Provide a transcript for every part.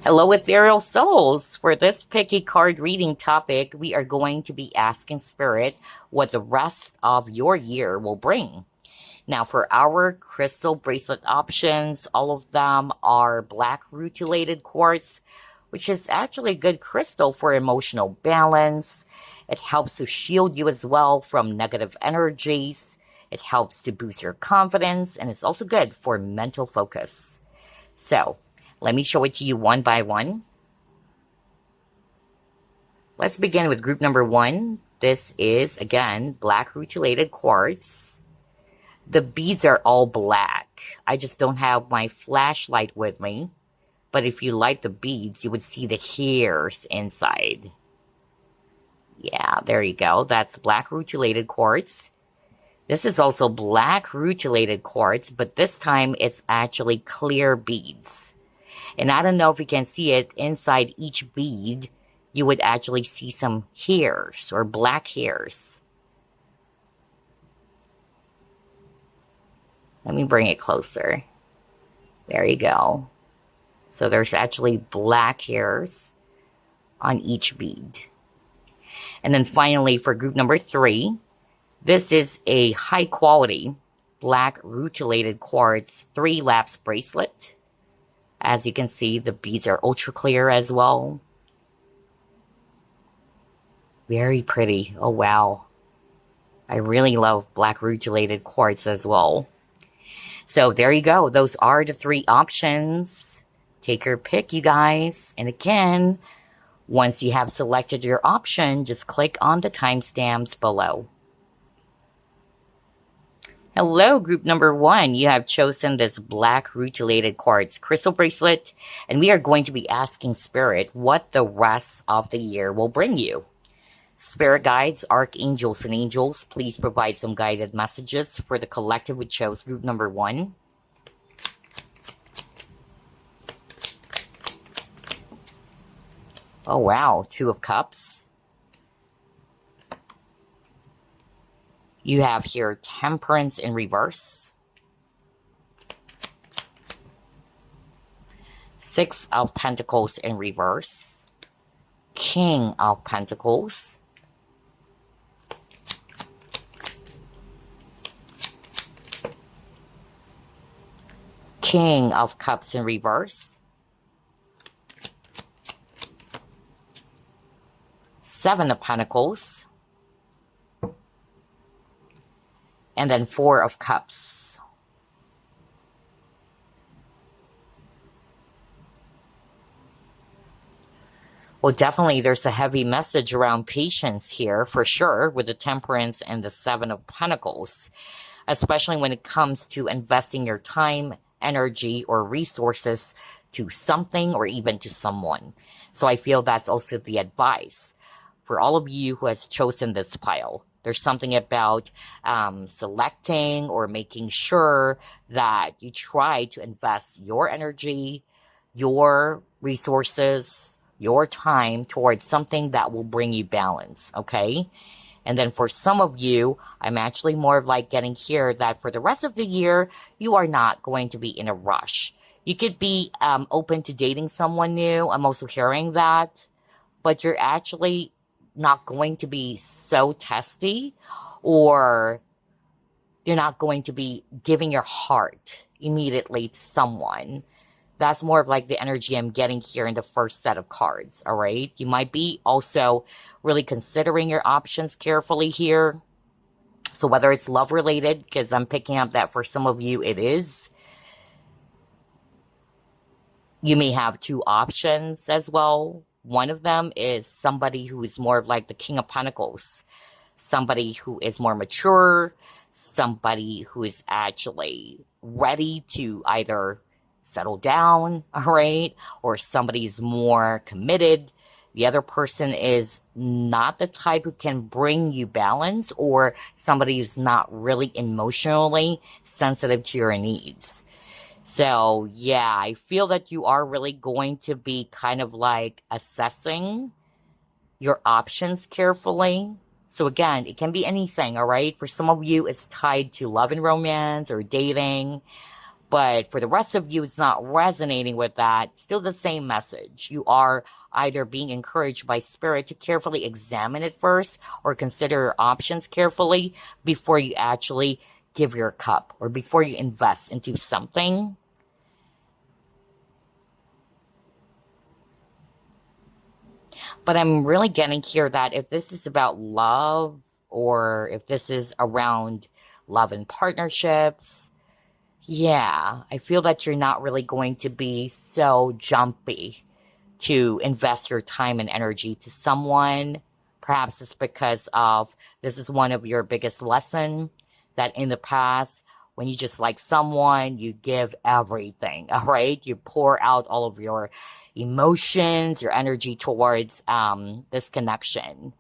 Hello, Ethereal Souls! For this picky card reading topic, we are going to be asking Spirit what the rest of your year will bring. Now, for our crystal bracelet options, all of them are black rutilated quartz, which is actually a good crystal for emotional balance. It helps to shield you as well from negative energies. It helps to boost your confidence, and it's also good for mental focus. So, let me show it to you one by one. Let's begin with group number one. This is, again, black rutilated quartz. The beads are all black. I just don't have my flashlight with me. But if you light the beads, you would see the hairs inside. Yeah, there you go. That's black rutilated quartz. This is also black rutilated quartz, but this time it's actually clear beads. And I don't know if you can see it, inside each bead, you would actually see some hairs or black hairs. Let me bring it closer. There you go. So there's actually black hairs on each bead. And then finally, for group number three, this is a high quality black rutilated quartz 3-lapse bracelet. As you can see, the beads are ultra clear as well. Very pretty. Oh, wow. I really love black rutilated quartz as well. So there you go. Those are the 3 options. Take your pick, you guys. And again, once you have selected your option, just click on the timestamps below. Hello, group number 1. You have chosen this black rutilated quartz crystal bracelet, and we are going to be asking Spirit what the rest of the year will bring you. Spirit guides, archangels, and angels, please provide some guided messages for the collective who chose group number 1. Oh, wow. 2 of Cups. You have here Temperance in reverse. 6 of Pentacles in reverse. King of Pentacles. King of Cups in reverse. 7 of Pentacles. And then 4 of Cups. Well, definitely there's a heavy message around patience here, for sure, with the Temperance and the 7 of Pentacles, especially when it comes to investing your time, energy, or resources to something or even to someone. So I feel that's also the advice for all of you who has chosen this pile. There's something about selecting or making sure that you try to invest your energy, your resources, your time towards something that will bring you balance, okay? And then for some of you, I'm actually more of like getting here that for the rest of the year, you are not going to be in a rush. You could be open to dating someone new. I'm also hearing that. But you're actually not going to be so testy, or you're not going to be giving your heart immediately to someone. That's more of like the energy I'm getting here in the first set of cards, all right? You might be also really considering your options carefully here. So whether it's love related, because I'm picking up that for some of you it is, you may have 2 options as well. One of them is somebody who is more like the King of Pentacles, somebody who is more mature, somebody who is actually ready to either settle down, all right, or somebody's more committed. The other person is not the type who can bring you balance, or somebody who's not really emotionally sensitive to your needs. So, yeah, I feel that you are really going to be kind of like assessing your options carefully. So again, it can be anything, all right? For some of you, it's tied to love and romance or dating. But for the rest of you, it's not resonating with that. Still the same message. You are either being encouraged by spirit to carefully examine it first or consider your options carefully before you actually give your cup or before you invest into something. But I'm really getting here that if this is about love or if this is around love and partnerships, yeah, I feel that you're not really going to be so jumpy to invest your time and energy to someone. Perhaps it's because of this is one of your biggest lesson that in the past, when you just like someone, you give everything, all right? You pour out all of your emotions, your energy towards this connection.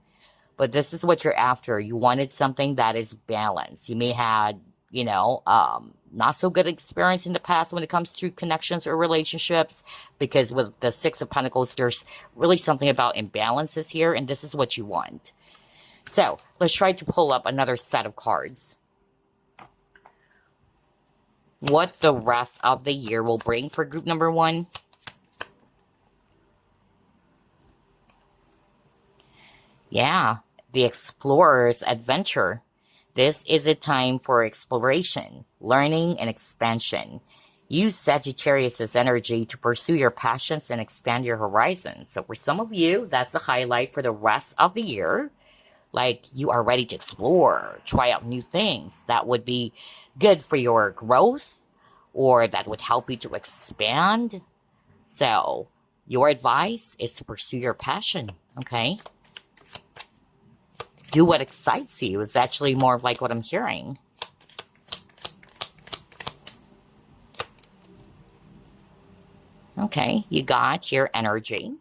But this is what you're after. You wanted something that is balanced. You may had, not so good experience in the past when it comes to connections or relationships, because with the Six of Pentacles, there's really something about imbalances here, and this is what you want. So let's try to pull up another set of cards. What the rest of the year will bring for group number 1. Yeah, the explorer's adventure. This is a time for exploration, learning, and expansion. Use Sagittarius's energy to pursue your passions and expand your horizons. So for some of you, that's the highlight for the rest of the year. Like you are ready to explore, try out new things. That would be good for your growth or that would help you to expand. So your advice is to pursue your passion, okay? Do what excites you is actually more of like what I'm hearing. Okay, you got your energy.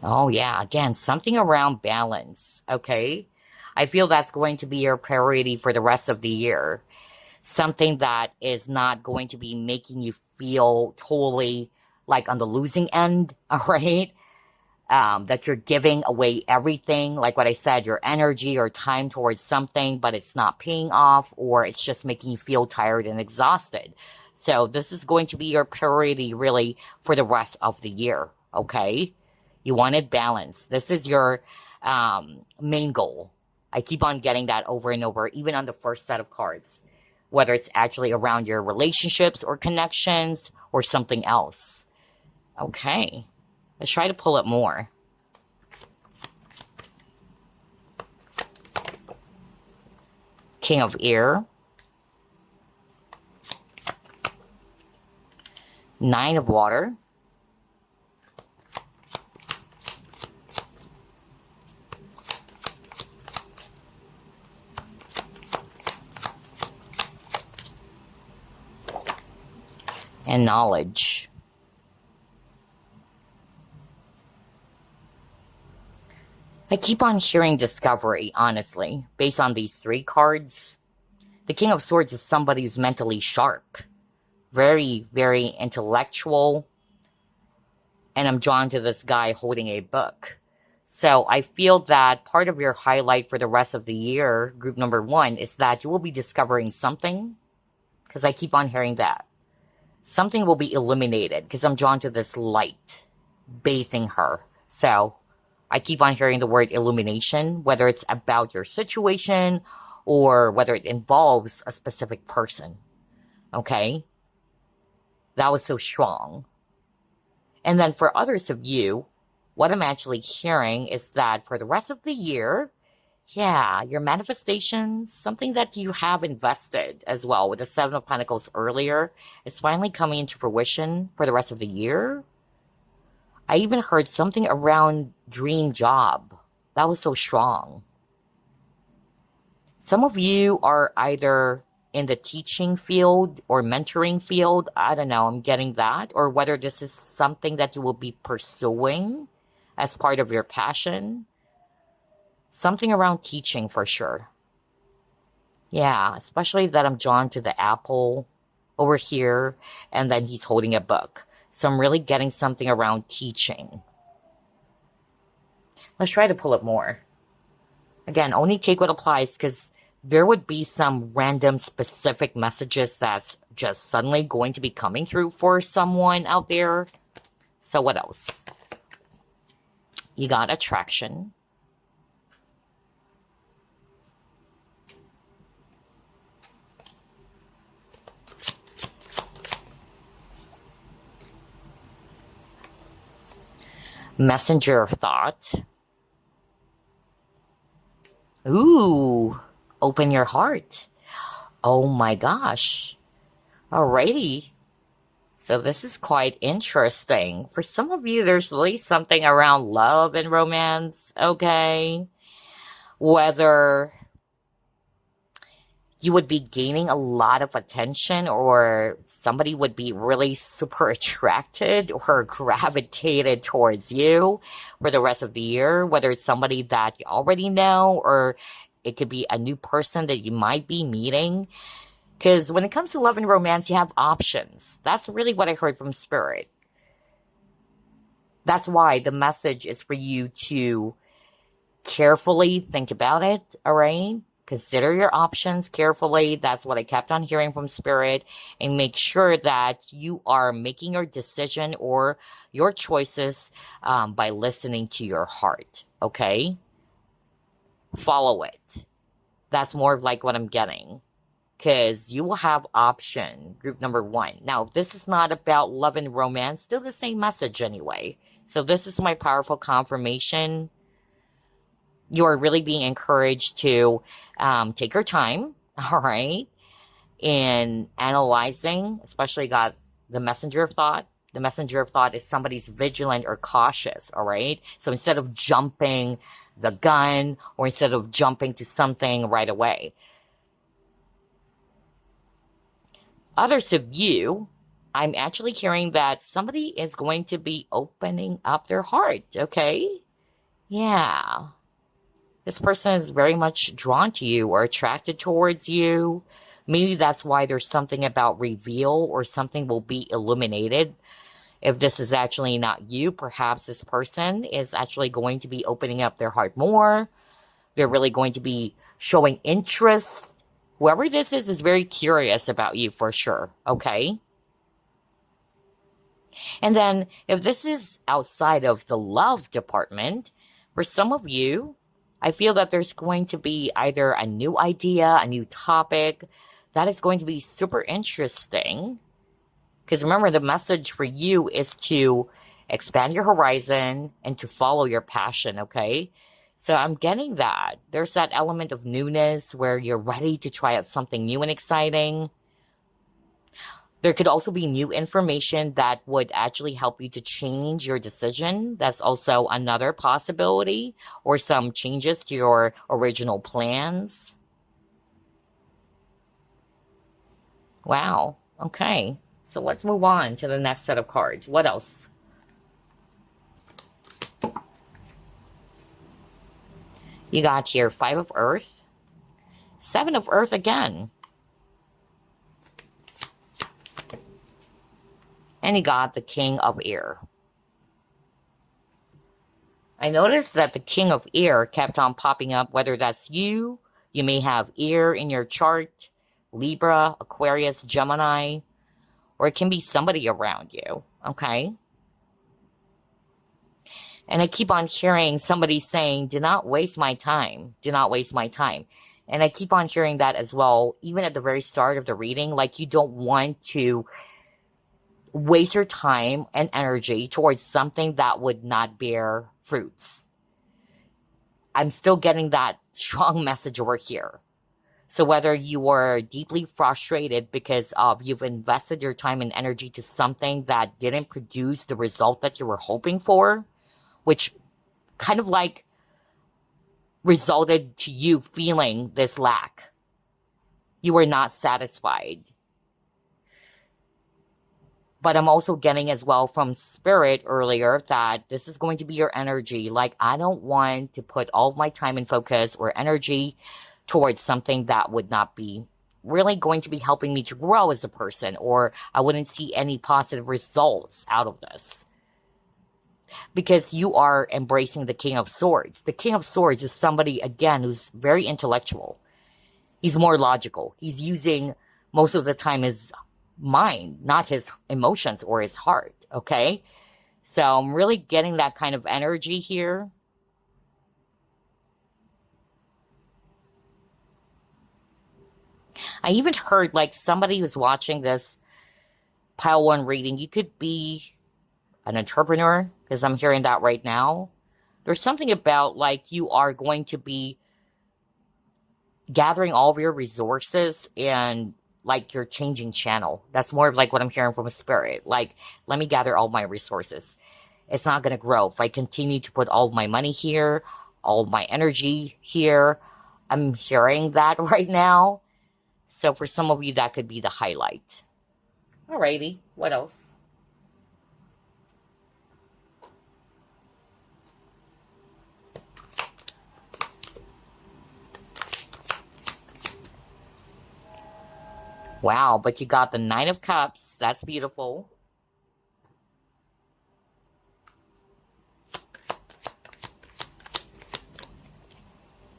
Oh yeah, again, something around balance, okay? I feel that's going to be your priority for the rest of the year. Something that is not going to be making you feel totally like on the losing end, all right? That you're giving away everything, like what I said, your energy or time towards something, but it's not paying off, or it's just making you feel tired and exhausted. So this is going to be your priority really for the rest of the year, okay? You wanted balance. This is your main goal. I keep on getting that over and over, even on the first set of cards, whether it's actually around your relationships or connections or something else. Okay, let's try to pull it more. King of Air. 9 of Water. And Knowledge. I keep on hearing discovery, honestly, based on these 3 cards. The King of Swords is somebody who's mentally sharp. Very, very intellectual. And I'm drawn to this guy holding a book. So I feel that part of your highlight for the rest of the year, group number 1, is that you will be discovering something. Because I keep on hearing that. Something will be illuminated because I'm drawn to this light bathing her. So I keep on hearing the word illumination, whether it's about your situation or whether it involves a specific person. Okay? That was so strong. And then for others of you, what I'm actually hearing is that for the rest of the year, yeah, your manifestations, something that you have invested as well with the 7 of Pentacles earlier, is finally coming into fruition for the rest of the year. I even heard something around dream job. That was so strong. Some of you are either in the teaching field or mentoring field. I don't know, I'm getting that. Or whether this is something that you will be pursuing as part of your passion. Something around teaching for sure. Yeah, especially that I'm drawn to the apple over here, and then he's holding a book. So I'm really getting something around teaching. Let's try to pull it more. Again, only take what applies because there would be some random specific messages that's just suddenly going to be coming through for someone out there. So what else? You got attraction. Messenger of thought. Ooh, open your heart. Oh my gosh. Alrighty. So this is quite interesting. For some of you, there's really something around love and romance, okay? Whether you would be gaining a lot of attention or somebody would be really super attracted or gravitated towards you for the rest of the year, whether it's somebody that you already know or it could be a new person that you might be meeting. Because when it comes to love and romance, you have options. That's really what I heard from Spirit. That's why the message is for you to carefully think about it, all right? Consider your options carefully. That's what I kept on hearing from Spirit. And make sure that you are making your decision or your choices by listening to your heart, okay? Follow it. That's more of like what I'm getting. Because you will have option, group number 1. Now, this is not about love and romance. Still the same message anyway. So this is my powerful confirmation. You are really being encouraged to take your time, all right, in analyzing, especially got the messenger of thought. The messenger of thought is somebody's vigilant or cautious, all right? So instead of jumping the gun or instead of jumping to something right away. Others of you, I'm actually hearing that somebody is going to be opening up their heart, okay? Yeah. This person is very much drawn to you or attracted towards you. Maybe that's why there's something about reveal or something will be illuminated. If this is actually not you, perhaps this person is actually going to be opening up their heart more. They're really going to be showing interest. Whoever this is very curious about you for sure, okay? And then if this is outside of the love department, for some of you, I feel that there's going to be either a new idea, a new topic that is going to be super interesting. Because remember, the message for you is to expand your horizon and to follow your passion, okay? So I'm getting that. There's that element of newness where you're ready to try out something new and exciting. There could also be new information that would actually help you to change your decision. That's also another possibility. Or some changes to your original plans. Wow. Okay. So let's move on to the next set of cards. What else? You got here 5 of Earth, 7 of Earth again. And you got the King of Air. I noticed that the King of Air kept on popping up, whether that's you, you may have air in your chart, Libra, Aquarius, Gemini, or it can be somebody around you, okay? And I keep on hearing somebody saying, do not waste my time. Do not waste my time. And I keep on hearing that as well, even at the very start of the reading, like you don't want to waste your time and energy towards something that would not bear fruits. I'm still getting that strong message over here. So whether you are deeply frustrated because of you've invested your time and energy to something that didn't produce the result that you were hoping for, which kind of like resulted to you feeling this lack. You were not satisfied. But I'm also getting as well from Spirit earlier that this is going to be your energy. Like, I don't want to put all of my time and focus or energy towards something that would not be really going to be helping me to grow as a person, or I wouldn't see any positive results out of this. because you are embracing the King of Swords. The King of Swords is somebody, again, who's very intellectual. He's more logical. He's using most of the time his mind, not his emotions or his heart, okay? So I'm really getting that kind of energy here. I even heard like somebody who's watching this pile one reading, you could be an entrepreneur, because I'm hearing that right now. There's something about like you are going to be gathering all of your resources and like you're changing channel. That's more of like what I'm hearing from a spirit. Like, let me gather all my resources. It's not going to grow if I continue to put all my money here, all my energy here. I'm hearing that right now. So for some of you, that could be the highlight. Alrighty, what else? Wow, but you got the Nine of Cups. That's beautiful.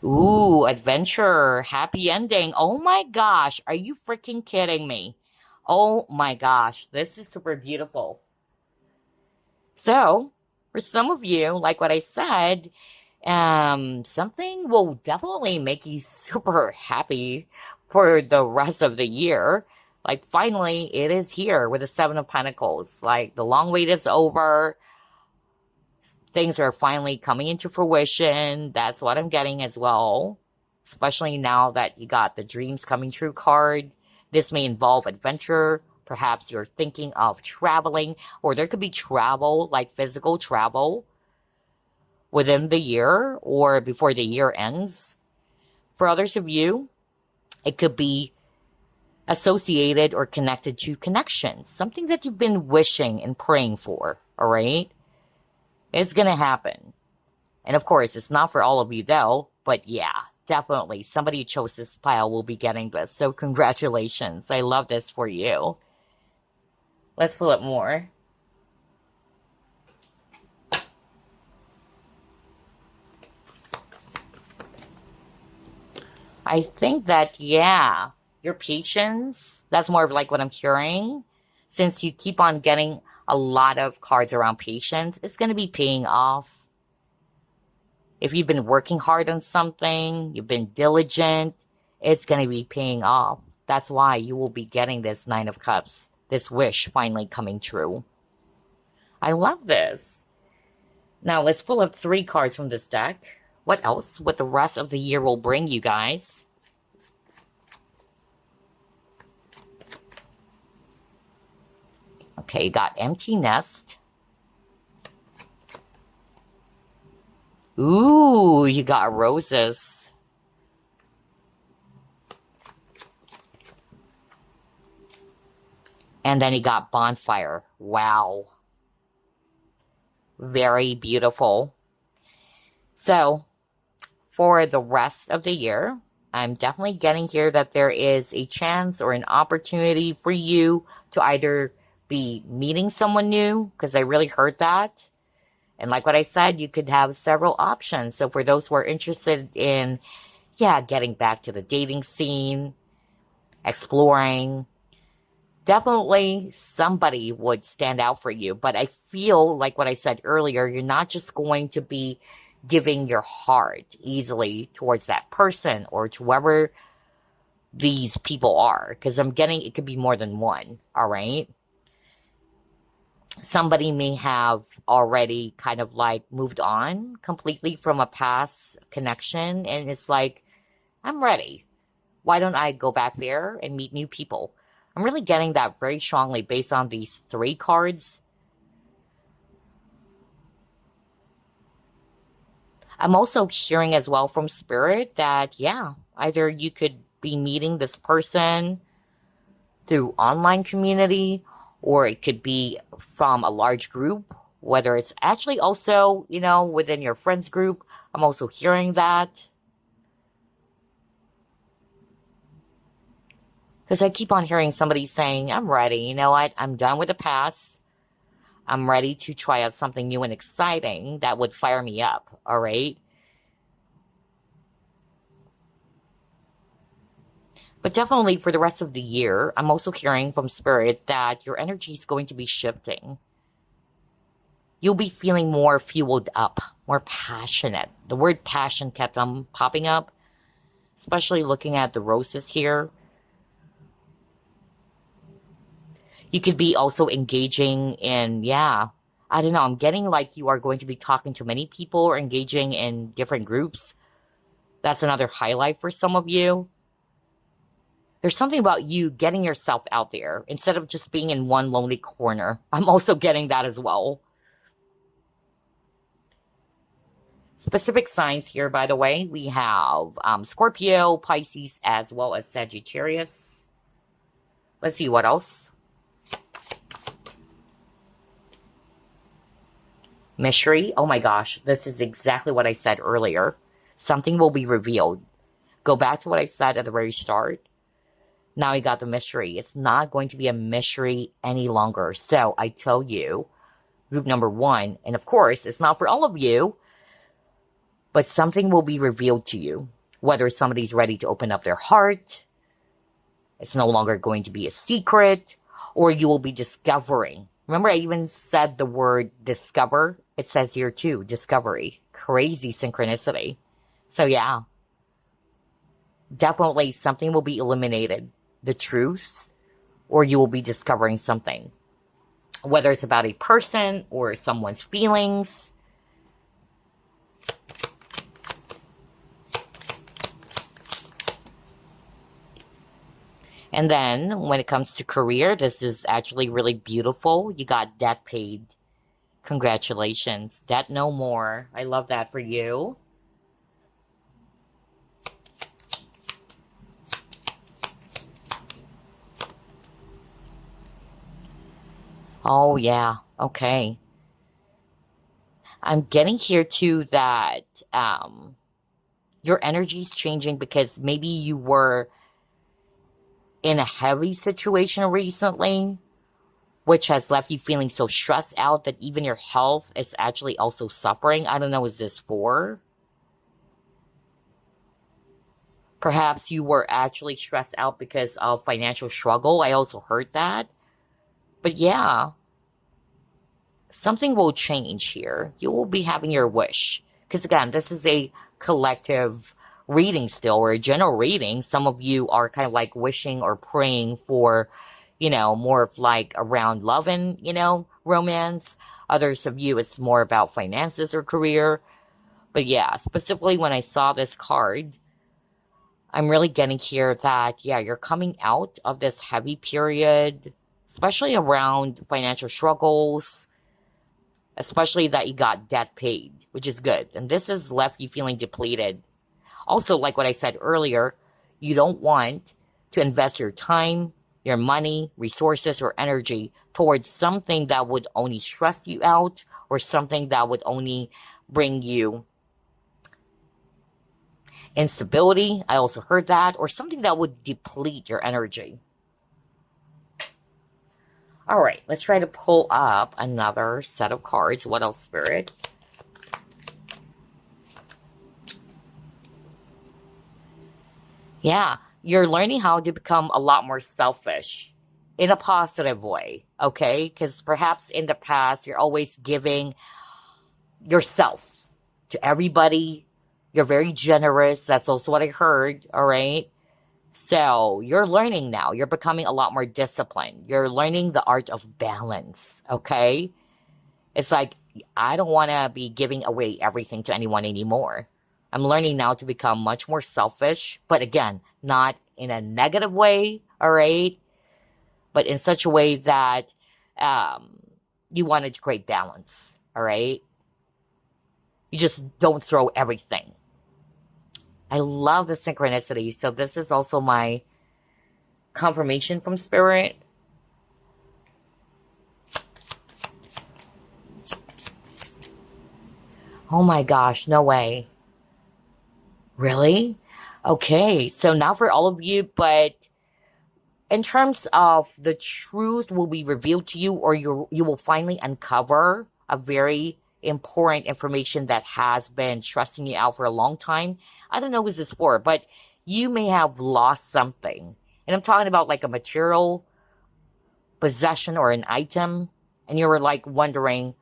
Ooh, adventure, happy ending. Oh my gosh, are you freaking kidding me? Oh my gosh, this is super beautiful. So, for some of you, like what I said, something will definitely make you super happy for the rest of the year. Like, finally, it is here with the Seven of Pentacles. Like, the long wait is over. Things are finally coming into fruition. That's what I'm getting as well. Especially now that you got the dreams coming true card. This may involve adventure. Perhaps you're thinking of traveling, or there could be travel, like physical travel, within the year or before the year ends. For others of you, it could be associated or connected to connections, something that you've been wishing and praying for, all right? It's going to happen. And of course, it's not for all of you though, but yeah, definitely somebody who chose this pile will be getting this. So congratulations. I love this for you. Let's pull up more. I think that, yeah, your patience, that's more of like what I'm hearing. Since you keep on getting a lot of cards around patience, it's going to be paying off. If you've been working hard on something, you've been diligent, it's going to be paying off. That's why you will be getting this Nine of Cups, this wish finally coming true. I love this. Now, let's pull up 3 cards from this deck. What else? What the rest of the year will bring you guys. Okay, you got Empty Nest. Ooh, you got Roses. And then you got Bonfire. Wow. Very beautiful. So, for the rest of the year, I'm definitely getting here that there is a chance or an opportunity for you to either be meeting someone new, because I really heard that. And like what I said, you could have several options. So for those who are interested in, yeah, getting back to the dating scene, exploring, definitely somebody would stand out for you. But I feel like what I said earlier, you're not just going to be giving your heart easily towards that person or to whoever these people are. Because I'm getting, it could be more than one, all right? Somebody may have already kind of like moved on completely from a past connection. And it's like, I'm ready. Why don't I go back there and meet new people? I'm really getting that very strongly based on these 3 cards. I'm also hearing as well from Spirit that, yeah, either you could be meeting this person through online community, or it could be from a large group, whether it's actually also, you know, within your friends group. I'm also hearing that. Because I keep on hearing somebody saying, I'm ready. You know what? I'm done with the past. I'm ready to try out something new and exciting that would fire me up, all right? But definitely for the rest of the year, I'm also hearing from Spirit that your energy is going to be shifting. You'll be feeling more fueled up, more passionate. The word passion kept on popping up, especially looking at the roses here. You could be also engaging in, yeah, I don't know, I'm getting like you are going to be talking to many people or engaging in different groups. That's another highlight for some of you. There's something about you getting yourself out there instead of just being in one lonely corner. I'm also getting that as well. Specific signs here, by the way, we have Scorpio, Pisces, as well as Sagittarius. Let's see what else. Mystery. Oh my gosh, this is exactly what I said earlier. Something will be revealed. Go back to what I said at the very start. Now you got the mystery. It's not going to be a mystery any longer. So I tell you, group number 1, and of course, it's not for all of you, but something will be revealed to you. Whether somebody's ready to open up their heart, it's no longer going to be a secret, or you will be discovering. Remember, I even said the word discover. It says here too, discovery. Crazy synchronicity. So yeah, definitely something will be eliminated. The truth, or you will be discovering something. Whether it's about a person or someone's feelings. And then when it comes to career, this is actually really beautiful. You got debt paid. Congratulations. Debt no more. I love that for you. Oh, yeah. Okay. I'm getting here too that your energy is changing because maybe you were in a heavy situation recently, which has left you feeling so stressed out that even your health is actually also suffering. I don't know, is this for? Perhaps you were actually stressed out because of financial struggle. I also heard that. But yeah, something will change here. You will be having your wish. Because again, this is a collective reading still, or a general reading. Some of you are kind of like wishing or praying for, more of like around love and, romance. Others of you, it's more about finances or career. But yeah, specifically when I saw this card, I'm really getting here that, yeah, you're coming out of this heavy period, especially around financial struggles, especially that you got debt paid, which is good. And this has left you feeling depleted. Also, like what I said earlier, you don't want to invest your time, your money, resources, or energy towards something that would only stress you out or something that would only bring you instability. I also heard that. Or something that would deplete your energy. All right, let's try to pull up another set of cards. What else, Spirit? Yeah, you're learning how to become a lot more selfish in a positive way, okay? Because perhaps in the past, you're always giving yourself to everybody. You're very generous. That's also what I heard, all right? So you're learning now. You're becoming a lot more disciplined. You're learning the art of balance, okay? It's like, I don't want to be giving away everything to anyone anymore. I'm learning now to become much more selfish, but again, not in a negative way, all right? But in such a way that you wanted to create balance, all right? You just don't throw everything. I love the synchronicity. So this is also my confirmation from Spirit. Oh my gosh, no way. Really? Okay, so not for all of you, but in terms of the truth will be revealed to you, or you will finally uncover a very important information that has been stressing you out for a long time. I don't know who's this for, but you may have lost something. And I'm talking about like a material possession or an item, and you were like wondering,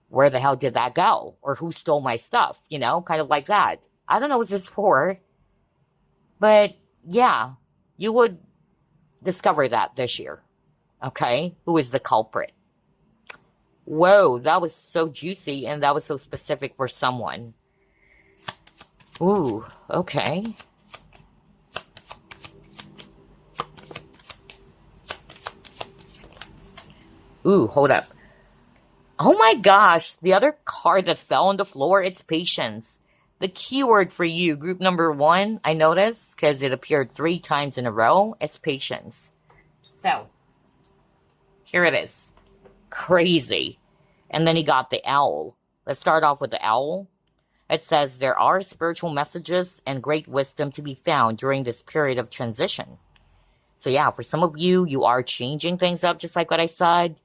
where the hell did that go? Or who stole my stuff? You know, kind of like that. I don't know who's this for, but yeah, you would discover that this year. Okay? Who is the culprit? Whoa, that was so juicy and that was so specific for someone. Ooh, okay. Ooh, hold up. Oh my gosh, the other card that fell on the floor, it's patience. The keyword for you, group number 1, I noticed, because it appeared 3 times in a row, it's patience. So, here it is. Crazy. And then he got the owl. Let's start off with the owl. It says, there are spiritual messages and great wisdom to be found during this period of transition. So yeah, for some of you, you are changing things up, just like what I said.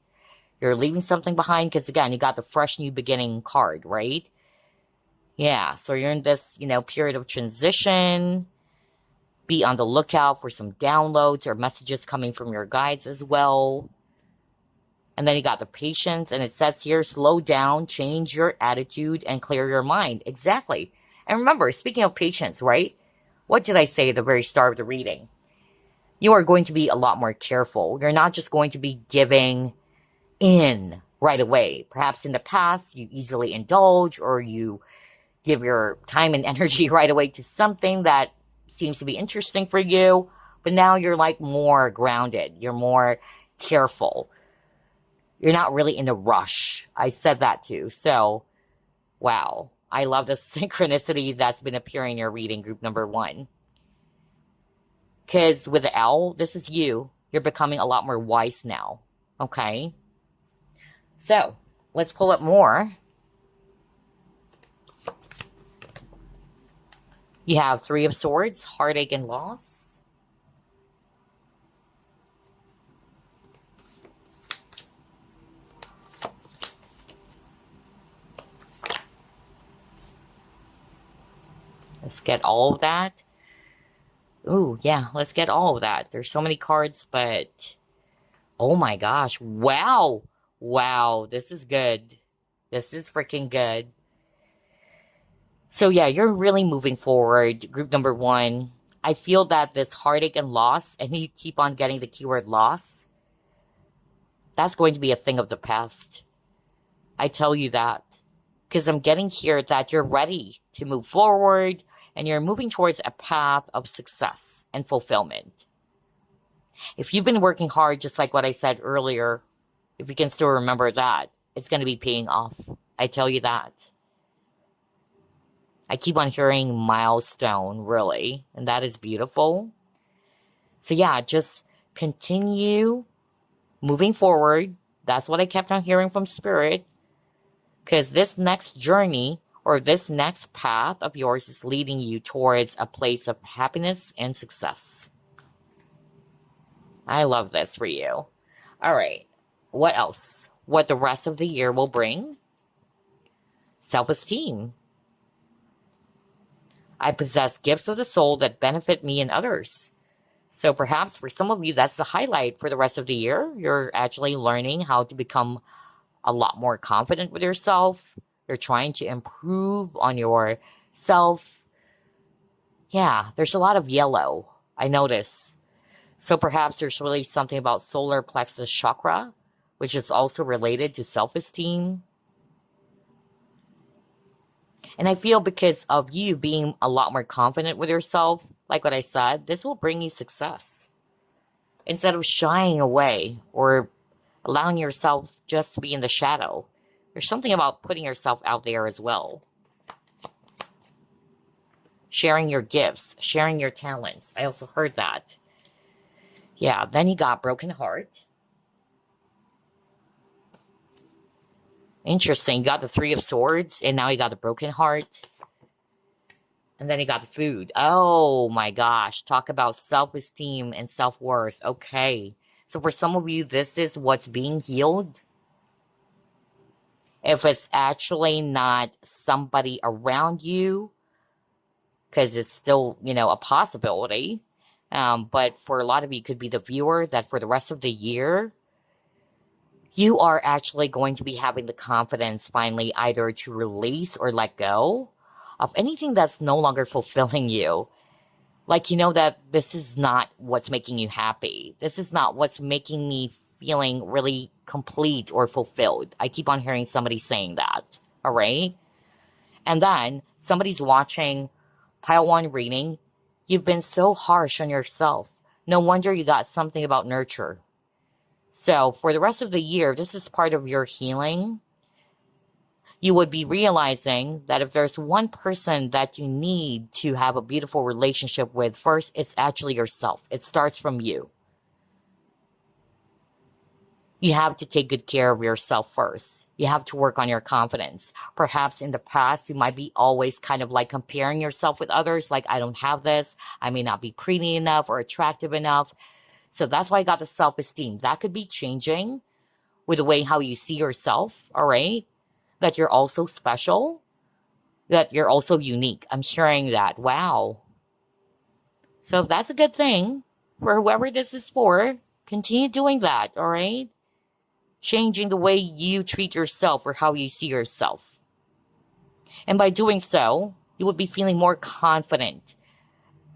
You're leaving something behind, because again, you got the fresh new beginning card, right? Yeah, so you're in this, period of transition. Be on the lookout for some downloads or messages coming from your guides as well. And then you got the patience, and it says here, slow down, change your attitude, and clear your mind. Exactly. And remember, speaking of patience, right? What did I say at the very start of the reading? You are going to be a lot more careful. You're not just going to be giving in right away. Perhaps in the past, you easily indulge, or you give your time and energy right away to something that seems to be interesting for you. But now you're like more grounded. You're more careful. You're not really in a rush. I said that too. So, wow. I love the synchronicity that's been appearing in your reading, group number 1. Because with the owl, this is you. You're becoming a lot more wise now. Okay? So, let's pull up more. You have 3 of Swords, heartache and loss. Let's get all of that. Ooh, yeah, let's get all of that. There's so many cards, but oh my gosh. Wow. Wow, this is good. This is freaking good. So yeah, you're really moving forward, group number 1. I feel that this heartache and loss, and you keep on getting the keyword loss, that's going to be a thing of the past. I tell you that. Because I'm getting here that you're ready to move forward, and you're moving towards a path of success and fulfillment. If you've been working hard, just like what I said earlier, if you can still remember that, it's going to be paying off. I tell you that. I keep on hearing milestone, really, and that is beautiful. So yeah, just continue moving forward. That's what I kept on hearing from Spirit. Because this next journey, or this next path of yours, is leading you towards a place of happiness and success. I love this for you. All right. What else? What the rest of the year will bring? Self-esteem. I possess gifts of the soul that benefit me and others. So perhaps for some of you, that's the highlight for the rest of the year. You're actually learning how to become a lot more confident with yourself. You're trying to improve on yourself. Yeah, there's a lot of yellow, I notice. So perhaps there's really something about solar plexus chakra, which is also related to self-esteem. And I feel because of you being a lot more confident with yourself, like what I said, this will bring you success. Instead of shying away or allowing yourself just to be in the shadow, there's something about putting yourself out there as well. Sharing your gifts, sharing your talents. I also heard that. Yeah, then you got broken heart. Interesting. You got the 3 of Swords, and now you got the broken heart. And then you got the food. Oh my gosh. Talk about self-esteem and self-worth. Okay. So for some of you, this is what's being healed. If it's actually not somebody around you, because it's still, a possibility. But for a lot of you, it could be the viewer that for the rest of the year, you are actually going to be having the confidence finally either to release or let go of anything that's no longer fulfilling you. Like, that this is not what's making you happy. This is not what's making me feeling really complete or fulfilled. I keep on hearing somebody saying that. All right. And then somebody's watching pile one reading. You've been so harsh on yourself. No wonder you got something about nurture. So for the rest of the year, this is part of your healing. You would be realizing that if there's one person that you need to have a beautiful relationship with, first, it's actually yourself. It starts from you. You have to take good care of yourself first. You have to work on your confidence. Perhaps in the past, you might be always kind of like comparing yourself with others. Like, I don't have this. I may not be pretty enough or attractive enough. So that's why I got the self-esteem. That could be changing with the way how you see yourself, all right? That you're also special, that you're also unique. I'm sharing that. Wow. So that's a good thing for whoever this is for. Continue doing that, all right? Changing the way you treat yourself or how you see yourself. And by doing so, you will be feeling more confident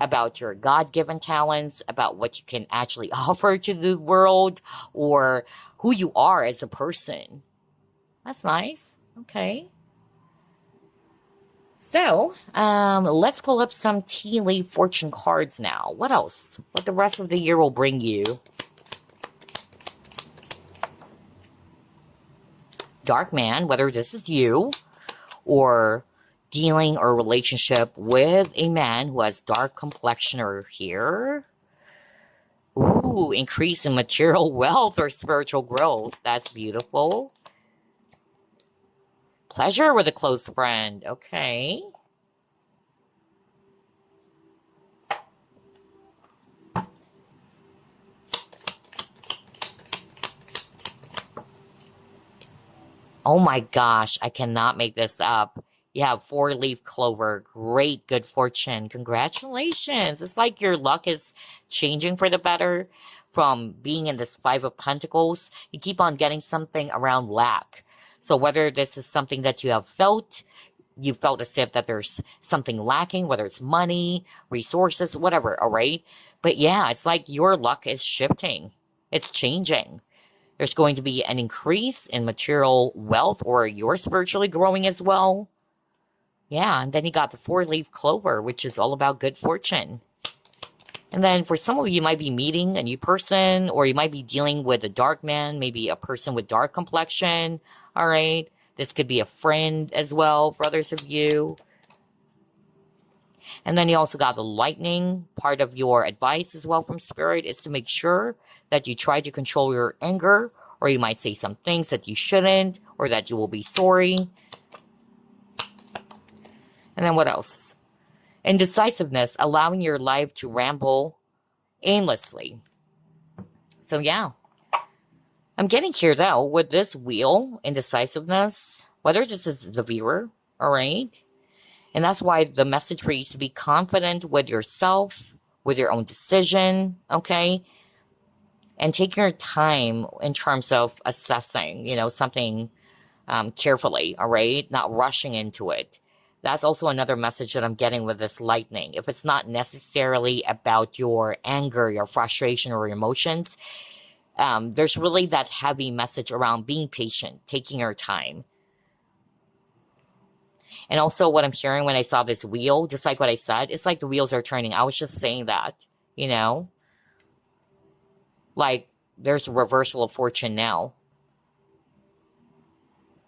about your God-given talents, about what you can actually offer to the world, or who you are as a person. That's nice. Okay. So, let's pull up some tea leaf fortune cards now. What else? What the rest of the year will bring you? Dark man, whether this is you or dealing or relationship with a man who has dark complexion or here. Ooh, increase in material wealth or spiritual growth. That's beautiful. Pleasure with a close friend. Okay. Oh my gosh, I cannot make this up. You have four-leaf clover. Great, good fortune. Congratulations. It's like your luck is changing for the better from being in this Five of Pentacles. You keep on getting something around lack. So whether this is something that you have felt, you felt as if that there's something lacking, whether it's money, resources, whatever, all right? But yeah, it's like your luck is shifting. It's changing. There's going to be an increase in material wealth, or you're spiritually growing as well. Yeah, and then you got the four-leaf clover, which is all about good fortune. And then for some of you, you might be meeting a new person, or you might be dealing with a dark man, maybe a person with dark complexion, all right? This could be a friend as well for others of you. And then you also got the lightning. Part of your advice as well from Spirit is to make sure that you try to control your anger, or you might say some things that you shouldn't, or that you will be sorry. And then what else? Indecisiveness, allowing your life to ramble aimlessly. So yeah. I'm getting here though with this wheel, indecisiveness, whether this is the viewer, all right? And that's why the message for you is to be confident with yourself, with your own decision, okay? And take your time in terms of assessing, something carefully, all right? Not rushing into it. That's also another message that I'm getting with this lightning. If it's not necessarily about your anger, your frustration, or emotions, there's really that heavy message around being patient, taking your time. And also what I'm hearing when I saw this wheel, just like what I said, it's like the wheels are turning. I was just saying that, like there's a reversal of fortune now.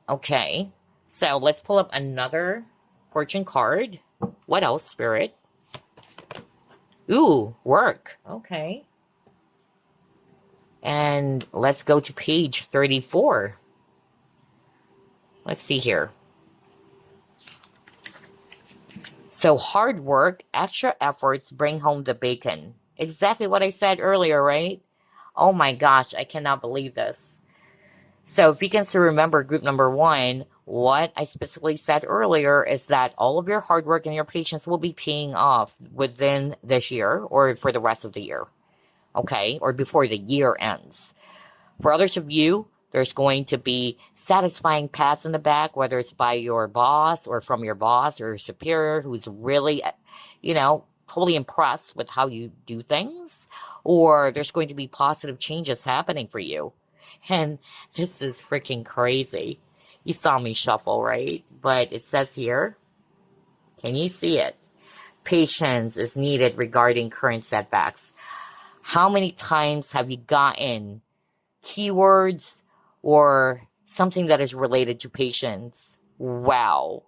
Okay, so let's pull up another fortune card. What else, Spirit? Ooh, work. Okay. And let's go to page 34. Let's see here. So hard work, extra efforts bring home the bacon. Exactly what I said earlier, right? Oh my gosh, I cannot believe this. So if you can still remember group number one, what I specifically said earlier is that all of your hard work and your patience will be paying off within this year or for the rest of the year. Okay? Or before the year ends. For others of you, there's going to be satisfying pats in the back, whether it's by your boss or from your boss or your superior who's really, totally impressed with how you do things. Or there's going to be positive changes happening for you. And this is freaking crazy. You saw me shuffle, right? But it says here, can you see it? Patience is needed regarding current setbacks. How many times have you gotten keywords or something that is related to patience? Wow.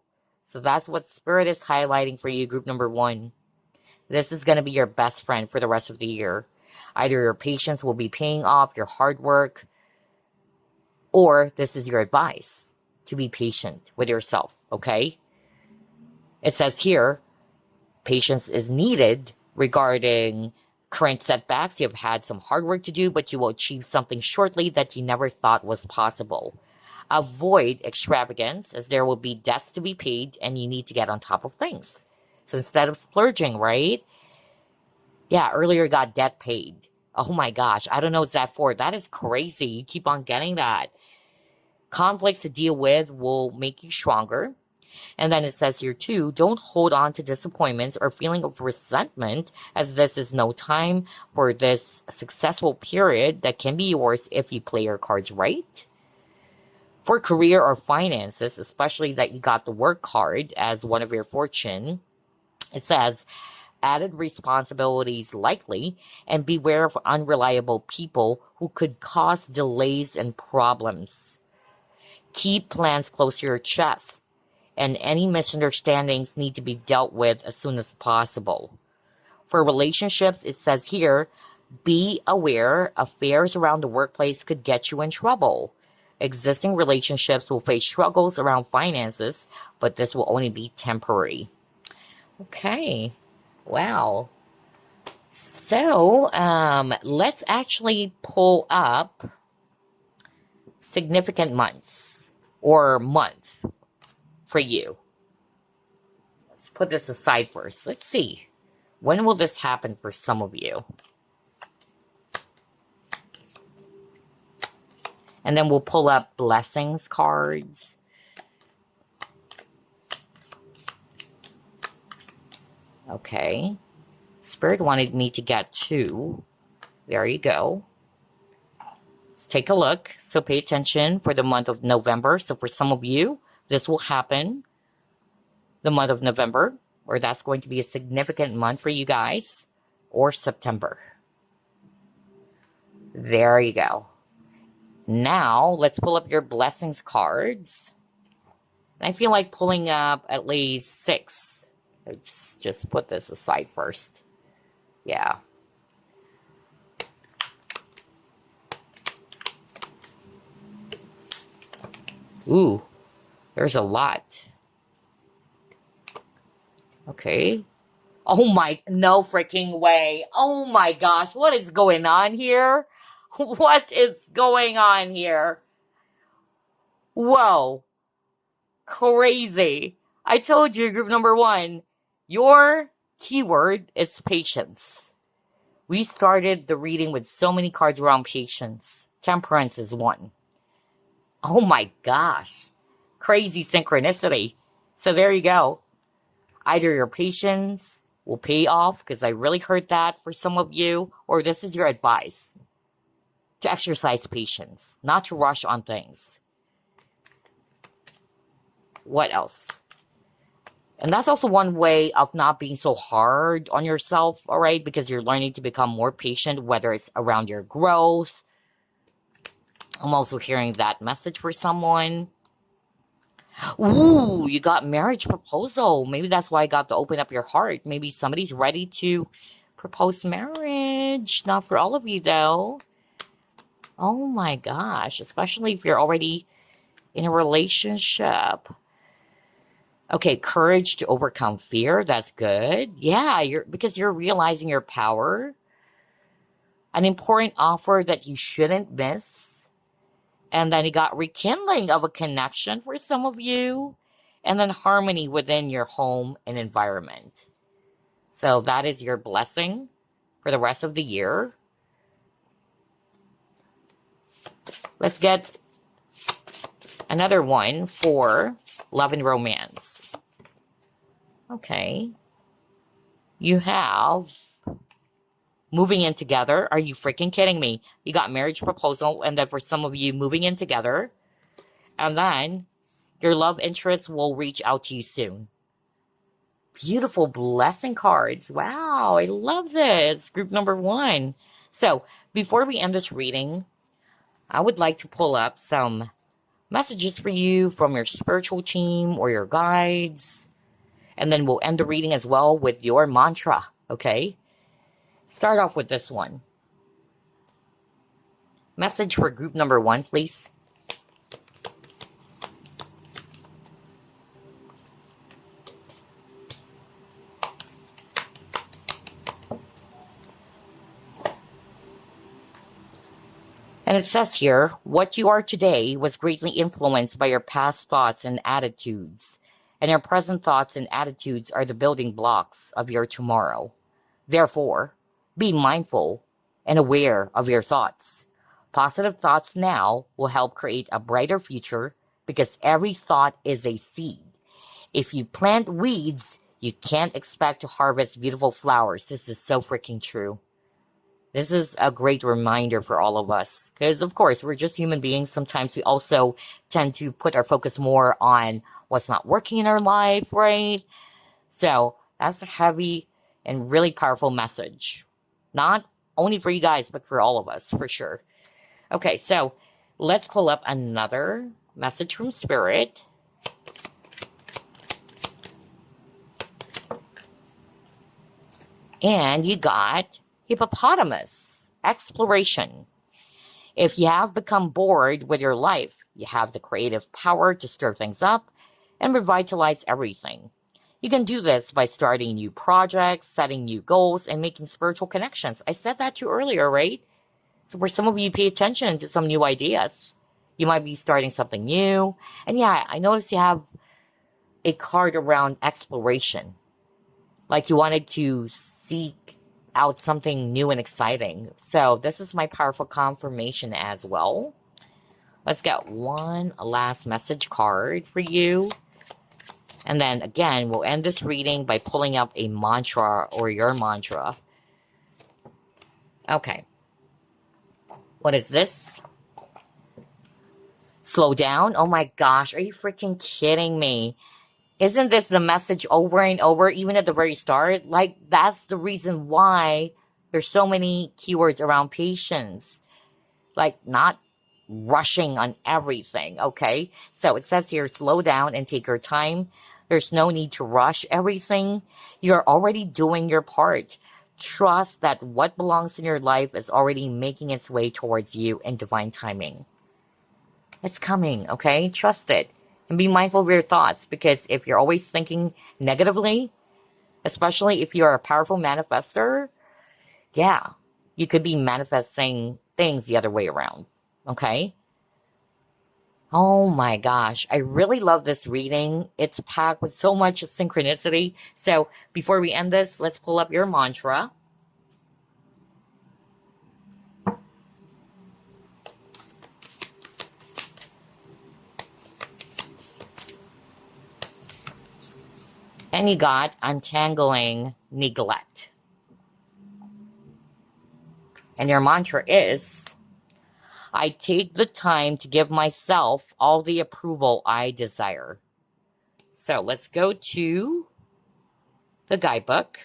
So that's what Spirit is highlighting for you, group number one. This is going to be your best friend for the rest of the year. Either your patience will be paying off your hard work, or this is your advice to be patient with yourself, okay? It says here, patience is needed regarding current setbacks. You've had some hard work to do, but you will achieve something shortly that you never thought was possible. Avoid extravagance, as there will be debts to be paid and you need to get on top of things. So instead of splurging, right? Yeah, earlier got debt paid. Oh my gosh, I don't know what's that for. That is crazy. You keep on getting that. Conflicts to deal with will make you stronger. And then it says here too, don't hold on to disappointments or feeling of resentment, as this is no time for this successful period that can be yours if you play your cards right. For career or finances, especially that you got the work card as one of your fortune, it says added responsibilities likely, and beware of unreliable people who could cause delays and problems. Keep plans close to your chest, and any misunderstandings need to be dealt with as soon as possible. For relationships, it says here, be aware affairs around the workplace could get you in trouble. Existing relationships will face struggles around finances, but this will only be temporary. Okay, wow. So, let's actually pull up significant months or month for you. Let's put this aside first. Let's see. When will this happen for some of you? And then we'll pull up blessings cards. Okay. Spirit wanted me to get two. There you go. Let's take a look. So pay attention for the month of November. So for some of you, this will happen the month of November, or that's going to be a significant month for you guys, or September. There you go. Now, let's pull up your blessings cards. I feel like pulling up at least 6. Let's just put this aside first. Yeah. Ooh, there's a lot. Okay. Oh my, no freaking way. Oh my gosh, what is going on here? What is going on here? Whoa. Crazy. I told you, group number one, your keyword is patience. We started the reading with so many cards around patience. Temperance is one. Oh my gosh. Crazy synchronicity. So there you go. Either your patience will pay off, because I really heard that for some of you, or this is your advice to exercise patience, not to rush on things. What else? And that's also one way of not being so hard on yourself, all right? Because you're learning to become more patient, whether it's around your growth. I'm also hearing that message for someone. Ooh, you got marriage proposal. Maybe that's why I got to open up your heart. Maybe somebody's ready to propose marriage. Not for all of you, though. Oh my gosh, especially if you're already in a relationship. Okay, courage to overcome fear. That's good. Yeah, because you're realizing your power. An important offer that you shouldn't miss. And then you got rekindling of a connection for some of you. And then harmony within your home and environment. So that is your blessing for the rest of the year. Let's get another one for love and romance. Okay. You have moving in together. Are you freaking kidding me? You got marriage proposal, and then for some of you, moving in together. And then your love interest will reach out to you soon. Beautiful blessing cards. Wow, I love this. Group number 1. So before we end this reading, I would like to pull up some messages for you from your spiritual team or your guides. And then we'll end the reading as well with your mantra, okay? Start off with this one. Message for group number 1, please. And it says here, what you are today was greatly influenced by your past thoughts and attitudes. And your present thoughts and attitudes are the building blocks of your tomorrow. Therefore, be mindful and aware of your thoughts. Positive thoughts now will help create a brighter future because every thought is a seed. If you plant weeds, you can't expect to harvest beautiful flowers. This is so freaking true. This is a great reminder for all of us because, of course, we're just human beings. Sometimes we also tend to put our focus more on what's not working in our life, right? So that's a heavy and really powerful message. Not only for you guys, but for all of us, for sure. Okay, so let's pull up another message from Spirit. And you got hippopotamus, exploration. If you have become bored with your life, you have the creative power to stir things up and revitalize everything. You can do this by starting new projects, setting new goals, and making spiritual connections. I said that to you earlier, right? So for some of you, pay attention to some new ideas. You might be starting something new. And yeah, I noticed you have a card around exploration. Like you wanted to seek out something new and exciting. So this is my powerful confirmation as well. Let's get one last message card for you. And then again, we'll end this reading by pulling up a mantra or your mantra. Okay. What is this? Slow down? Oh my gosh, are you freaking kidding me? Isn't this the message over and over, even at the very start? Like, that's the reason why there's so many keywords around patience. Like, not rushing on everything, okay? So it says here, slow down and take your time. There's no need to rush everything. You're already doing your part. Trust that what belongs in your life is already making its way towards you in divine timing. It's coming, okay? Trust it. And be mindful of your thoughts, because if you're always thinking negatively, especially if you're a powerful manifester, yeah, you could be manifesting things the other way around, okay? Oh my gosh, I really love this reading. It's packed with so much synchronicity. So before we end this, let's pull up your mantra. And you got untangling neglect. And your mantra is, I take the time to give myself all the approval I desire. So let's go to the guidebook.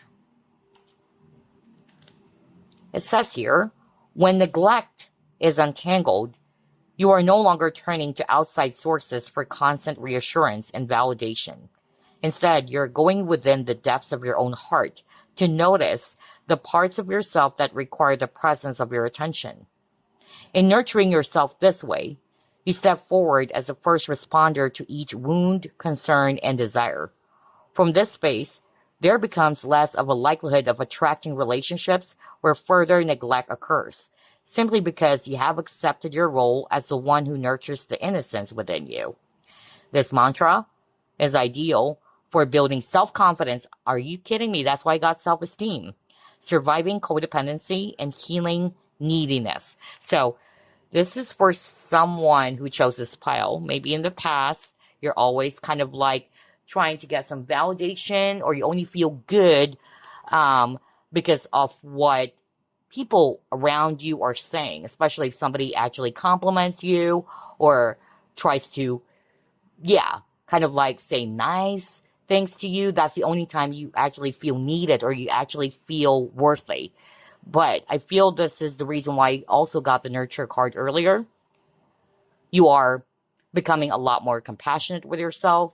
It says here, when neglect is untangled, you are no longer turning to outside sources for constant reassurance and validation. Instead, you're going within the depths of your own heart to notice the parts of yourself that require the presence of your attention. In nurturing yourself this way, You step forward as a first responder to each wound, concern, and desire. From this space, there becomes less of a likelihood of attracting relationships where further neglect occurs, simply because you have accepted your role as the one who nurtures the innocence within you. This mantra is ideal for building self-confidence. Are you kidding me? That's why I got self-esteem. Surviving codependency and healing neediness. So this is for someone who chose this pile. Maybe in the past, you're always kind of like trying to get some validation, or you only feel good because of what people around you are saying, especially if somebody actually compliments you or tries to, yeah, kind of like say nice things to you. That's the only time you actually feel needed or you actually feel worthy. But I feel this is the reason why I also got the nurture card earlier. You are becoming a lot more compassionate with yourself.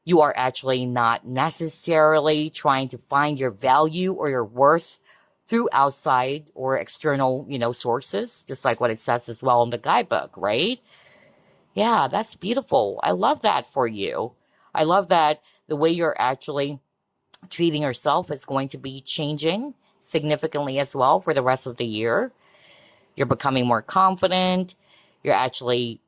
You are actually not necessarily trying to find your value or your worth through outside or external, sources, just like what it says as well in the guidebook, right? Yeah, that's beautiful. I love that for you. I love that the way you're actually treating yourself is going to be changing significantly as well for the rest of the year. You're becoming more confident. You're actually,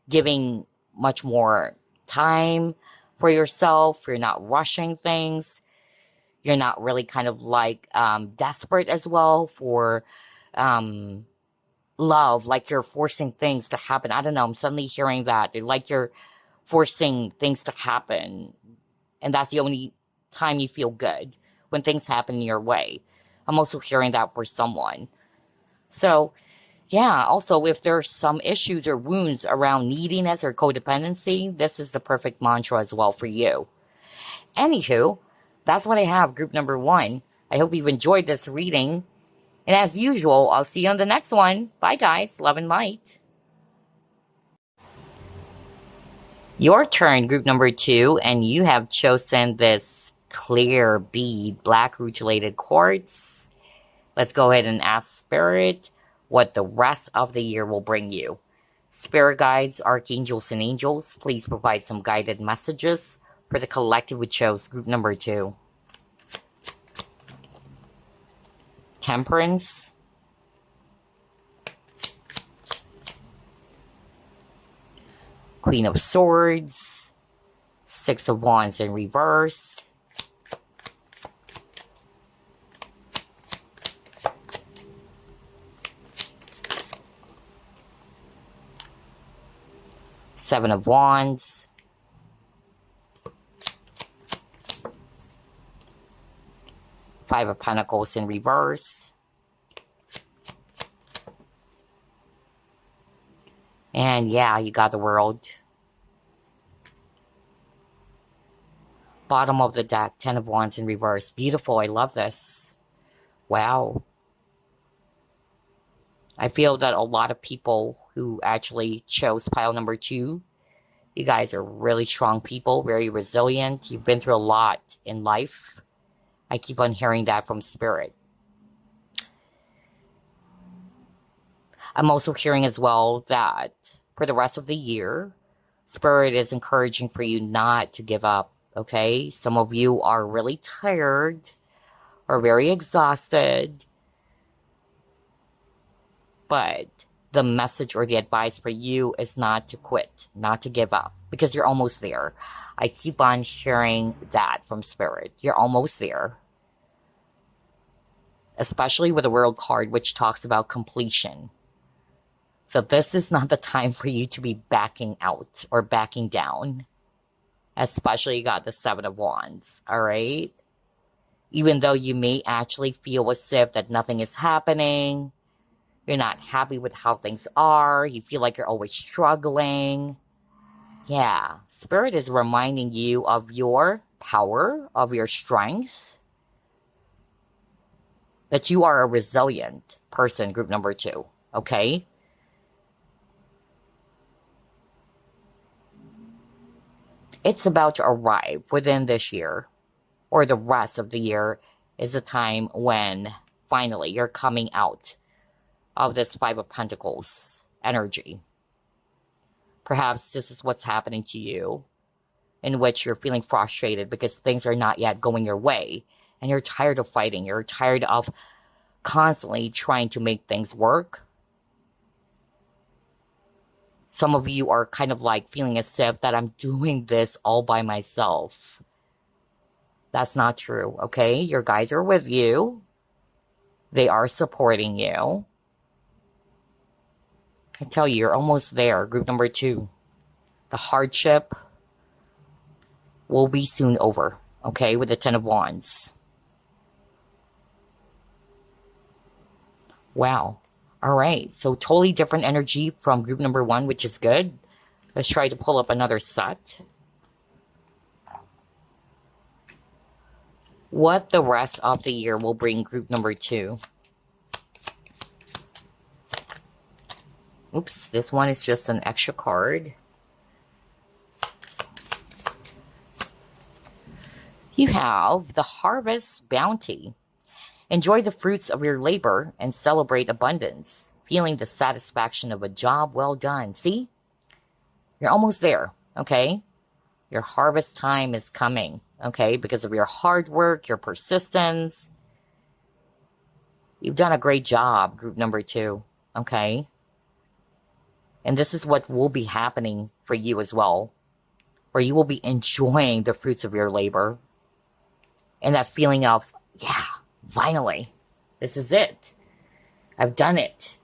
giving much more time for yourself. You're not rushing things. You're not really kind of like desperate as well for love, like you're forcing things to happen. I don't know. I'm suddenly hearing that. Like you're forcing things to happen. And that's the only time you feel good, when things happen in your way. I'm also hearing that for someone. So, yeah, also, if there's some issues or wounds around neediness or codependency, this is the perfect mantra as well for you. Anywho, that's what I have, group number 1. I hope you've enjoyed this reading. And as usual, I'll see you on the next one. Bye, guys. Love and light. Your turn, group number 2, and you have chosen this clear bead, black rutilated quartz. Let's go ahead and ask Spirit what the rest of the year will bring you. Spirit guides, archangels, and angels, please provide some guided messages for the collective who chose group number 2. Temperance, Queen of Swords, Six of Wands in reverse, Seven of Wands, Five of Pentacles in reverse, and yeah, you got the World. Bottom of the deck, Ten of Wands in reverse. Beautiful. I love this. Wow. I feel that a lot of people who actually chose pile number 2, you guys are really strong people, very resilient. You've been through a lot in life. I keep on hearing that from Spirit. I'm also hearing as well that for the rest of the year, Spirit is encouraging for you not to give up, okay? Some of you are really tired or very exhausted, but the message or the advice for you is not to quit, not to give up, because you're almost there. I keep on hearing that from Spirit. You're almost there. Especially with the World card, which talks about completion. So this is not the time for you to be backing out or backing down. Especially you got the Seven of Wands, all right? Even though you may actually feel as if that nothing is happening, you're not happy with how things are, you feel like you're always struggling. Yeah, Spirit is reminding you of your power, of your strength, that you are a resilient person, group number 2, okay? It's about to arrive within this year, or the rest of the year is a time when finally you're coming out of this Five of Pentacles energy. Perhaps this is what's happening to you, in which you're feeling frustrated because things are not yet going your way. And you're tired of fighting. You're tired of constantly trying to make things work. Some of you are kind of like feeling as if that I'm doing this all by myself. That's not true, okay? Your guides are with you. They are supporting you. I tell you, you're almost there. Group number 2. The hardship will be soon over, okay? With the 10 of Wands. Wow. All right. So totally different energy from group number 1, which is good. Let's try to pull up another set. What the rest of the year will bring group number 2. Oops, this one is just an extra card. You have the Harvest Bounty. Enjoy the fruits of your labor and celebrate abundance, feeling the satisfaction of a job well done. See? You're almost there, okay? Your harvest time is coming, okay? Because of your hard work, your persistence. You've done a great job, group number 2, okay? And this is what will be happening for you as well, where you will be enjoying the fruits of your labor. And that feeling of, yeah, finally, this is it. I've done it.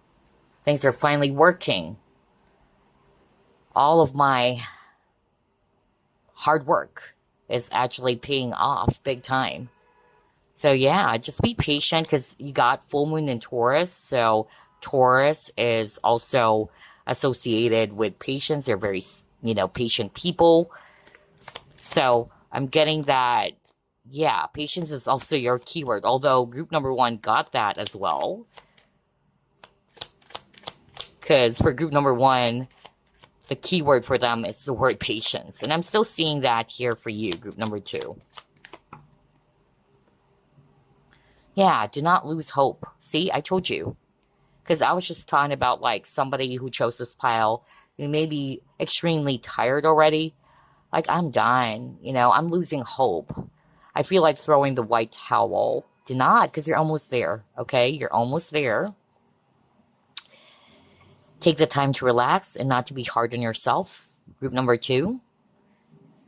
Things are finally working. All of my hard work is actually paying off big time. So yeah, just be patient because you got full moon in Taurus. So Taurus is also associated with patience. They're very, patient people. So I'm getting that. Yeah, patience is also your keyword, although group number 1 got that as well. Because for group number 1, the keyword for them is the word patience. And I'm still seeing that here for you, group number 2. Yeah, do not lose hope. See, I told you. Because I was just talking about like somebody who chose this pile who may be extremely tired already. Like, I'm done. I'm losing hope. I feel like throwing the white towel. Do not, because you're almost there, okay? You're almost there. Take the time to relax and not to be hard on yourself. Group number 2. And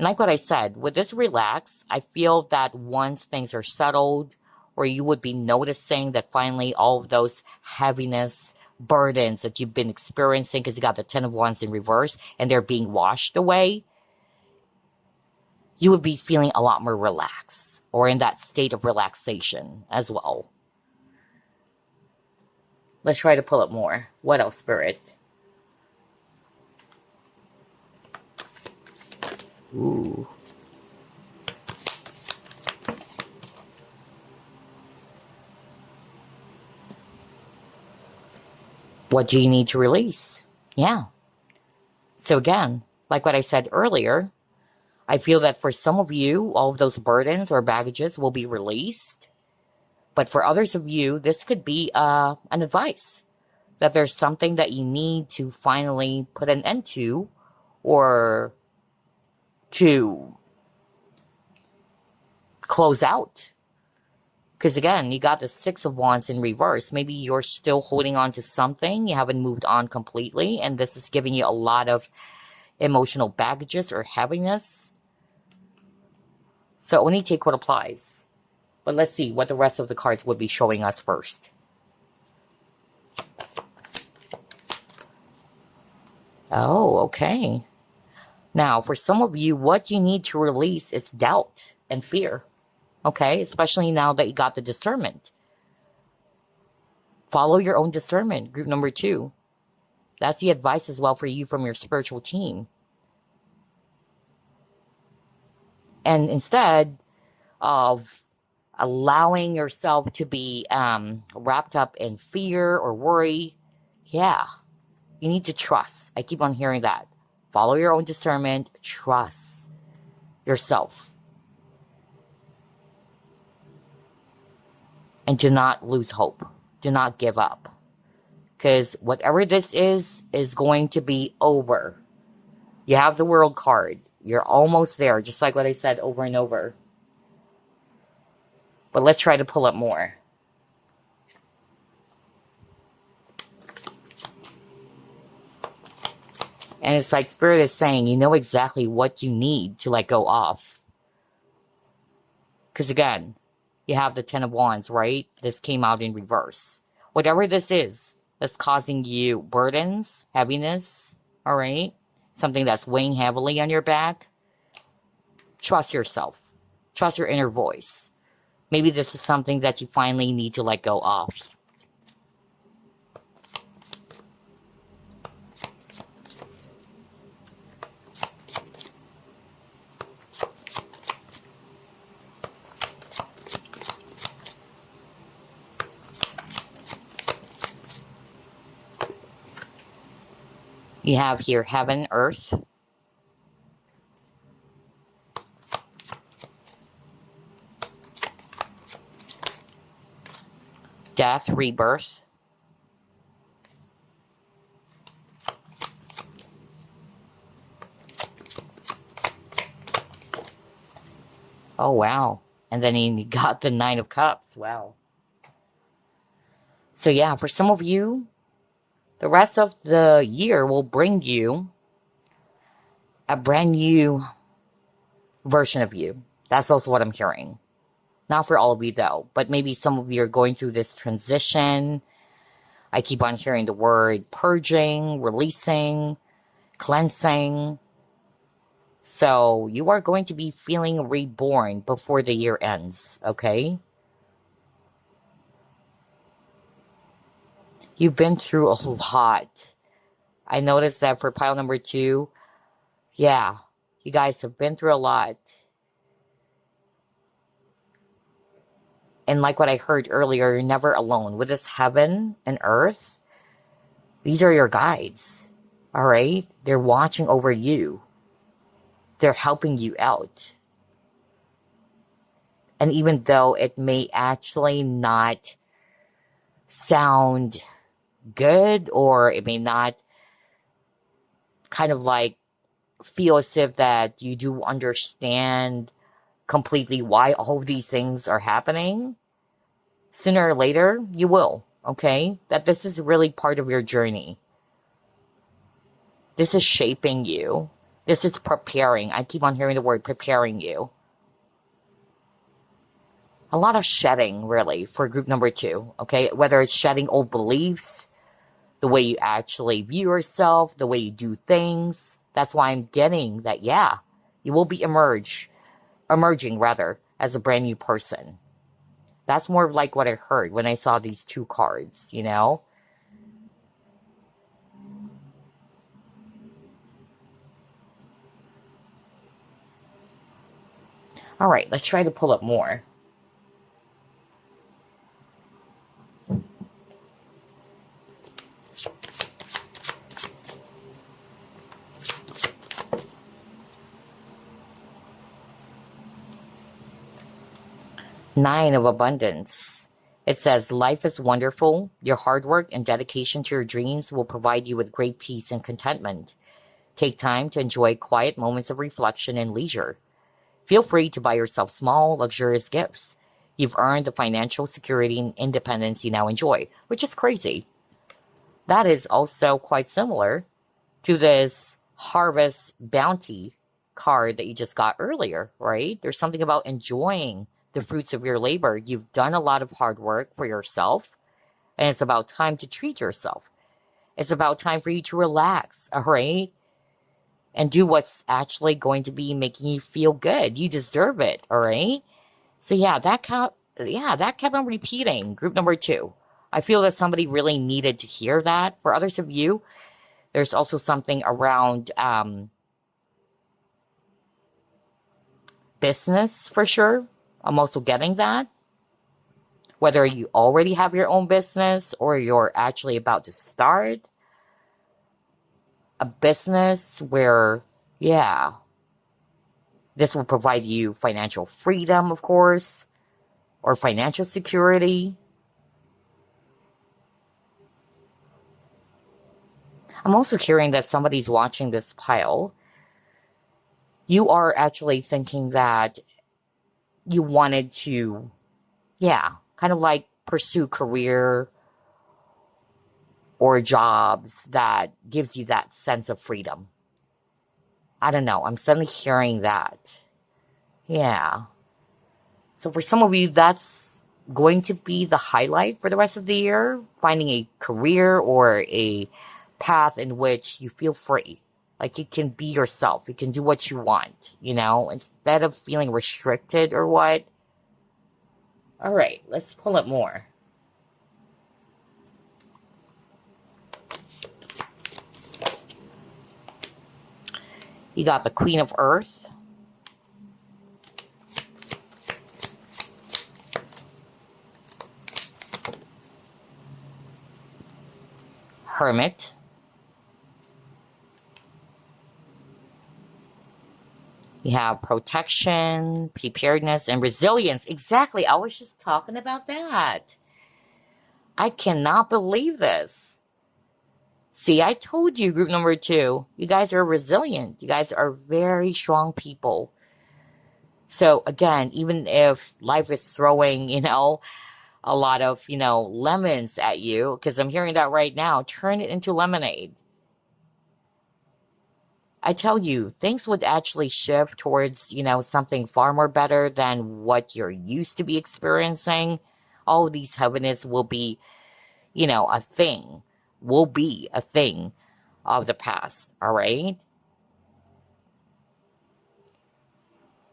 like what I said, with this relax, I feel that once things are settled, or you would be noticing that finally all of those heaviness, burdens that you've been experiencing, because you got the 10 of Wands in reverse, and they're being washed away, you would be feeling a lot more relaxed, or in that state of relaxation as well. Let's try to pull up more. What else, Spirit? Ooh. What do you need to release? Yeah. So again, like what I said earlier, I feel that for some of you, all of those burdens or baggages will be released. But for others of you, this could be an advice that there's something that you need to finally put an end to, or to close out. Because again, you got the 6 of Wands in reverse. Maybe you're still holding on to something. You haven't moved on completely. And this is giving you a lot of emotional baggages or heaviness. So only take what applies. But let's see what the rest of the cards would be showing us first. Oh, okay. Now, for some of you, what you need to release is doubt and fear. Okay, especially now that you got the discernment. Follow your own discernment, group number 2. That's the advice as well for you from your spiritual team. And instead of allowing yourself to be wrapped up in fear or worry, yeah, you need to trust. I keep on hearing that. Follow your own discernment. Trust yourself. And do not lose hope. Do not give up. Because whatever this is going to be over. You have the World card. You're almost there, just like what I said over and over. But let's try to pull up more. And it's like Spirit is saying, you know exactly what you need to let go of. Because again, you have the Ten of Wands, right? This came out in reverse. Whatever this is that's causing you burdens, heaviness, all right? Something that's weighing heavily on your back. Trust yourself. Trust your inner voice. Maybe this is something that you finally need to let go of. You have here heaven, earth. Death, rebirth. Oh, wow. And then you got the Nine of Cups. Wow. So yeah, for some of you, the rest of the year will bring you a brand new version of you. That's also what I'm hearing. Not for all of you though, but maybe some of you are going through this transition. I keep on hearing the word purging, releasing, cleansing. So you are going to be feeling reborn before the year ends, okay? You've been through a lot. I noticed that for pile number 2, yeah, you guys have been through a lot. And like what I heard earlier, you're never alone. With this heaven and earth, these are your guides, all right? They're watching over you. They're helping you out. And even though it may actually not sound good, or it may not kind of like feel as if that you do understand completely why all of these things are happening, sooner or later you will, okay? That this is really part of your journey. This is shaping you. This is preparing. I keep on hearing the word preparing you. A lot of shedding, really, for group number 2, okay? Whether it's shedding old beliefs, the way you actually view yourself, the way you do things. That's why I'm getting that, yeah, you will be emerging rather, as a brand new person. That's more like what I heard when I saw these 2 cards, you know? All right, let's try to pull up more. Nine of Abundance. It says, life is wonderful. Your hard work and dedication to your dreams will provide you with great peace and contentment. Take time to enjoy quiet moments of reflection and leisure. Feel free to buy yourself small, luxurious gifts. You've earned the financial security and independence you now enjoy, which is crazy. That is also quite similar to this Harvest Bounty card that you just got earlier, right? There's something about enjoying the fruits of your labor. You've done a lot of hard work for yourself, and it's about time to treat yourself. It's about time for you to relax, all right? And do what's actually going to be making you feel good. You deserve it, all right? So yeah, that kept on repeating. Group number 2. I feel that somebody really needed to hear that. For others of you, there's also something around business for sure. I'm also getting that. Whether you already have your own business or you're actually about to start a business where, yeah, this will provide you financial freedom, of course, or financial security. I'm also hearing that somebody's watching this pile. You are actually thinking that you wanted to, yeah, kind of like pursue career or jobs that gives you that sense of freedom. I don't know. I'm suddenly hearing that. Yeah. So for some of you, that's going to be the highlight for the rest of the year, finding a career or a path in which you feel free. Like you can be yourself. You can do what you want, instead of feeling restricted or what. All right, let's pull it more. You got the Queen of Earth, Hermit. You have protection, preparedness, and resilience. Exactly. I was just talking about that. I cannot believe this. See, I told you, group number 2, you guys are resilient. You guys are very strong people. So again, even if life is throwing, a lot of, lemons at you, because I'm hearing that right now, turn it into lemonade. I tell you, things would actually shift towards, something far more better than what you're used to be experiencing. All of these heaviness will be, a thing, will be a thing of the past, all right?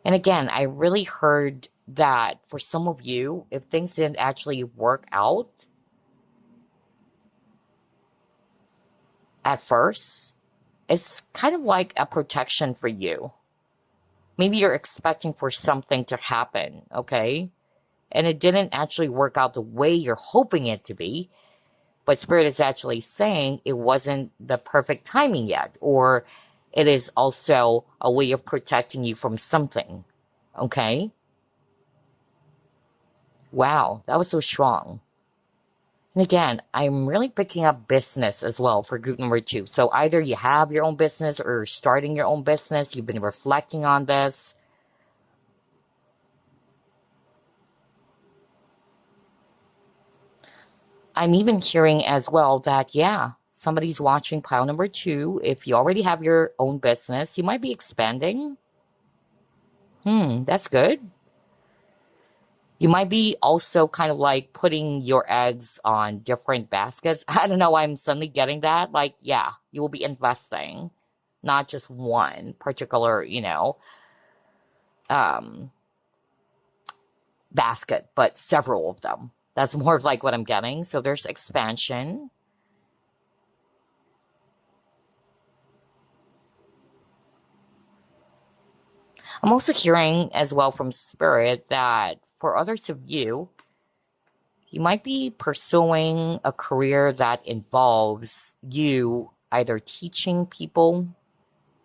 And again, I really heard that for some of you, if things didn't actually work out at first, it's kind of like a protection for you. Maybe you're expecting for something to happen, okay? And it didn't actually work out the way you're hoping it to be, but Spirit is actually saying it wasn't the perfect timing yet, or it is also a way of protecting you from something, okay? Wow, that was so strong. And again, I'm really picking up business as well for group number 2. So either you have your own business or starting your own business, you've been reflecting on this. I'm even hearing as well that, yeah, somebody's watching pile number 2. If you already have your own business, you might be expanding. That's good. You might be also kind of like putting your eggs on different baskets. I don't know why I'm suddenly getting that. Like, yeah, you will be investing, not just one particular, um, basket, but several of them. That's more of like what I'm getting. So there's expansion. I'm also hearing as well from Spirit that for others of you, you might be pursuing a career that involves you either teaching people,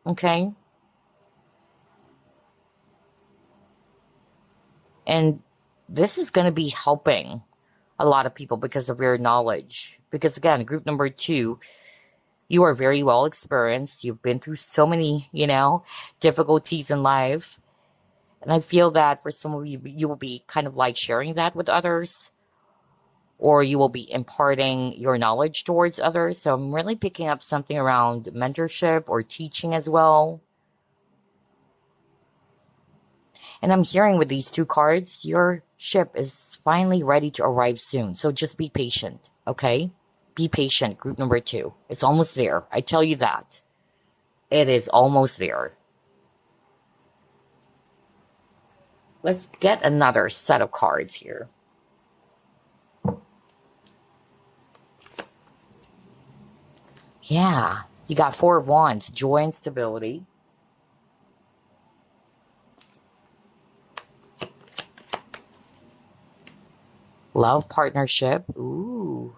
okay? And this is going to be helping a lot of people because of your knowledge. Because again, group number 2, you are very well experienced. You've been through so many, difficulties in life. And I feel that for some of you, you will be kind of like sharing that with others, or you will be imparting your knowledge towards others. So I'm really picking up something around mentorship or teaching as well. And I'm hearing with these 2 cards, your ship is finally ready to arrive soon. So just be patient, okay? Be patient, group number 2. It's almost there. I tell you that. It is almost there. Let's get another set of cards here. Yeah, you got 4 of Wands, joy and stability. Love, partnership. Ooh.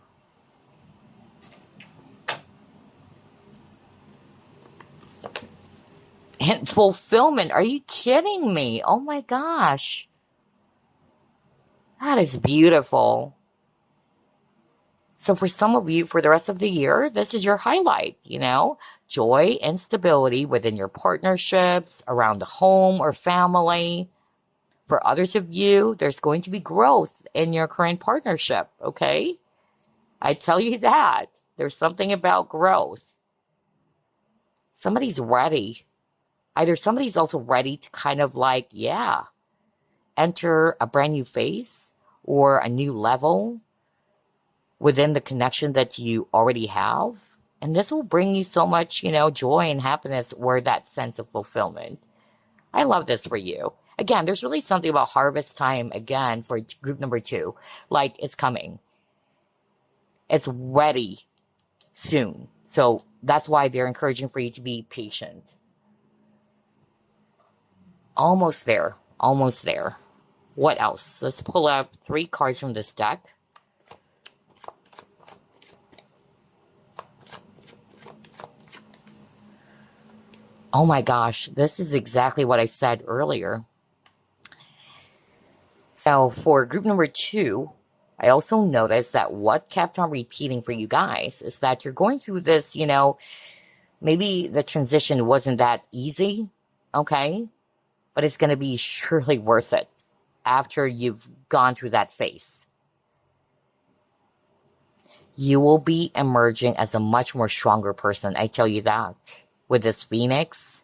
And fulfillment. Are you kidding me? Oh my gosh. That is beautiful. So for some of you, for the rest of the year, this is your highlight, joy and stability within your partnerships, around the home or family. For others of you, there's going to be growth in your current partnership, okay? I tell you that. There's something about growth. Somebody's ready. Either somebody's also ready to kind of like, enter a brand new phase or a new level within the connection that you already have. And this will bring you so much, joy and happiness or that sense of fulfillment. I love this for you. Again, there's really something about harvest time, again, for group number 2. Like, it's coming. It's ready soon. So that's why they're encouraging for you to be patient. Almost there. Almost there. What else? Let's pull up 3 cards from this deck. Oh my gosh, this is exactly what I said earlier. So for group number 2, I also noticed that what kept on repeating for you guys is that you're going through this, maybe the transition wasn't that easy, okay? But it's going to be surely worth it after you've gone through that phase. You will be emerging as a much more stronger person, I tell you that. With this Phoenix,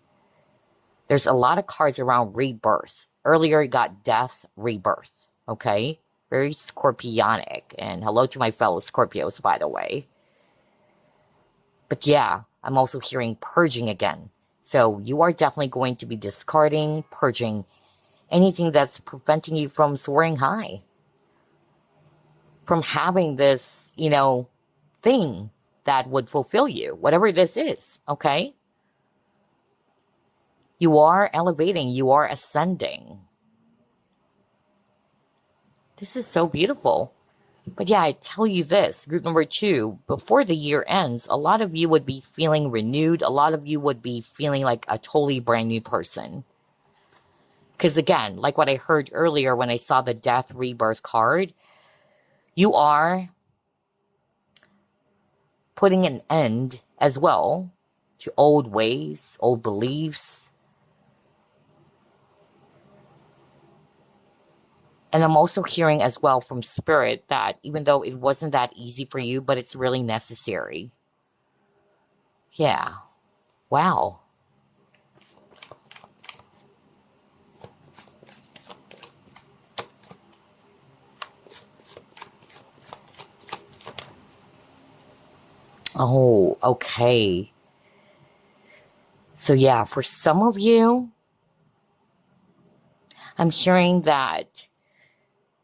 there's a lot of cards around rebirth. Earlier, you got death, rebirth, okay? Very Scorpionic. And hello to my fellow Scorpios, by the way. But yeah, I'm also hearing purging again. So you are definitely going to be discarding, purging anything that's preventing you from soaring high. From having this, thing that would fulfill you, whatever this is, okay? You are elevating, you are ascending. This is so beautiful. But yeah, I tell you this, group number 2, before the year ends, a lot of you would be feeling renewed. A lot of you would be feeling like a totally brand new person. Because again, like what I heard earlier when I saw the death rebirth card, you are putting an end as well to old ways, old beliefs. And I'm also hearing as well from Spirit that even though it wasn't that easy for you, but it's really necessary. Yeah. Wow. Oh, okay. So yeah, for some of you, I'm hearing that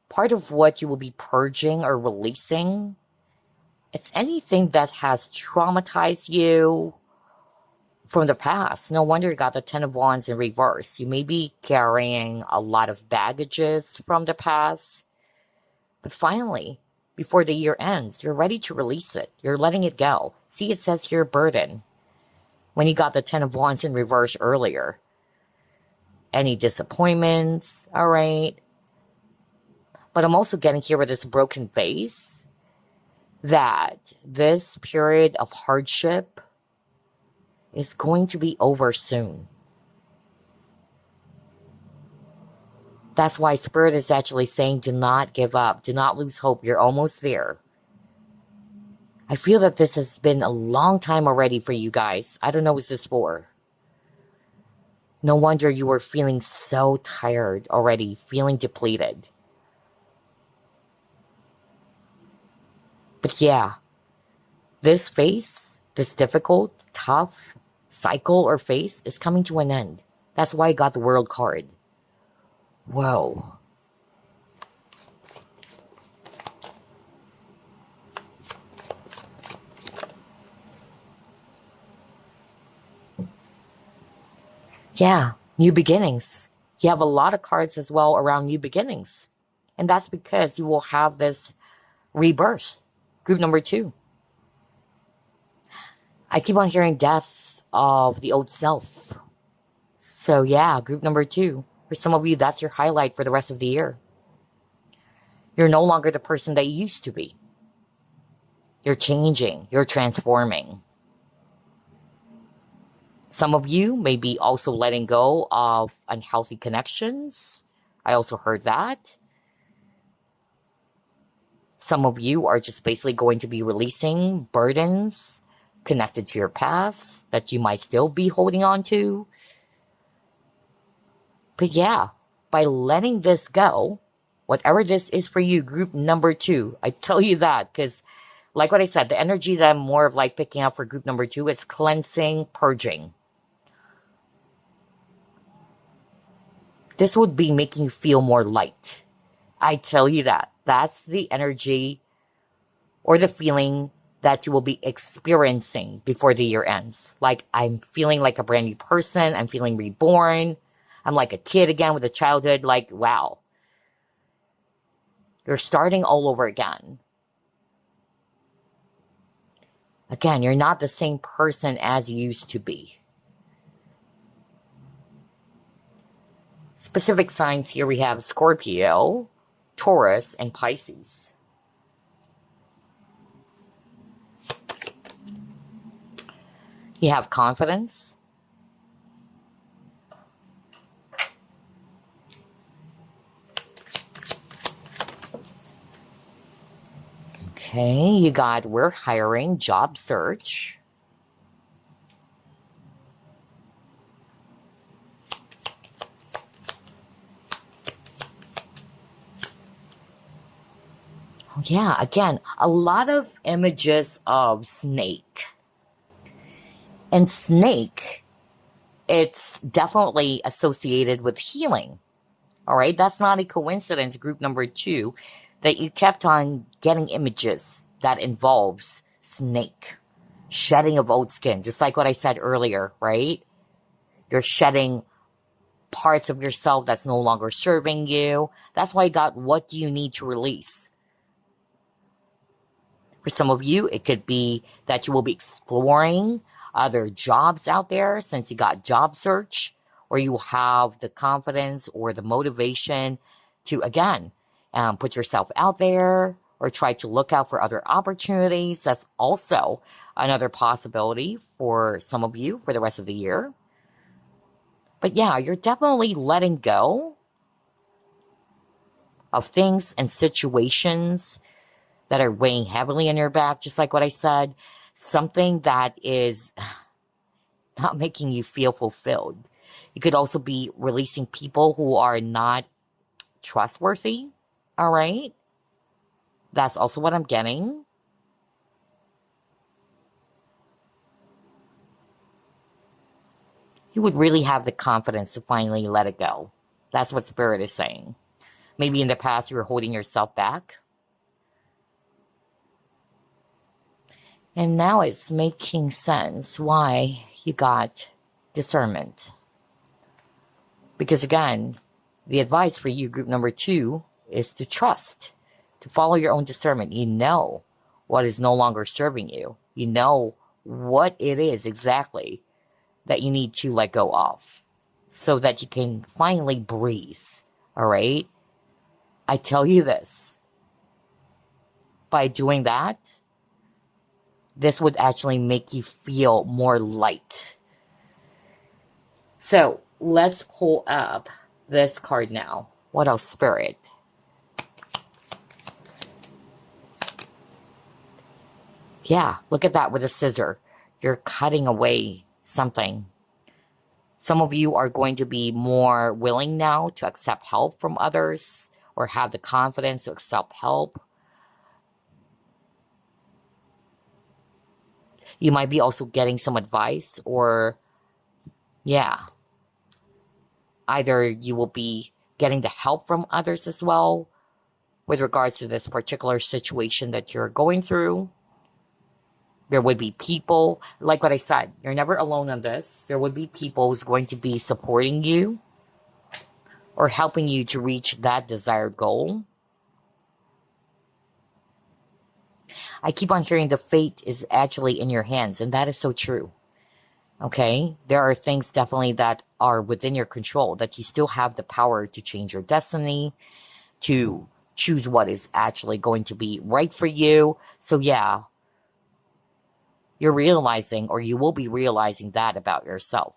part of what you will be purging or releasing, it's anything that has traumatized you from the past. No wonder you got the 10 of Wands in reverse. You may be carrying a lot of baggages from the past, but finally, before the year ends, you're ready to release it. You're letting it go. See, it says here burden when you got the 10 of Wands in reverse earlier. Any disappointments, all right? But I'm also getting here with this broken vase that this period of hardship is going to be over soon. That's why Spirit is actually saying do not give up. Do not lose hope. You're almost there. I feel that this has been a long time already for you guys. I don't know what's this for. No wonder you were feeling so tired already, feeling depleted. But yeah, this phase, this difficult, tough cycle or phase is coming to an end. That's why I got the World card. Whoa. Yeah, new beginnings. You have a lot of cards as well around new beginnings. And that's because you will have this rebirth. Group number 2. I keep on hearing death of the old self. So yeah, group number 2. For some of you, that's your highlight for the rest of the year. You're no longer the person that you used to be. You're changing. You're transforming. Some of you may be also letting go of unhealthy connections. I also heard that. Some of you are just basically going to be releasing burdens connected to your past that you might still be holding on to. But yeah, by letting this go, whatever this is for you, group number 2, I tell you that because like what I said, the energy that I'm more of like picking up for group number 2, it's cleansing, purging. This would be making you feel more light. I tell you that. That's the energy or the feeling that you will be experiencing before the year ends. Like, I'm feeling like a brand new person. I'm feeling reborn. I'm like a kid again with a childhood. Like, wow. You're starting all over again. Again, you're not the same person as you used to be. Specific signs here we have Scorpio, Taurus, and Pisces. You have confidence. Okay, you got we're hiring, job search. Oh yeah, again, a lot of images of snake. And snake, it's definitely associated with healing. All right, that's not a coincidence, group number 2, that you kept on getting images that involves snake, shedding of old skin, just like what I said earlier, right? You're shedding parts of yourself that's no longer serving you. That's why I got what do you need to release. For some of you, it could be that you will be exploring other jobs out there since you got job search, or you have the confidence or the motivation to, again, put yourself out there or try to look out for other opportunities. That's also another possibility for some of you for the rest of the year. But yeah, you're definitely letting go of things and situations that are weighing heavily on your back, just like what I said. Something that is not making you feel fulfilled. You could also be releasing people who are not trustworthy, all right? That's also what I'm getting. You would really have the confidence to finally let it go. That's what Spirit is saying. Maybe in the past you were holding yourself back. And now it's making sense why you got discernment. Because again, the advice for you, group number 2, is to trust, to follow your own discernment. You know what is no longer serving you. You know what it is exactly that you need to let go of so that you can finally breathe, all right? I tell you this, by doing that, this would actually make you feel more light. So let's pull up this card now. What else, Spirit? Yeah, look at that with a scissor. You're cutting away something. Some of you are going to be more willing now to accept help from others or have the confidence to accept help. You might be also getting some advice or, yeah, either you will be getting the help from others as well with regards to this particular situation that you're going through. There would be people, like what I said, you're never alone on this. There would be people who's going to be supporting you or helping you to reach that desired goal. I keep on hearing the fate is actually in your hands, and that is so true. Okay? There are things definitely that are within your control, that you still have the power to change your destiny, to choose what is actually going to be right for you. So yeah, You're realizing, or you will be realizing that about yourself.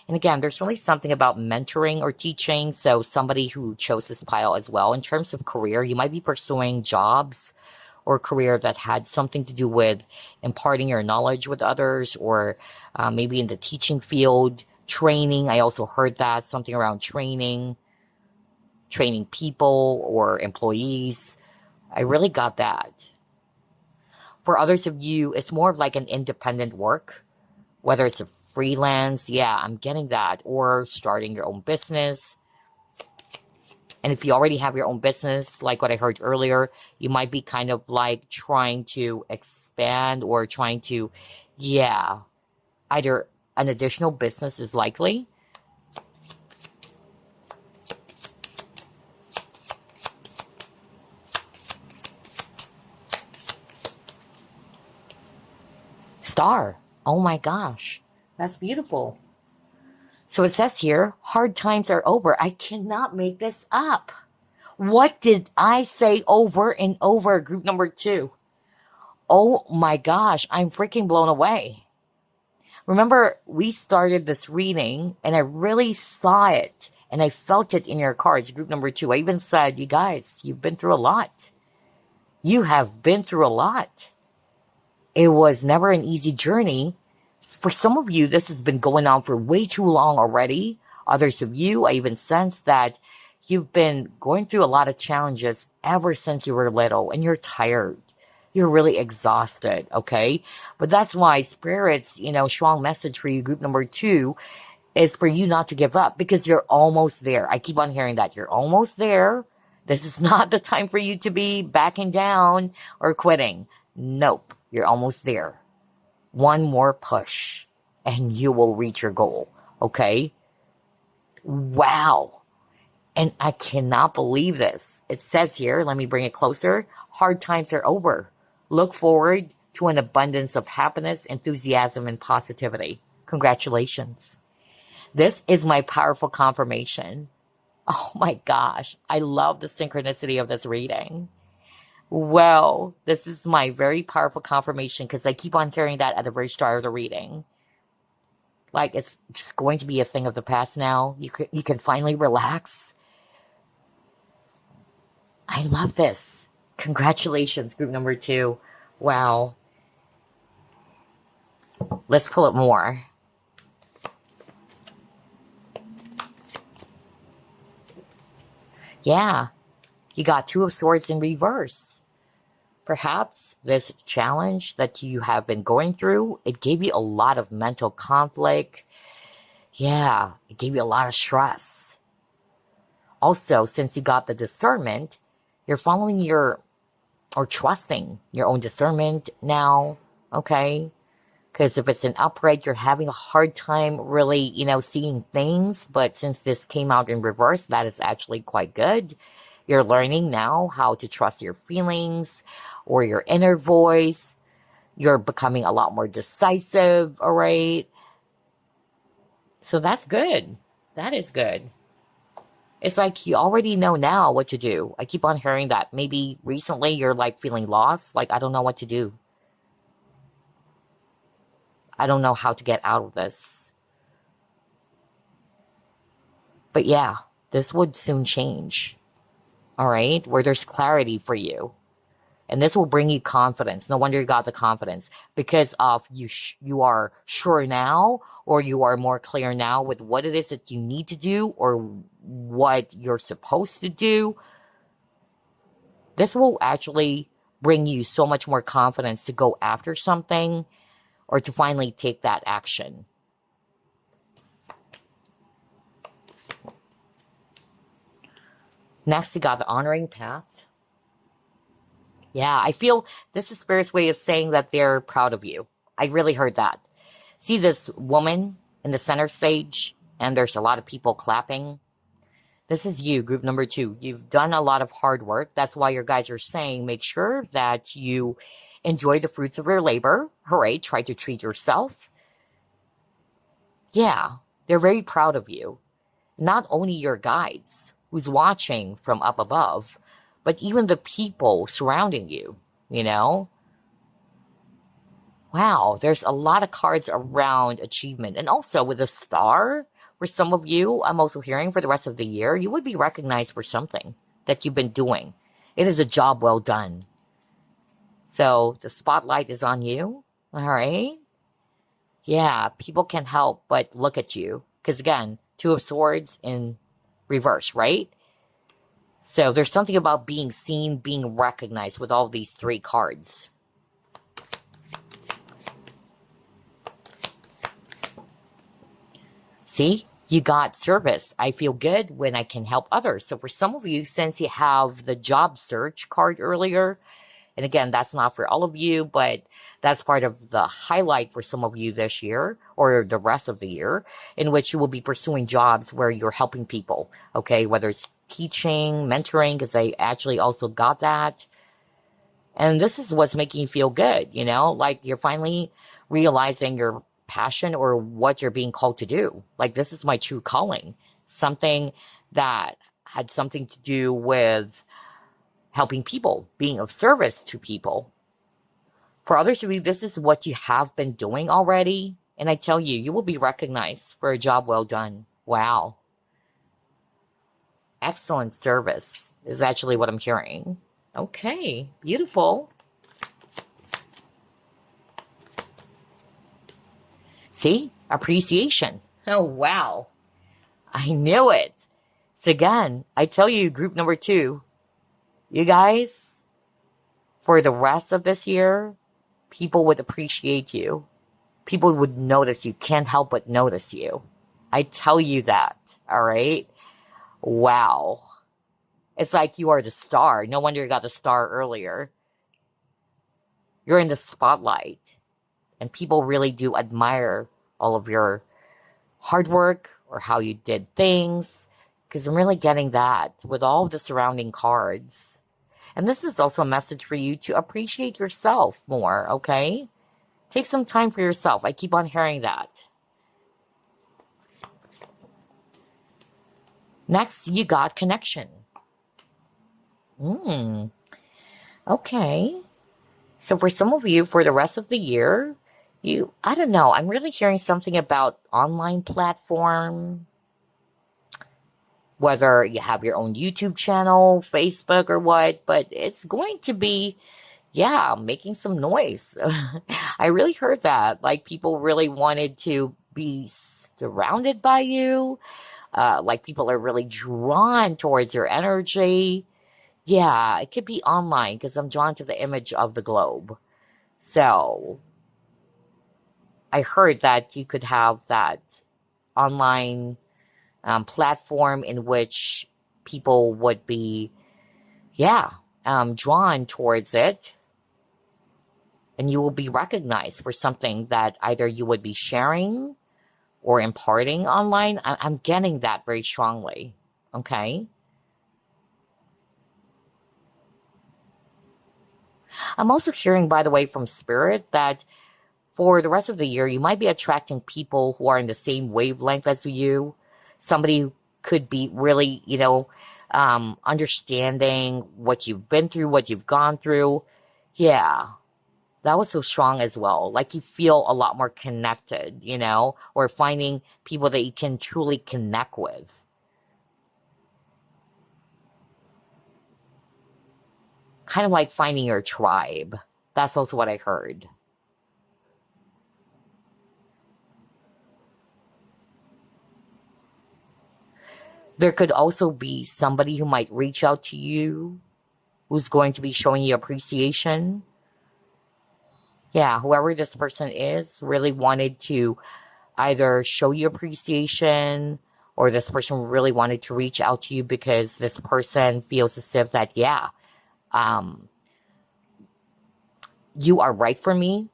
And again, there's really something about mentoring or teaching. So somebody who chose this pile as well. In terms of career, you might be pursuing jobs or career that had something to do with imparting your knowledge with others, or maybe in the teaching field, training. I also heard that, something around training people or employees. I really got that. For others of you, it's more of like an independent work, whether it's a freelance, yeah, I'm getting that, or starting your own business. And if you already have your own business, like what I heard earlier, you might be kind of like trying to expand or trying to, yeah, either an additional business is likely. Star. Oh my gosh. That's beautiful. So it says here, hard times are over. I cannot make this up. What did I say over and over, group number 2? Oh my gosh, I'm freaking blown away. Remember, we started this reading and I really saw it and I felt it in your cards, group number 2. I even said, you guys, you've been through a lot. You have been through a lot. It was never an easy journey. For some of you, this has been going on for way too long already. Others of you, I even sense that you've been going through a lot of challenges ever since you were little and you're tired. You're really exhausted, okay? But that's why Spirit's, strong message for you, group number 2, is for you not to give up because you're almost there. I keep on hearing that. You're almost there. This is not the time for you to be backing down or quitting. Nope. You're almost there. One more push and you will reach your goal, okay? Wow. And I cannot believe this. It says here, let me bring it closer. Hard times are over. Look forward to an abundance of happiness, enthusiasm, and positivity. Congratulations. This is my powerful confirmation. Oh my gosh. I love the synchronicity of this reading. Well, this is my very powerful confirmation because I keep on hearing that at the very start of the reading. Like it's just going to be a thing of the past now. You can finally relax. I love this. Congratulations, group number 2. Wow. Let's pull it more. Yeah, you got 2 of Swords in reverse. Perhaps this challenge that you have been going through, it gave you a lot of mental conflict. Yeah, it gave you a lot of stress. Also, since you got the discernment, you're following or trusting your own discernment now, okay? Because if it's an upright, you're having a hard time really, seeing things. But since this came out in reverse, that is actually quite good. You're learning now how to trust your feelings or your inner voice. You're becoming a lot more decisive, all right? So that's good. That is good. It's like you already know now what to do. I keep on hearing that. Maybe recently you're like feeling lost. Like, I don't know what to do. I don't know how to get out of this. But yeah, this would soon change. All right? Where there's clarity for you. And this will bring you confidence. No wonder you got the confidence. Because of you are sure now, or you are more clear now with what it is that you need to do or what you're supposed to do. This will actually bring you so much more confidence to go after something or to finally take that action. Next, you got the honoring path. Yeah, I feel this is Spirit's way of saying that they're proud of you. I really heard that. See this woman in the center stage, and there's a lot of people clapping. This is you, group number 2. You've done a lot of hard work. That's why your guys are saying make sure that you enjoy the fruits of your labor. Hooray, try to treat yourself. Yeah, they're very proud of you. Not only your guides, who's watching from up above, but even the people surrounding you, Wow, there's a lot of cards around achievement. And also with a star, for some of you, I'm also hearing for the rest of the year, you would be recognized for something that you've been doing. It is a job well done. So the spotlight is on you. All right. Yeah, people can help but look at you. Because again, Two of Swords in reverse, right? So there's something about being seen, being recognized with all these three cards. See, you got service. I feel good when I can help others. So for some of you, since you have the job search card earlier, and again, that's not for all of you, but that's part of the highlight for some of you this year or the rest of the year, in which you will be pursuing jobs where you're helping people, okay? Whether it's teaching, mentoring, because I actually also got that. And this is what's making you feel good, you know? Like you're finally realizing your passion or what you're being called to do. Like, this is my true calling. Something that had something to do with helping people, being of service to people. For others of you, this is what you have been doing already. And I tell you, you will be recognized for a job well done. Wow. Excellent service is actually what I'm hearing. Okay, beautiful. See? Appreciation. Oh, wow. I knew it. So again, I tell you, group number 2, you guys, for the rest of this year, people would appreciate you. People would notice you. Can't help but notice you. I tell you that, all right? Wow. It's like you are the star. No wonder you got the star earlier. You're in the spotlight. And people really do admire all of your hard work or how you did things. Because I'm really getting that with all of the surrounding cards. And this is also a message for you to appreciate yourself more, okay? Take some time for yourself. I keep on hearing that. Next, you got connection. Okay. So for some of you, for the rest of the year, I don't know, I'm really hearing something about online platform, whether you have your own YouTube channel, Facebook or what, but it's going to be, yeah, making some noise. I really heard that. Like people really wanted to be surrounded by you. Like people are really drawn towards your energy. Yeah, it could be online because I'm drawn to the image of the globe. So I heard that you could have that online platform in which people would be, yeah, drawn towards it. And you will be recognized for something that either you would be sharing or imparting online. I'm getting that very strongly. Okay. I'm also hearing, by the way, from Spirit that for the rest of the year, you might be attracting people who are in the same wavelength as you. Somebody who could be really, understanding what you've been through, what you've gone through. Yeah, that was so strong as well. Like you feel a lot more connected, or finding people that you can truly connect with. Kind of like finding your tribe. That's also what I heard. There could also be somebody who might reach out to you who's going to be showing you appreciation. Yeah, whoever this person is really wanted to either show you appreciation or this person really wanted to reach out to you because this person feels as if that, yeah, you are right for me.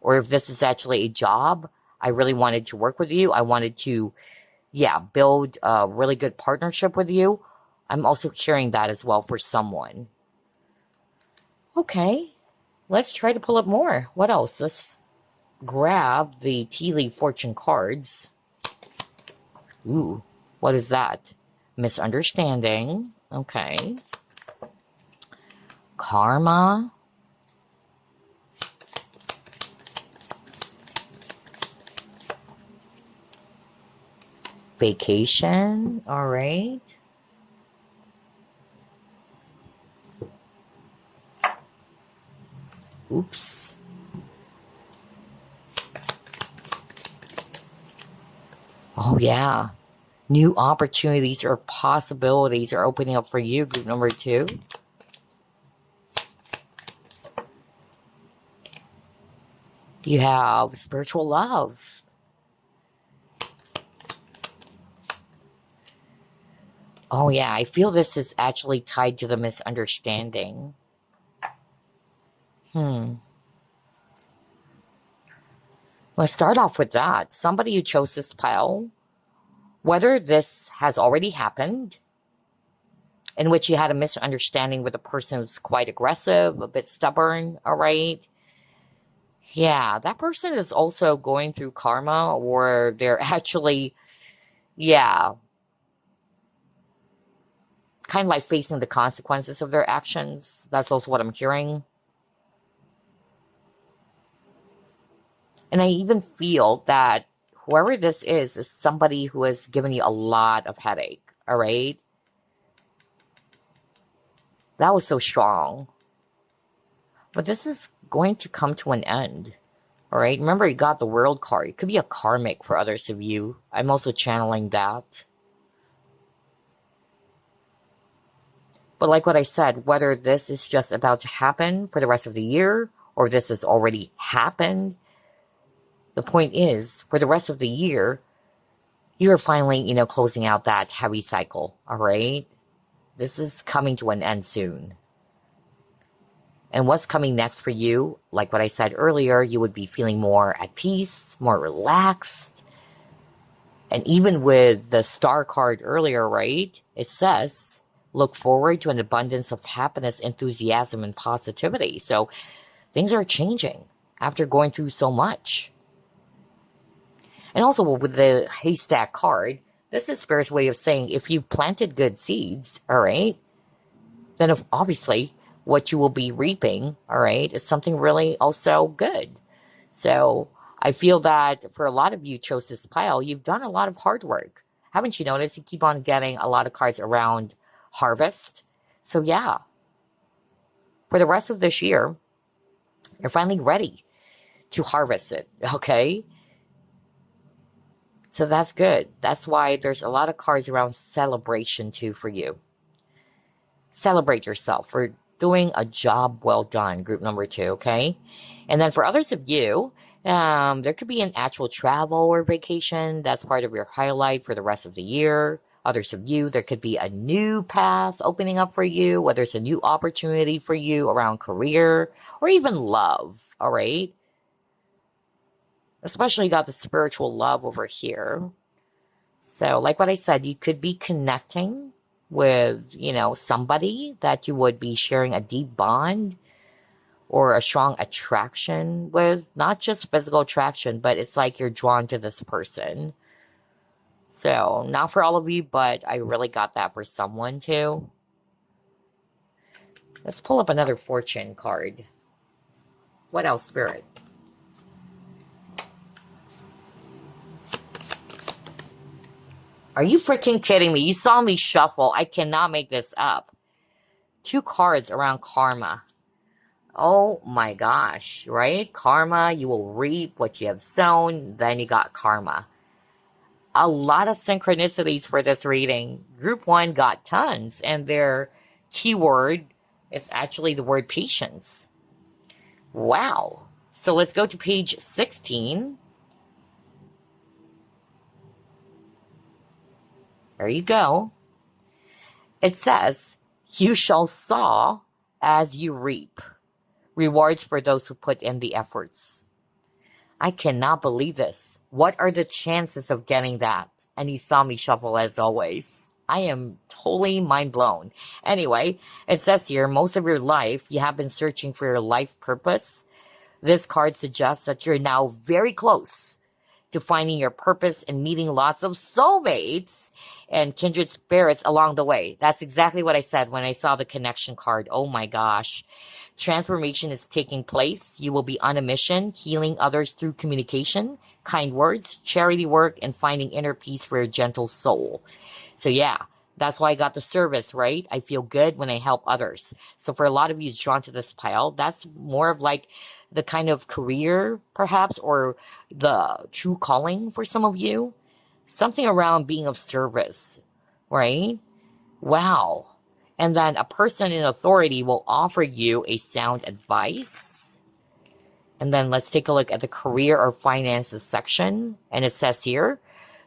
Or if this is actually a job, I really wanted to work with you. I wanted to, yeah, build a really good partnership with you. I'm also hearing that as well for someone. Okay, let's try to pull up more. What else? Let's grab the tea leaf fortune cards. Ooh, what is that? Misunderstanding. Okay. Karma. Vacation. All right. Oops. Oh, yeah. New opportunities or possibilities are opening up for you, group number 2. You have spiritual love. Oh, yeah. I feel this is actually tied to the misunderstanding. Let's start off with that. Somebody who chose this pile, whether this has already happened, in which you had a misunderstanding with a person who's quite aggressive, a bit stubborn, all right? Yeah, that person is also going through karma, or they're actually, yeah, kind of like facing the consequences of their actions. That's also what I'm hearing. And I even feel that whoever this is somebody who has given you a lot of headache, all right? That was so strong. But this is going to come to an end, all right? Remember, you got the World card. It could be a karmic for others of you. I'm also channeling that. But like what I said, whether this is just about to happen for the rest of the year or this has already happened, the point is, for the rest of the year, you're finally, closing out that heavy cycle, all right? This is coming to an end soon. And what's coming next for you, like what I said earlier, you would be feeling more at peace, more relaxed. And even with the star card earlier, right, it says, look forward to an abundance of happiness, enthusiasm, and positivity. So things are changing after going through so much. And also with the haystack card, this is Spirit's way of saying if you planted good seeds, all right, then obviously what you will be reaping, all right, is something really also good. So I feel that for a lot of you chose this pile, you've done a lot of hard work. Haven't you noticed? You keep on getting a lot of cards around harvest. So yeah, for the rest of this year, you're finally ready to harvest it, okay? So that's good. That's why there's a lot of cards around celebration too for you. Celebrate yourself for doing a job well done, group number 2, okay? And then for others of you, there could be an actual travel or vacation. That's part of your highlight for the rest of the year. Others of you, there could be a new path opening up for you, whether it's a new opportunity for you around career or even love, all right? Especially you got the spiritual love over here. So like what I said, you could be connecting with, somebody that you would be sharing a deep bond or a strong attraction with. Not just physical attraction, but it's like you're drawn to this person. So not for all of you, but I really got that for someone too. Let's pull up another fortune card. What else, Spirit? Are you freaking kidding me? You saw me shuffle. I cannot make this up. 2 cards around karma. Oh my gosh, right? Karma, you will reap what you have sown. Then you got karma. A lot of synchronicities for this reading. Group 1 got tons, and their keyword is actually the word patience. Wow. So let's go to page 16. There you go. It says, you shall sow as you reap. Rewards for those who put in the efforts. I cannot believe this. What are the chances of getting that? And you saw me shuffle as always. I am totally mind blown. Anyway, it says here, most of your life, you have been searching for your life purpose. This card suggests that you're now very close to finding your purpose and meeting lots of soulmates and kindred spirits along the way. That's exactly what I said when I saw the connection card. Oh my gosh. Transformation is taking place. You will be on a mission, healing others through communication, kind words, charity work, and finding inner peace for your gentle soul. So yeah, that's why I got the service, right? I feel good when I help others. So for a lot of you who's drawn to this pile, that's more of like the kind of career, perhaps, or the true calling for some of you. Something around being of service, right? Wow. And then a person in authority will offer you a sound advice. And then let's take a look at the career or finances section. And it says here,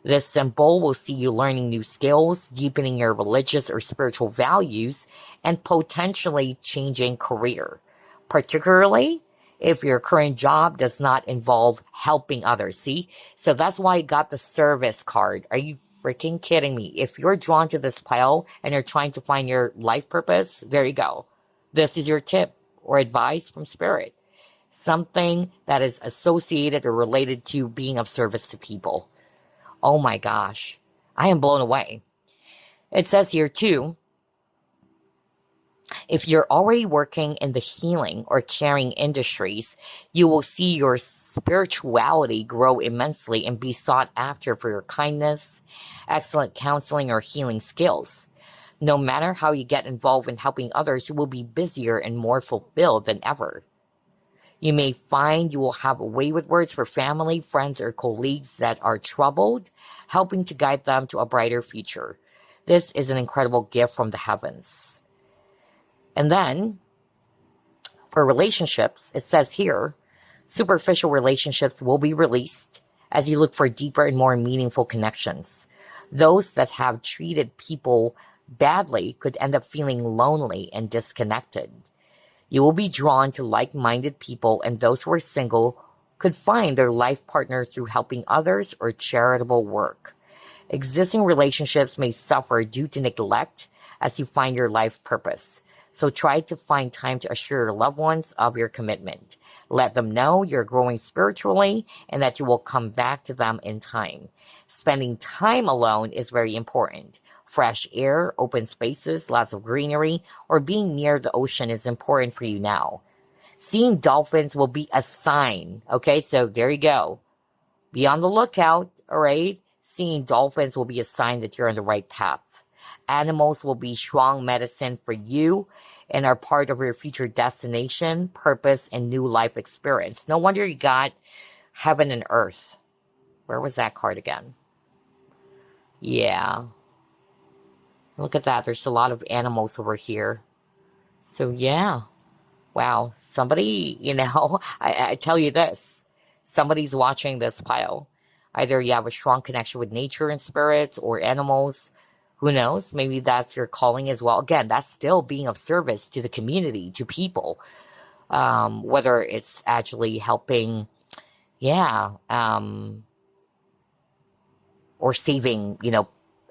this symbol will see you learning new skills, deepening your religious or spiritual values, and potentially changing career. Particularly if your current job does not involve helping others. See? So that's why I got the service card. Are you freaking kidding me? If you're drawn to this pile and you're trying to find your life purpose, there you go. This is your tip or advice from Spirit. Something that is associated or related to being of service to people. Oh my gosh, I am blown away. It says here too, if you're already working in the healing or caring industries, you will see your spirituality grow immensely and be sought after for your kindness, excellent counseling, or healing skills. No matter how you get involved in helping others, you will be busier and more fulfilled than ever. You may find you will have a way with words for family, friends, or colleagues that are troubled, helping to guide them to a brighter future. This is an incredible gift from the heavens. And then, for relationships, it says here, superficial relationships will be released as you look for deeper and more meaningful connections. Those that have treated people badly could end up feeling lonely and disconnected. You will be drawn to like-minded people, and those who are single could find their life partner through helping others or charitable work. Existing relationships may suffer due to neglect as you find your life purpose. So try to find time to assure your loved ones of your commitment. Let them know you're growing spiritually and that you will come back to them in time. Spending time alone is very important. Fresh air, open spaces, lots of greenery, or being near the ocean is important for you now. Seeing dolphins will be a sign. Okay, so there you go. Be on the lookout, all right? Seeing dolphins will be a sign that you're on the right path. Animals will be strong medicine for you and are part of your future destination, purpose, and new life experience. No wonder you got heaven and earth. Where was that card again? Yeah. Look at that. There's a lot of animals over here. So, yeah. Wow. Somebody, I tell you this. Somebody's watching this pile. Either you have a strong connection with nature and spirits or animals. Who knows? Maybe that's your calling as well. Again, that's still being of service to the community, to people. Whether it's actually helping, or saving,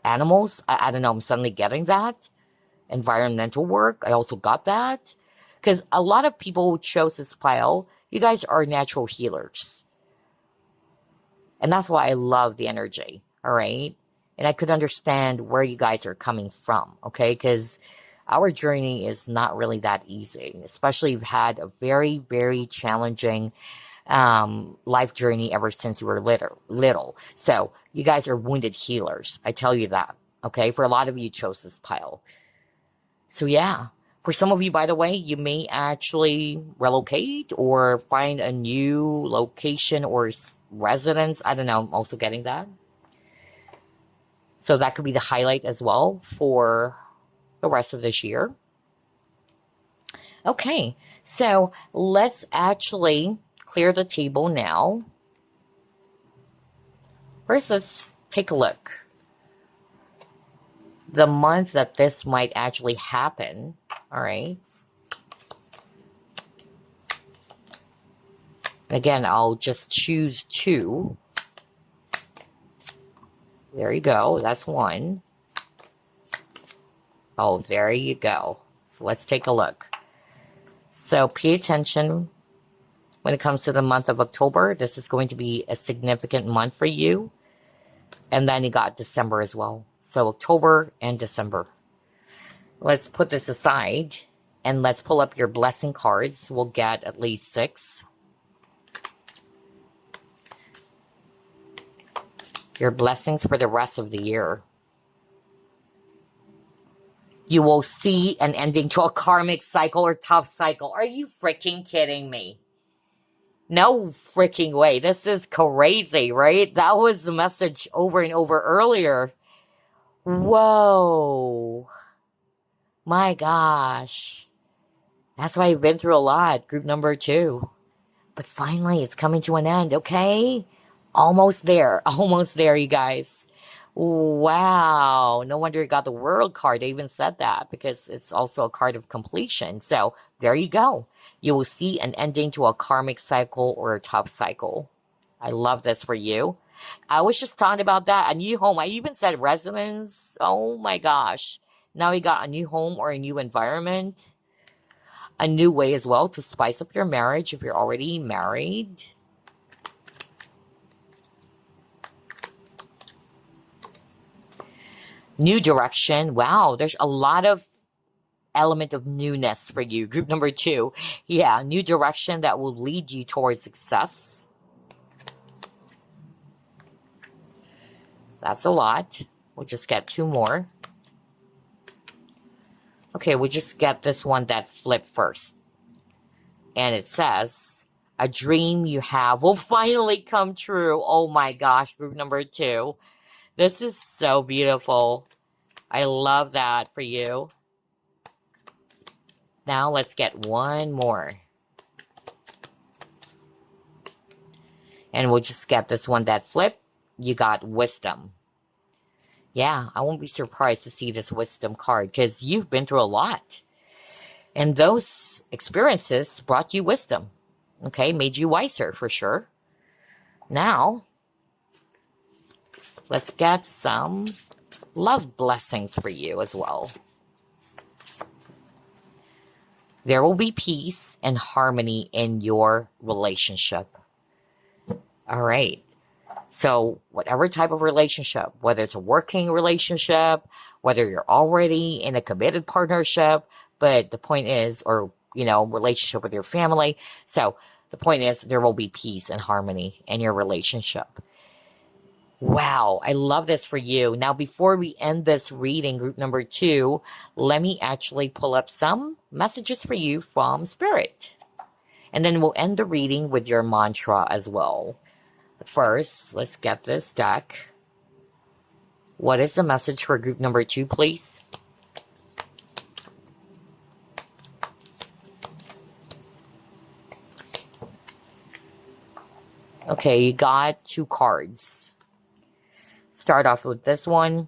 animals. I don't know. I'm suddenly getting that. Environmental work. I also got that. Because a lot of people who chose this pile, you guys are natural healers. And that's why I love the energy. All right. And I could understand where you guys are coming from, okay? Because our journey is not really that easy, especially you've had a very, very challenging life journey ever since you were little. So you guys are wounded healers. I tell you that, okay? For a lot of you chose this pile. So yeah, for some of you, by the way, you may actually relocate or find a new location or residence. I don't know. I'm also getting that. So that could be the highlight as well for the rest of this year. Okay, so let's actually clear the table now. First, let's take a look. The month that this might actually happen, all right? Again, I'll just choose two. There you go. That's one. Oh, there you go. So let's take a look. So pay attention when it comes to the month of October. This is going to be a significant month for you. And then you got December as well. So October and December. Let's put this aside and let's pull up your blessing cards. We'll get at least 6. Your blessings for the rest of the year. You will see an ending to a karmic cycle or tough cycle. Are you freaking kidding me? No freaking way. This is crazy, right? That was the message over and over earlier. Whoa. My gosh. That's why I've been through a lot. Group number 2. But finally, it's coming to an end, okay? Almost there. Almost there, you guys. Wow. No wonder you got the World card. They even said that because it's also a card of completion. So there you go. You will see an ending to a karmic cycle or a tough cycle. I love this for you. I was just talking about that. A new home. I even said residence. Oh my gosh. Now you got a new home or a new environment. A new way as well to spice up your marriage if you're already married. New direction. Wow, there's a lot of element of newness for you. Group number 2. Yeah, new direction that will lead you towards success. That's a lot. We'll just get 2 more. Okay, we'll just get this one that flipped first. And it says, a dream you have will finally come true. Oh my gosh, group number 2. This is so beautiful. I love that for you. Now let's get 1 more. And we'll just get this one that flipped. You got wisdom. Yeah, I won't be surprised to see this wisdom card because you've been through a lot. And those experiences brought you wisdom. Okay, made you wiser for sure. Now, let's get some love blessings for you as well. There will be peace and harmony in your relationship. All right. So whatever type of relationship, whether it's a working relationship, whether you're already in a committed partnership, but the point is, or, relationship with your family. So the point is there will be peace and harmony in your relationship. Wow, I love this for you. Now, before we end this reading, group number 2, let me actually pull up some messages for you from Spirit. And then we'll end the reading with your mantra as well. But first, let's get this deck. What is the message for group number 2, please? Okay, you got 2 cards. Start off with this one.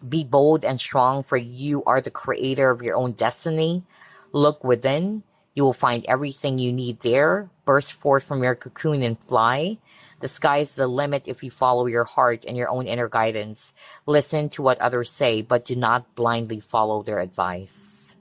Be bold and strong, for you are the creator of your own destiny. Look within. You will find everything you need there. Burst forth from your cocoon and fly. The sky is the limit if you follow your heart and your own inner guidance. Listen to what others say, but do not blindly follow their advice.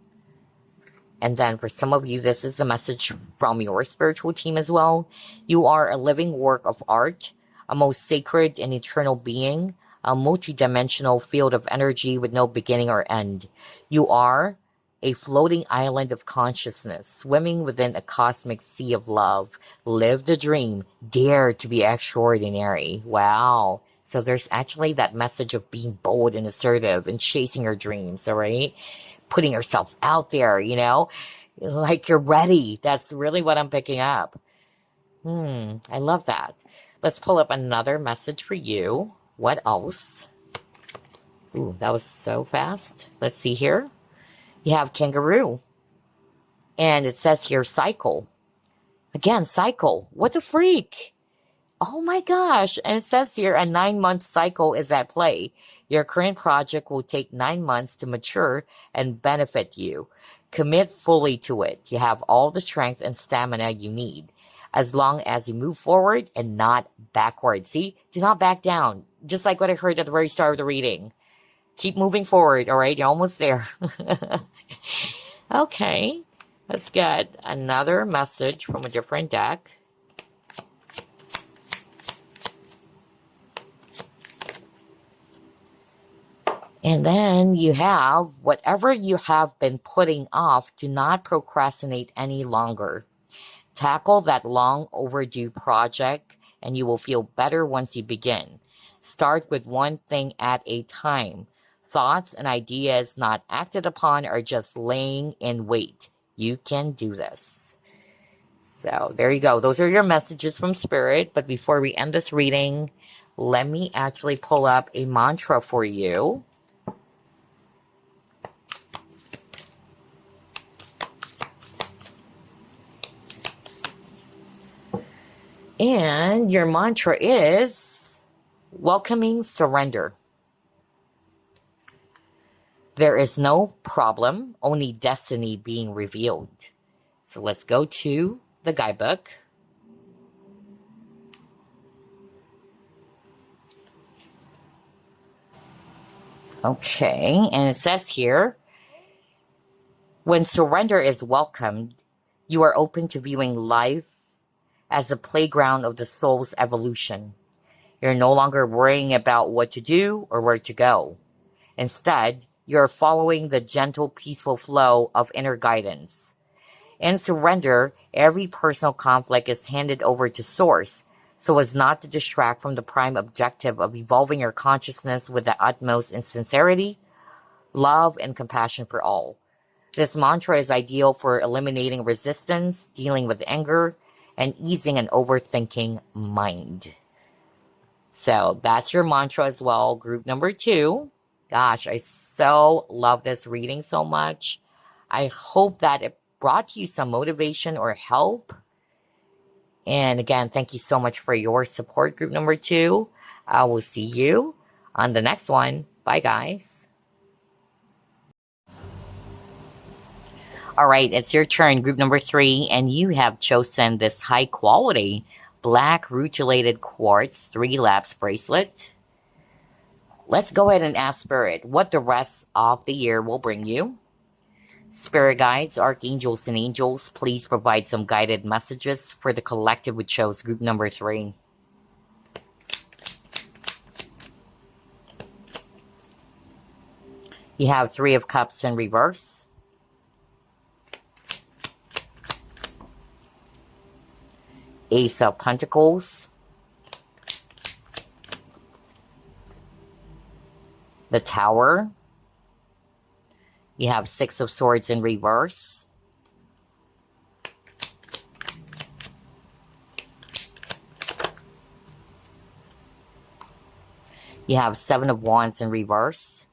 And then for some of you, this is a message from your spiritual team as well. You are a living work of art, a most sacred and eternal being, a multidimensional field of energy with no beginning or end. You are a floating island of consciousness, swimming within a cosmic sea of love. Live the dream. Dare to be extraordinary. Wow. So there's actually that message of being bold and assertive and chasing your dreams, all right? Putting yourself out there, like you're ready. That's really what I'm picking up. I love that. Let's pull up another message for you. What else? Ooh, that was so fast. Let's see here. You have kangaroo. And it says here, cycle. Again, cycle. What the freak? Oh my gosh. And it says here, a 9-month cycle is at play. Your current project will take 9 months to mature and benefit you. Commit fully to it. You have all the strength and stamina you need, as long as you move forward and not backward. See? Do not back down. Just like what I heard at the very start of the reading. Keep moving forward, all right? You're almost there. Okay. Let's get another message from a different deck. And then you have whatever you have been putting off, do not procrastinate any longer. Tackle that long overdue project and you will feel better once you begin. Start with one thing at a time. Thoughts and ideas not acted upon are just laying in wait. You can do this. So there you go. Those are your messages from Spirit. But before we end this reading, let me actually pull up a mantra for you. And your mantra is welcoming surrender. There is no problem, only destiny being revealed. So let's go to the guidebook. Okay, and it says here, when surrender is welcomed, you are open to viewing life as a playground of the soul's evolution. You're no longer worrying about what to do or where to go. Instead, you're following the gentle, peaceful flow of inner guidance. In surrender, every personal conflict is handed over to Source, so as not to distract from the prime objective of evolving your consciousness with the utmost in sincerity, love, and compassion for all. This mantra is ideal for eliminating resistance, dealing with anger, and easing an overthinking mind. So that's your mantra as well, group number 2. Gosh, I so love this reading so much. I hope that it brought you some motivation or help. And again, thank you so much for your support, group number 2. I will see you on the next one. Bye, guys. All right, it's your turn, group number 3, and you have chosen this high quality black rutilated quartz 3 lapse bracelet. Let's go ahead and ask Spirit what the rest of the year will bring you. Spirit guides, archangels, and angels, please provide some guided messages for the collective who chose group number 3. You have 3 of Cups in reverse. Ace of Pentacles. The Tower. You have 6 of Swords in reverse. You have 7 of Wands in reverse.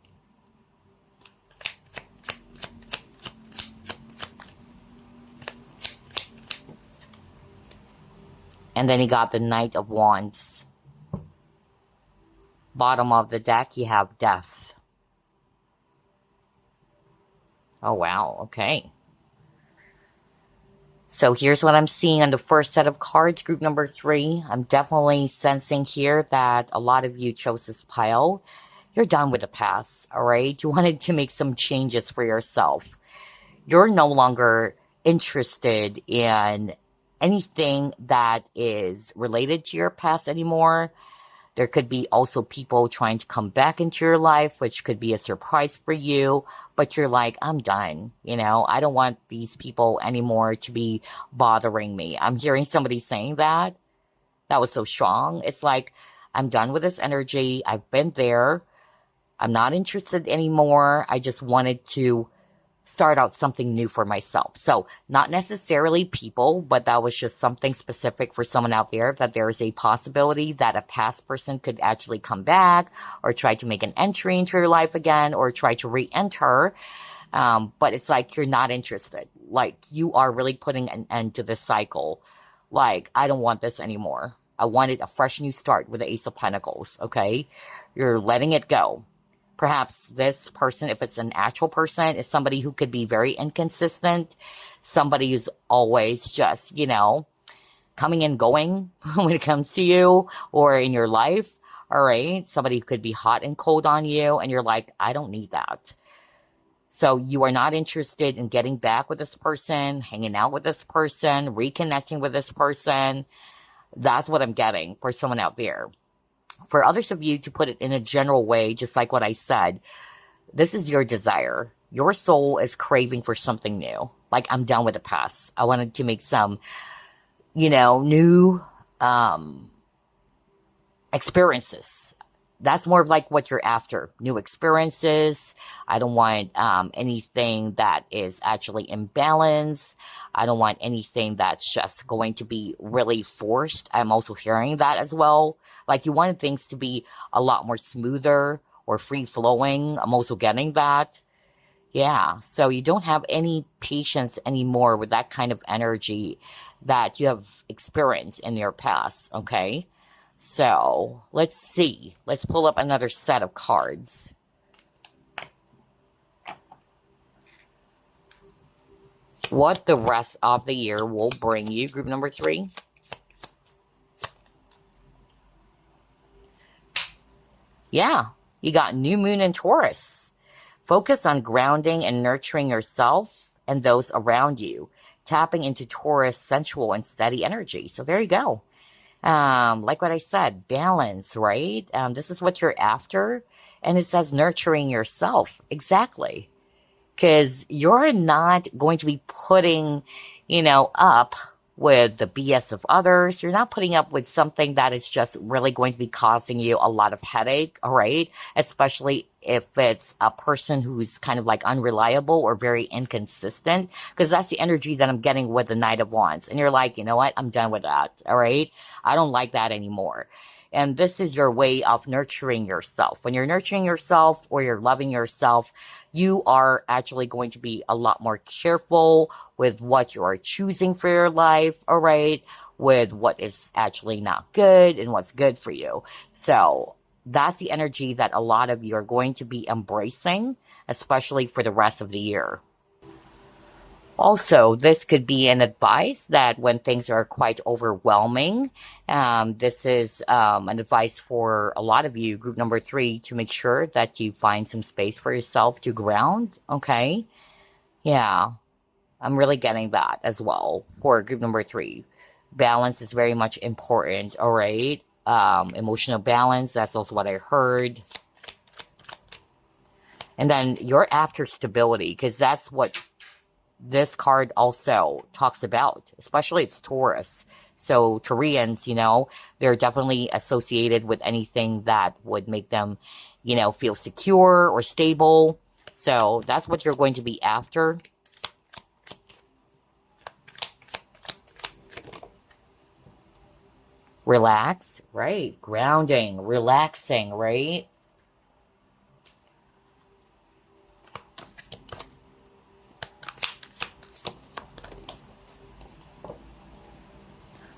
And then you got the Knight of Wands. Bottom of the deck, you have Death. Oh, wow. Okay. So here's what I'm seeing on the first set of cards, group number 3. I'm definitely sensing here that a lot of you chose this pile. You're done with the past, all right? You wanted to make some changes for yourself. You're no longer interested in anything that is related to your past anymore. There could be also people trying to come back into your life, which could be a surprise for you. But you're like, I'm done. You know, I don't want these people anymore to be bothering me. I'm hearing somebody saying that. That was so strong. It's like, I'm done with this energy. I've been there. I'm not interested anymore. I just wanted to start out something new for myself. So not necessarily people, but that was just something specific for someone out there, that there is a possibility that a past person could actually come back or try to make an entry into your life again or try to re-enter. But it's like you're not interested. Like you are really putting an end to this cycle. Like, I don't want this anymore. I wanted a fresh new start with the Ace of Pentacles, okay? You're letting it go. Perhaps this person, if it's an actual person, is somebody who could be very inconsistent, somebody who's always just, you know, coming and going when it comes to you or in your life, all right? Somebody who could be hot and cold on you, and you're like, I don't need that. So you are not interested in getting back with this person, hanging out with this person, reconnecting with this person. That's what I'm getting for someone out there. For others of you, to put it in a general way, just like what I said, this is your desire. Your soul is craving for something new. Like, I'm done with the past. I wanted to make some, you know, new experiences. that's more of like what you're after. New experiences. I don't want anything that is actually imbalanced. I don't want anything that's just going to be really forced. I'm also hearing that as well. Like you wanted things to be a lot more smoother or free flowing. I'm also getting that. Yeah, so you don't have any patience anymore with that kind of energy that you have experienced in your past, okay? So let's see. Let's pull up another set of cards. What the rest of the year will bring you, group number 3. Yeah, you got new moon in Taurus. Focus on grounding and nurturing yourself and those around you, tapping into Taurus sensual and steady energy. So there you go. Like what I said, balance, right? This is what you're after. And it says nurturing yourself. Exactly. Because you're not going to be putting, up with the BS of others. You're not putting up with something that is just really going to be causing you a lot of headache, all right? Especially if it's a person who's kind of like unreliable or very inconsistent, because that's the energy that I'm getting with the Knight of Wands. And you're like, you know what? I'm done with that, all right? I don't like that anymore. And this is your way of nurturing yourself. When you're nurturing yourself or you're loving yourself, you are actually going to be a lot more careful with what you are choosing for your life, all right? With what is actually not good and what's good for you. So that's the energy that a lot of you are going to be embracing, especially for the rest of the year. Also, this could be an advice that when things are quite overwhelming, this is an advice for a lot of you, group number 3, to make sure that you find some space for yourself to ground, okay? Yeah, I'm really getting that as well for group number 3. Balance is very much important, all right? Emotional balance, that's also what I heard. And then you're after stability, because that's what this card also talks about, especially it's Taurus. So Taurians, they're definitely associated with anything that would make them, feel secure or stable. So that's what you're going to be after. Relax, right? Grounding, relaxing, right?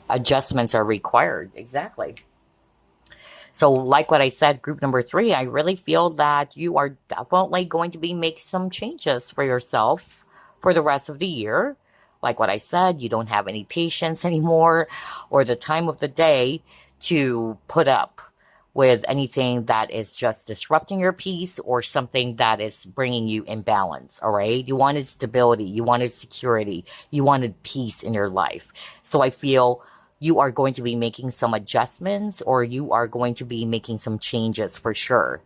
Adjustments are required. Exactly. So like what I said, group number 3, I really feel that you are definitely going to be making some changes for yourself for the rest of the year. Like what I said, you don't have any patience anymore or the time of the day to put up with anything that is just disrupting your peace or something that is bringing you imbalance, all right? You wanted stability, you wanted security, you wanted peace in your life. So I feel you are going to be making some adjustments or you are going to be making some changes for sure.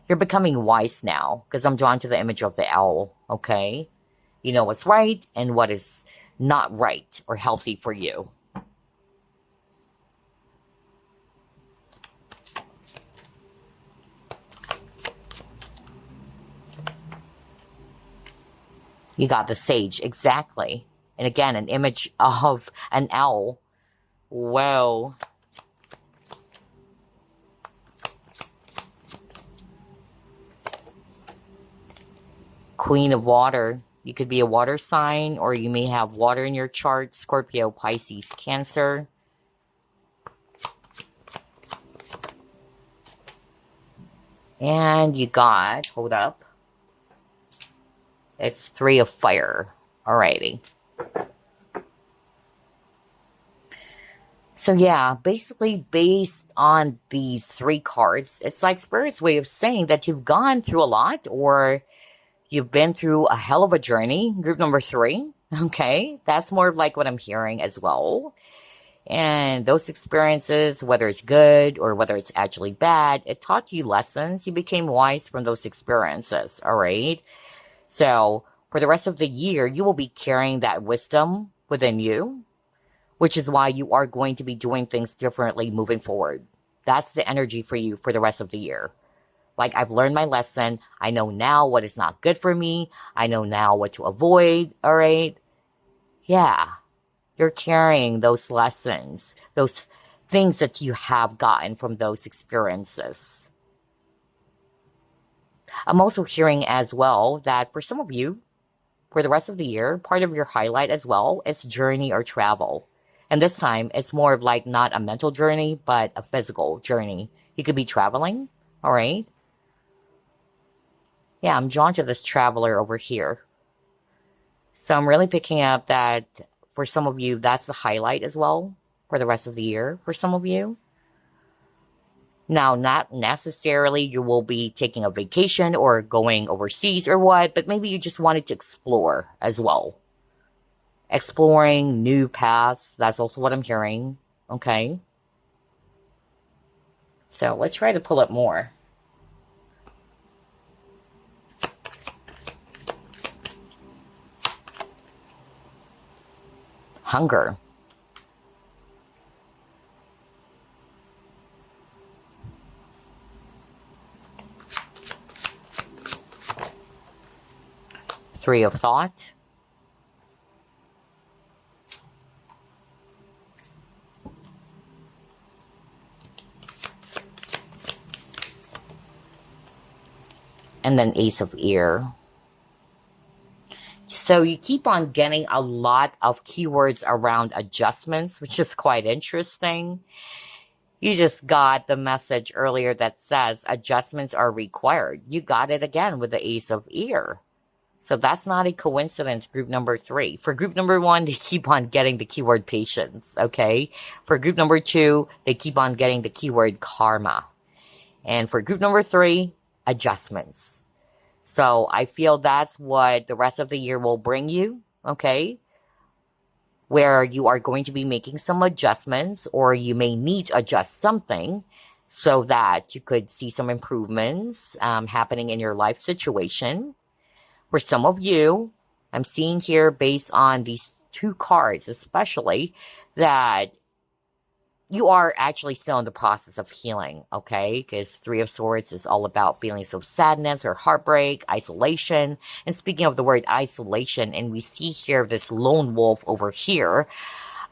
You're becoming wise now because I'm drawn to the image of the owl, okay? You know what's right and what is not right or healthy for you. You got the sage, exactly. And again, an image of an owl. Whoa. Queen of water. You could be a water sign or you may have water in your chart. Scorpio, Pisces, Cancer. And you got, hold up. It's 3 of fire. Alrighty. So yeah, basically based on these 3 cards, it's like Spirit's way of saying that you've gone through a lot or you've been through a hell of a journey. Group number 3. Okay, that's more of like what I'm hearing as well. And those experiences, whether it's good or whether it's actually bad, it taught you lessons. You became wise from those experiences, all right? So for the rest of the year, you will be carrying that wisdom within you, which is why you are going to be doing things differently moving forward. That's the energy for you for the rest of the year. Like, I've learned my lesson. I know now what is not good for me. I know now what to avoid, all right? Yeah, you're carrying those lessons, those things that you have gotten from those experiences. I'm also hearing as well that for some of you, for the rest of the year, part of your highlight as well is journey or travel. And this time, it's more of like not a mental journey, but a physical journey. You could be traveling, all right? Yeah, I'm drawn to this traveler over here. So I'm really picking up that for some of you, that's the highlight as well for the rest of the year for some of you. Now, not necessarily you will be taking a vacation or going overseas or what, but maybe you just wanted to explore as well. Exploring new paths, that's also what I'm hearing. Okay. So let's try to pull up more. Hunger. Three of Thought. And then Ace of Ear. So you keep on getting a lot of keywords around adjustments, which is quite interesting. You just got the message earlier that says adjustments are required. You got it again with the Ace of Ear. So that's not a coincidence, group number 3. For group number 1, they keep on getting the keyword patience, okay? For group number 2, they keep on getting the keyword karma. And for group number 3, adjustments. So I feel that's what the rest of the year will bring you, okay? Where you are going to be making some adjustments, or you may need to adjust something so that you could see some improvements happening in your life situation. For some of you, I'm seeing here based on these 2 cards especially, that you are actually still in the process of healing, okay? Because 3 of Swords is all about feelings of sadness or heartbreak, isolation. And speaking of the word isolation, and we see here this lone wolf over here,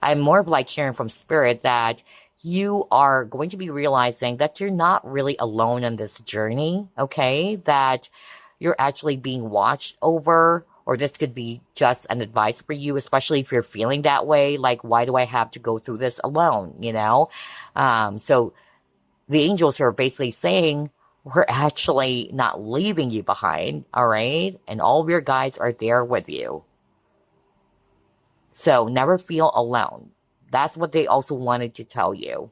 I'm more of like hearing from Spirit that you are going to be realizing that you're not really alone on this journey, okay? That you're actually being watched over, or this could be just an advice for you, especially if you're feeling that way. Like, why do I have to go through this alone, you know? So the angels are basically saying, we're actually not leaving you behind, all right? And all of your guides are there with you. So never feel alone. That's what they also wanted to tell you.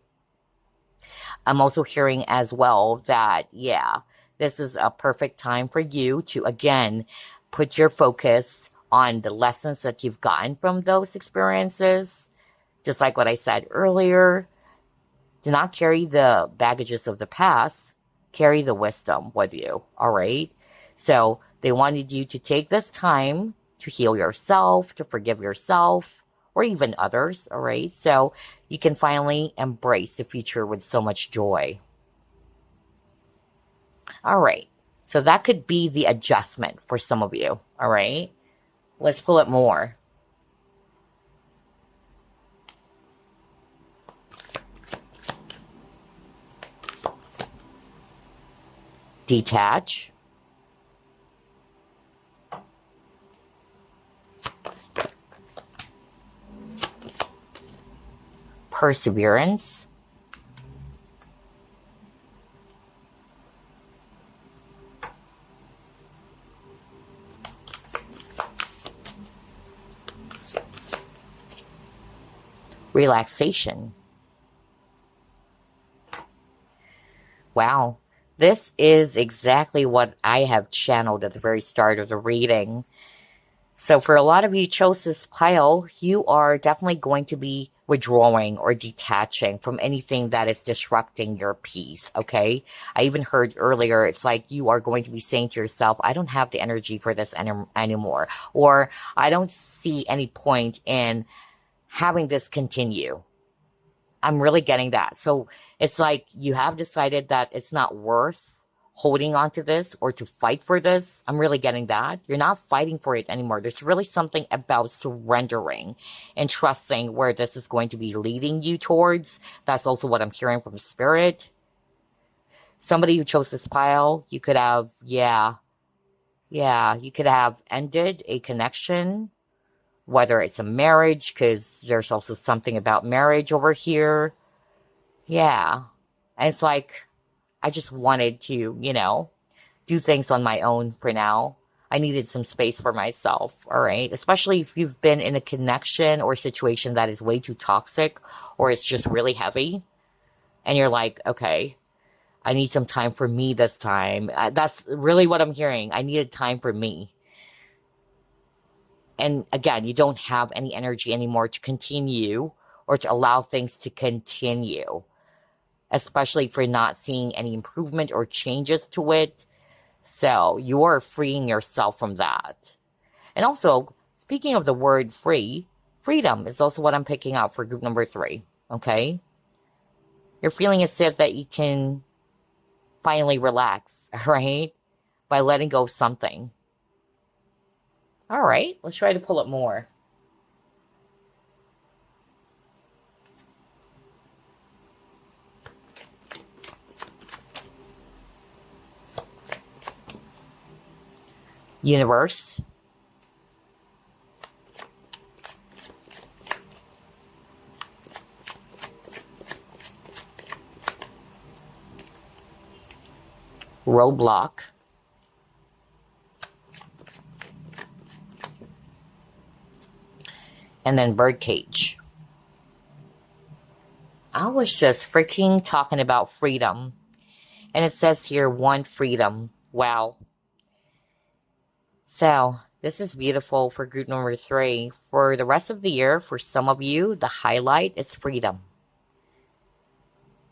I'm also hearing as well that, yeah, this is a perfect time for you to, again, put your focus on the lessons that you've gotten from those experiences. Just like what I said earlier, do not carry the baggages of the past, carry the wisdom with you, all right? So they wanted you to take this time to heal yourself, to forgive yourself, or even others, all right? So you can finally embrace the future with so much joy. All right, so that could be the adjustment for some of you, all right? Let's pull it more. Detach. Perseverance. Relaxation. Wow, this is exactly what I have channeled at the very start of the reading. So for a lot of you chose this pile, you are definitely going to be withdrawing or detaching from anything that is disrupting your peace, okay? I even heard earlier, it's like you are going to be saying to yourself, I don't have the energy for this anymore, or I don't see any point in having this continue. I'm really getting that. So it's like you have decided that it's not worth holding on to this or to fight for this. I'm really getting that. You're not fighting for it anymore. There's really something about surrendering and trusting where this is going to be leading you towards. That's also what I'm hearing from Spirit. Somebody who chose this pile, you could have, you could have ended a connection, whether it's a marriage, because there's also something about marriage over here. Yeah. And it's like, I just wanted to, do things on my own for now. I needed some space for myself, all right? Especially if you've been in a connection or situation that is way too toxic or it's just really heavy. And you're like, okay, I need some time for me this time. That's really what I'm hearing. I needed time for me. And again, you don't have any energy anymore to continue or to allow things to continue, especially if you're not seeing any improvement or changes to it. So you are freeing yourself from that. And also, speaking of the word free, freedom is also what I'm picking up for group number 3. Okay? You're feeling as if that you can finally relax, right? By letting go of something. All right, let's try to pull up more. Universe. Roadblock. And then birdcage. I was just freaking talking about freedom. And it says here, one freedom. Wow. So, this is beautiful for group number 3. For the rest of the year, for some of you, the highlight is freedom.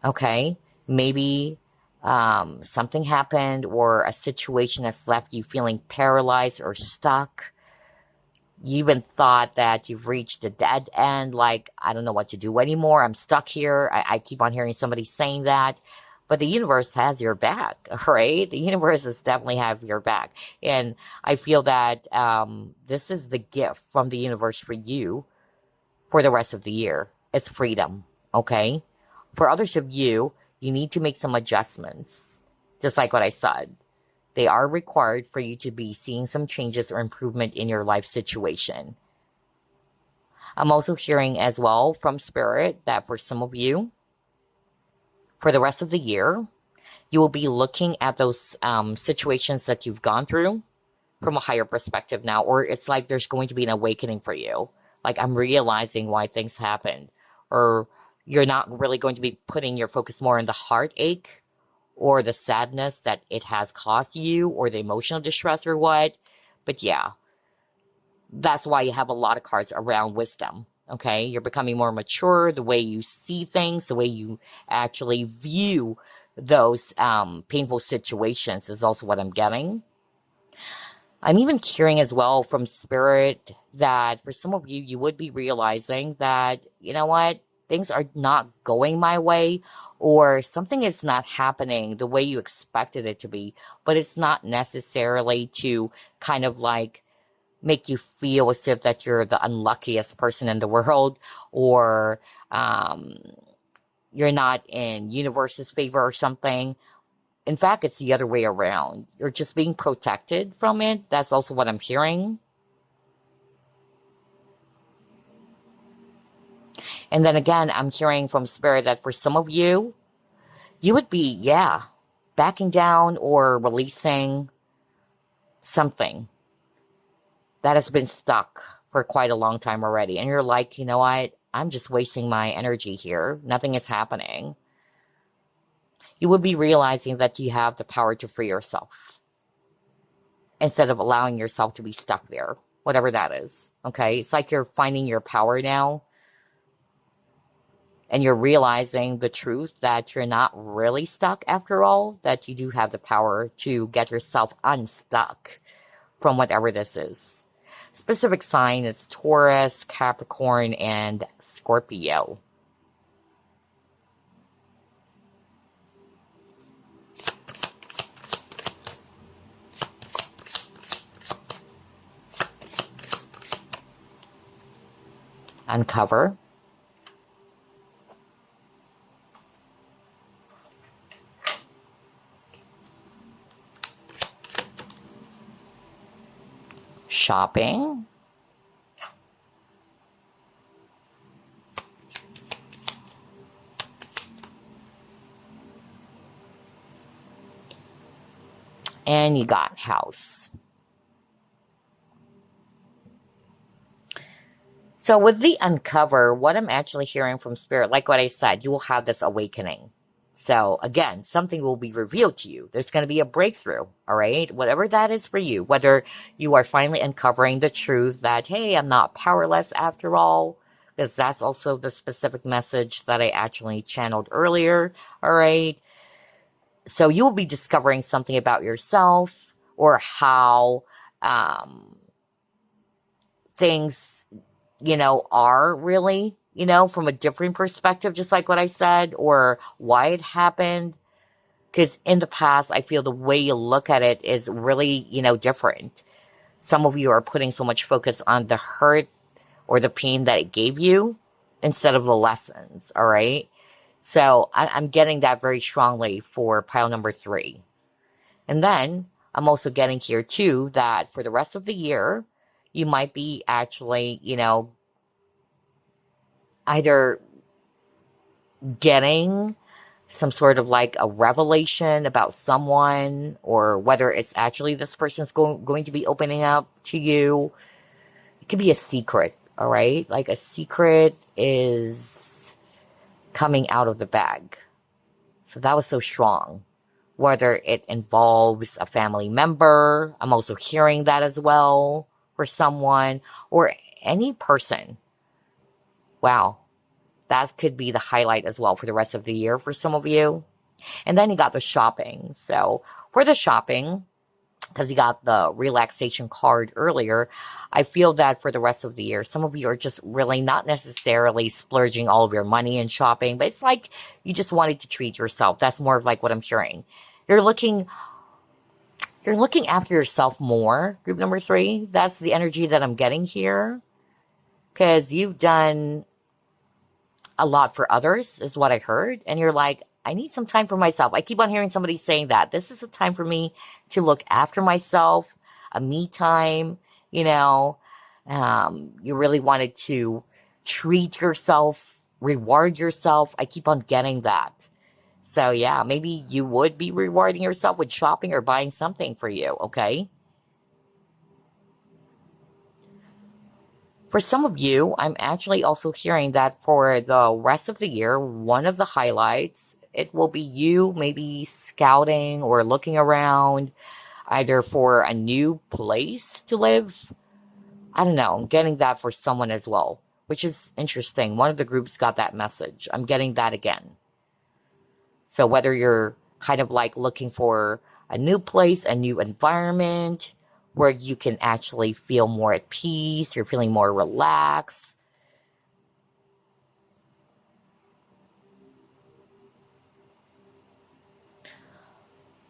Okay? Maybe something happened or a situation has left you feeling paralyzed or stuck. You even thought that you've reached a dead end, like, I don't know what to do anymore. I'm stuck here. I keep on hearing somebody saying that. But the universe has your back, right? The universe does definitely have your back. And I feel that this is the gift from the universe for you for the rest of the year. It's freedom, okay? For others of you, you need to make some adjustments, just like what I said. They are required for you to be seeing some changes or improvement in your life situation. I'm also hearing as well from Spirit that for some of you, for the rest of the year, you will be looking at those situations that you've gone through from a higher perspective now, or it's like there's going to be an awakening for you. Like, I'm realizing why things happened, or you're not really going to be putting your focus more on the heartache or the sadness that it has caused you, or the emotional distress or what. But yeah, that's why you have a lot of cards around wisdom. Okay, you're becoming more mature, the way you see things, the way you actually view those painful situations is also what I'm getting. I'm even hearing as well from Spirit that for some of you, you would be realizing that, you know what, things are not going my way, or something is not happening the way you expected it to be, but it's not necessarily to kind of like make you feel as if that you're the unluckiest person in the world, or you're not in universe's favor or something. In fact, it's the other way around. You're just being protected from it. That's also what I'm hearing. And then again, I'm hearing from Spirit that for some of you, you would be, backing down or releasing something that has been stuck for quite a long time already. And you're like, you know what? I'm just wasting my energy here. Nothing is happening. You would be realizing that you have the power to free yourself instead of allowing yourself to be stuck there, whatever that is. Okay? It's like you're finding your power now, and you're realizing the truth that you're not really stuck after all, that you do have the power to get yourself unstuck from whatever this is. Specific sign is Taurus, Capricorn, and Scorpio. uncover. Shopping. And you got house. So with the uncover, what I'm actually hearing from Spirit, like what I said, you will have this awakening. So again, something will be revealed to you. There's going to be a breakthrough, all right? Whatever that is for you, whether you are finally uncovering the truth that, hey, I'm not powerless after all, because that's also the specific message that I actually channeled earlier, all right? So you will be discovering something about yourself or how things, are really, from a different perspective, just like what I said, or why it happened. Because in the past, I feel the way you look at it is really, different. Some of you are putting so much focus on the hurt or the pain that it gave you instead of the lessons, all right? So I'm getting that very strongly for pile number 3. And then I'm also getting here too that for the rest of the year, you might be actually, either getting some sort of like a revelation about someone, or whether it's actually this person's going to be opening up to you. It could be a secret, all right? Like a secret is coming out of the bag. So that was so strong. Whether it involves a family member, I'm also hearing that as well, for someone, or any person. Wow. That could be the highlight as well for the rest of the year for some of you. And then you got the shopping. So for the shopping, because you got the relaxation card earlier, I feel that for the rest of the year, some of you are just really not necessarily splurging all of your money in shopping, but it's like you just wanted to treat yourself. That's more of like what I'm hearing. You're looking after yourself more, group number 3. That's the energy that I'm getting here. Because you've done a lot for others, is what I heard. And you're like, I need some time for myself. I keep on hearing somebody saying that. This is a time for me to look after myself, a me time, You really wanted to treat yourself, reward yourself. I keep on getting that. So yeah, maybe you would be rewarding yourself with shopping or buying something for you, okay? For some of you, I'm actually also hearing that for the rest of the year, one of the highlights, it will be you maybe scouting or looking around either for a new place to live. I don't know. I'm getting that for someone as well, which is interesting. One of the groups got that message. I'm getting that again. So whether you're kind of like looking for a new place, a new environment, where you can actually feel more at peace, you're feeling more relaxed.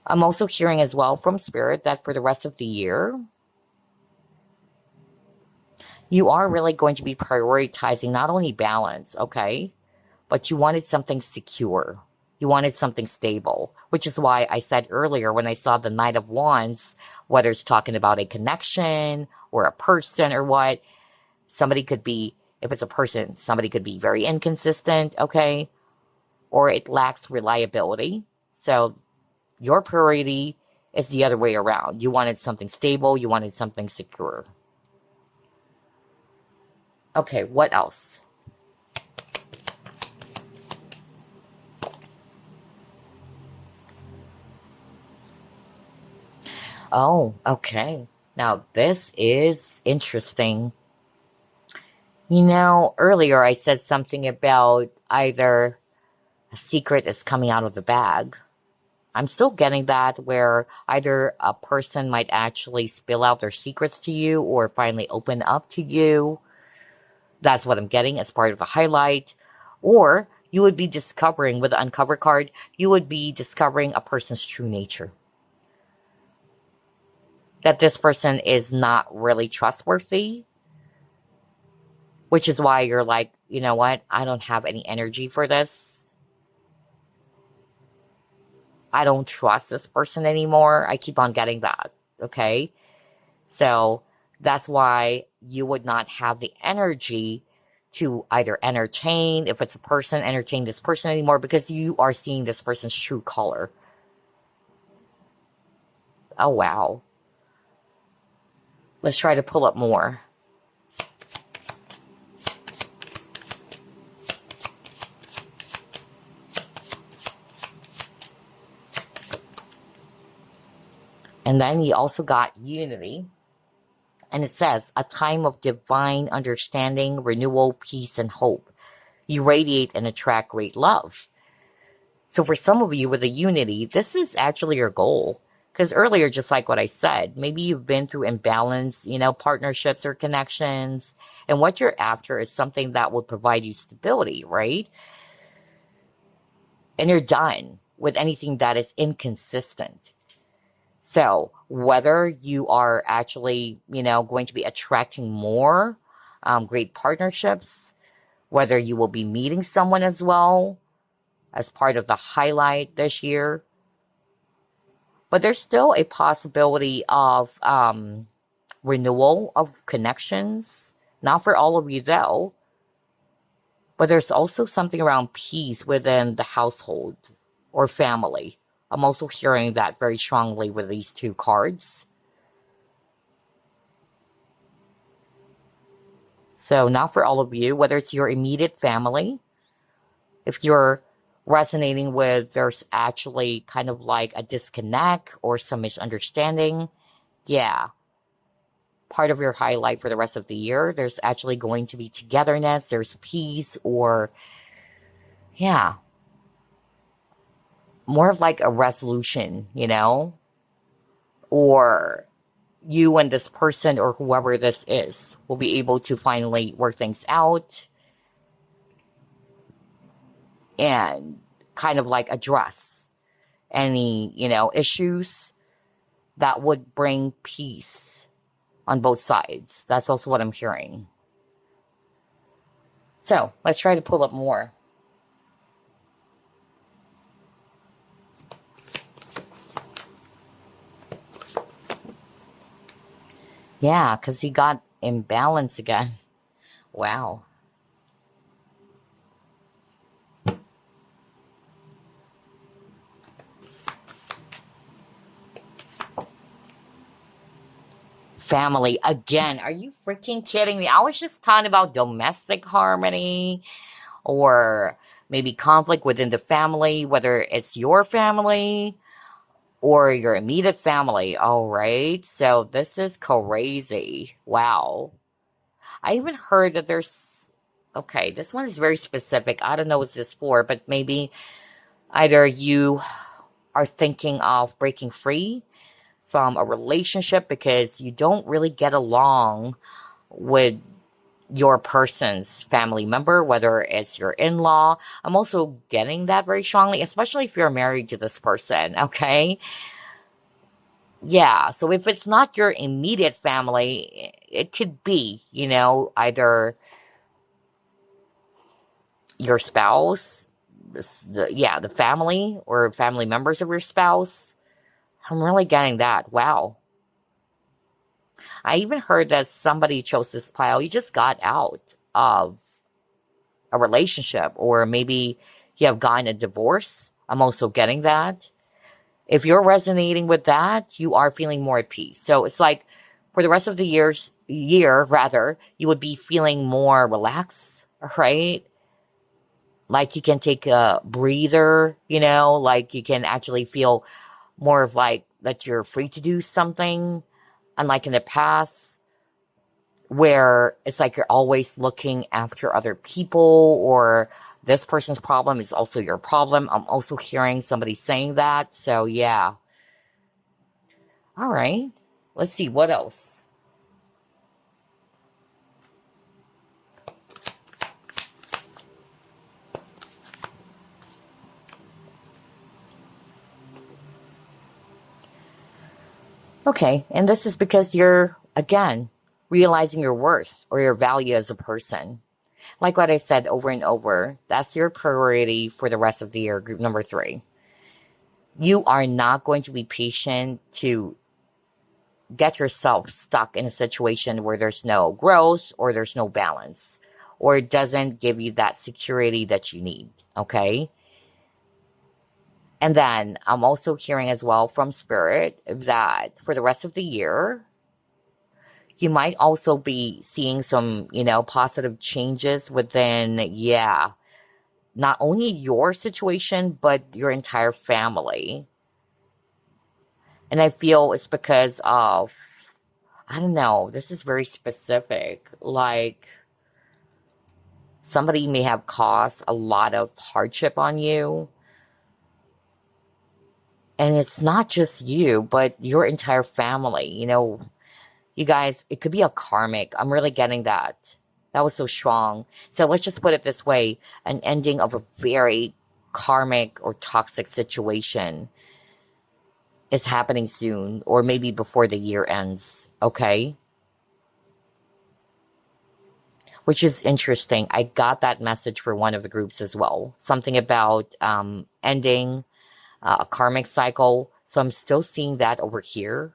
I'm also hearing as well from Spirit that for the rest of the year, you are really going to be prioritizing not only balance, okay, but you wanted something secure. You wanted something stable, which is why I said earlier when I saw the Knight of Wands, whether it's talking about a connection or a person or what, somebody could be, if it's a person, somebody could be very inconsistent, okay, or it lacks reliability. So your priority is the other way around. You wanted something stable, you wanted something secure. Okay, what else? Oh, okay. Now this is interesting. Earlier I said something about either a secret is coming out of the bag. I'm still getting that where either a person might actually spill out their secrets to you or finally open up to you. That's what I'm getting as part of a highlight. Or you would be discovering, with the Uncover card, you would be discovering a person's true nature. That this person is not really trustworthy. which is why you're like, you know what? I don't have any energy for this. I don't trust this person anymore. I keep on getting that. Okay. So that's why you would not have the energy to either entertain, if it's a person, entertain this person anymore because you are seeing this person's true color. Oh, wow. Let's try to pull up more. And then you also got unity. And it says, a time of divine understanding, renewal, peace, and hope. You radiate and attract great love. So for some of you with the unity, this is actually your goal. Because earlier, just like what I said, maybe you've been through imbalance, partnerships or connections. And what you're after is something that will provide you stability, right? And you're done with anything that is inconsistent. So whether you are actually, going to be attracting more great partnerships, whether you will be meeting someone as well as part of the highlight this year, but there's still a possibility of renewal of connections. Not for all of you though, but there's also something around peace within the household or family. I'm also hearing that very strongly with these two cards. So not for all of you, whether it's your immediate family, if you're resonating with there's actually kind of like a disconnect or some misunderstanding, yeah, part of your highlight for the rest of the year, there's actually going to be togetherness, there's peace, or yeah, more of like a resolution, or you and this person or whoever this is will be able to finally work things out and kind of like address any, issues that would bring peace on both sides. That's also what I'm hearing. So let's try to pull up more. Yeah, because he got imbalanced again. Wow. Family again. Are you freaking kidding me? I was just talking about domestic harmony or maybe conflict within the family, whether it's your family or your immediate family. All right. So this is crazy. Wow. I even heard that there's, okay, this one is very specific. I don't know what this for, but maybe either you are thinking of breaking free from a relationship because you don't really get along with your person's family member, whether it's your in-law. I'm also getting that very strongly, especially if you're married to this person, okay? Yeah, so if it's not your immediate family, it could be, either your spouse, the family or family members of your spouse. I'm really getting that. Wow. I even heard that somebody chose this pile. You just got out of a relationship, or maybe you have gotten a divorce. I'm also getting that. If you're resonating with that, you are feeling more at peace. So it's like for the rest of the year rather, you would be feeling more relaxed, right? Like you can take a breather, like you can actually feel more of like that you're free to do something, unlike in the past where it's like you're always looking after other people or this person's problem is also your problem. I'm also hearing somebody saying that. So yeah. All right. Let's see what else. Okay. And this is because you're, again, realizing your worth or your value as a person. Like what I said over and over, that's your priority for the rest of the year, group number 3. You are not going to be patient to get yourself stuck in a situation where there's no growth or there's no balance, or it doesn't give you that security that you need, okay? And then I'm also hearing as well from Spirit that for the rest of the year, you might also be seeing some, positive changes within, not only your situation, but your entire family. And I feel it's because of, I don't know, this is very specific. Like, somebody may have caused a lot of hardship on you. And it's not just you, but your entire family. You guys, it could be a karmic. I'm really getting that. That was so strong. So let's just put it this way. An ending of a very karmic or toxic situation is happening soon, or maybe before the year ends, okay? Which is interesting. I got that message for one of the groups as well. Something about ending a karmic cycle. So I'm still seeing that over here.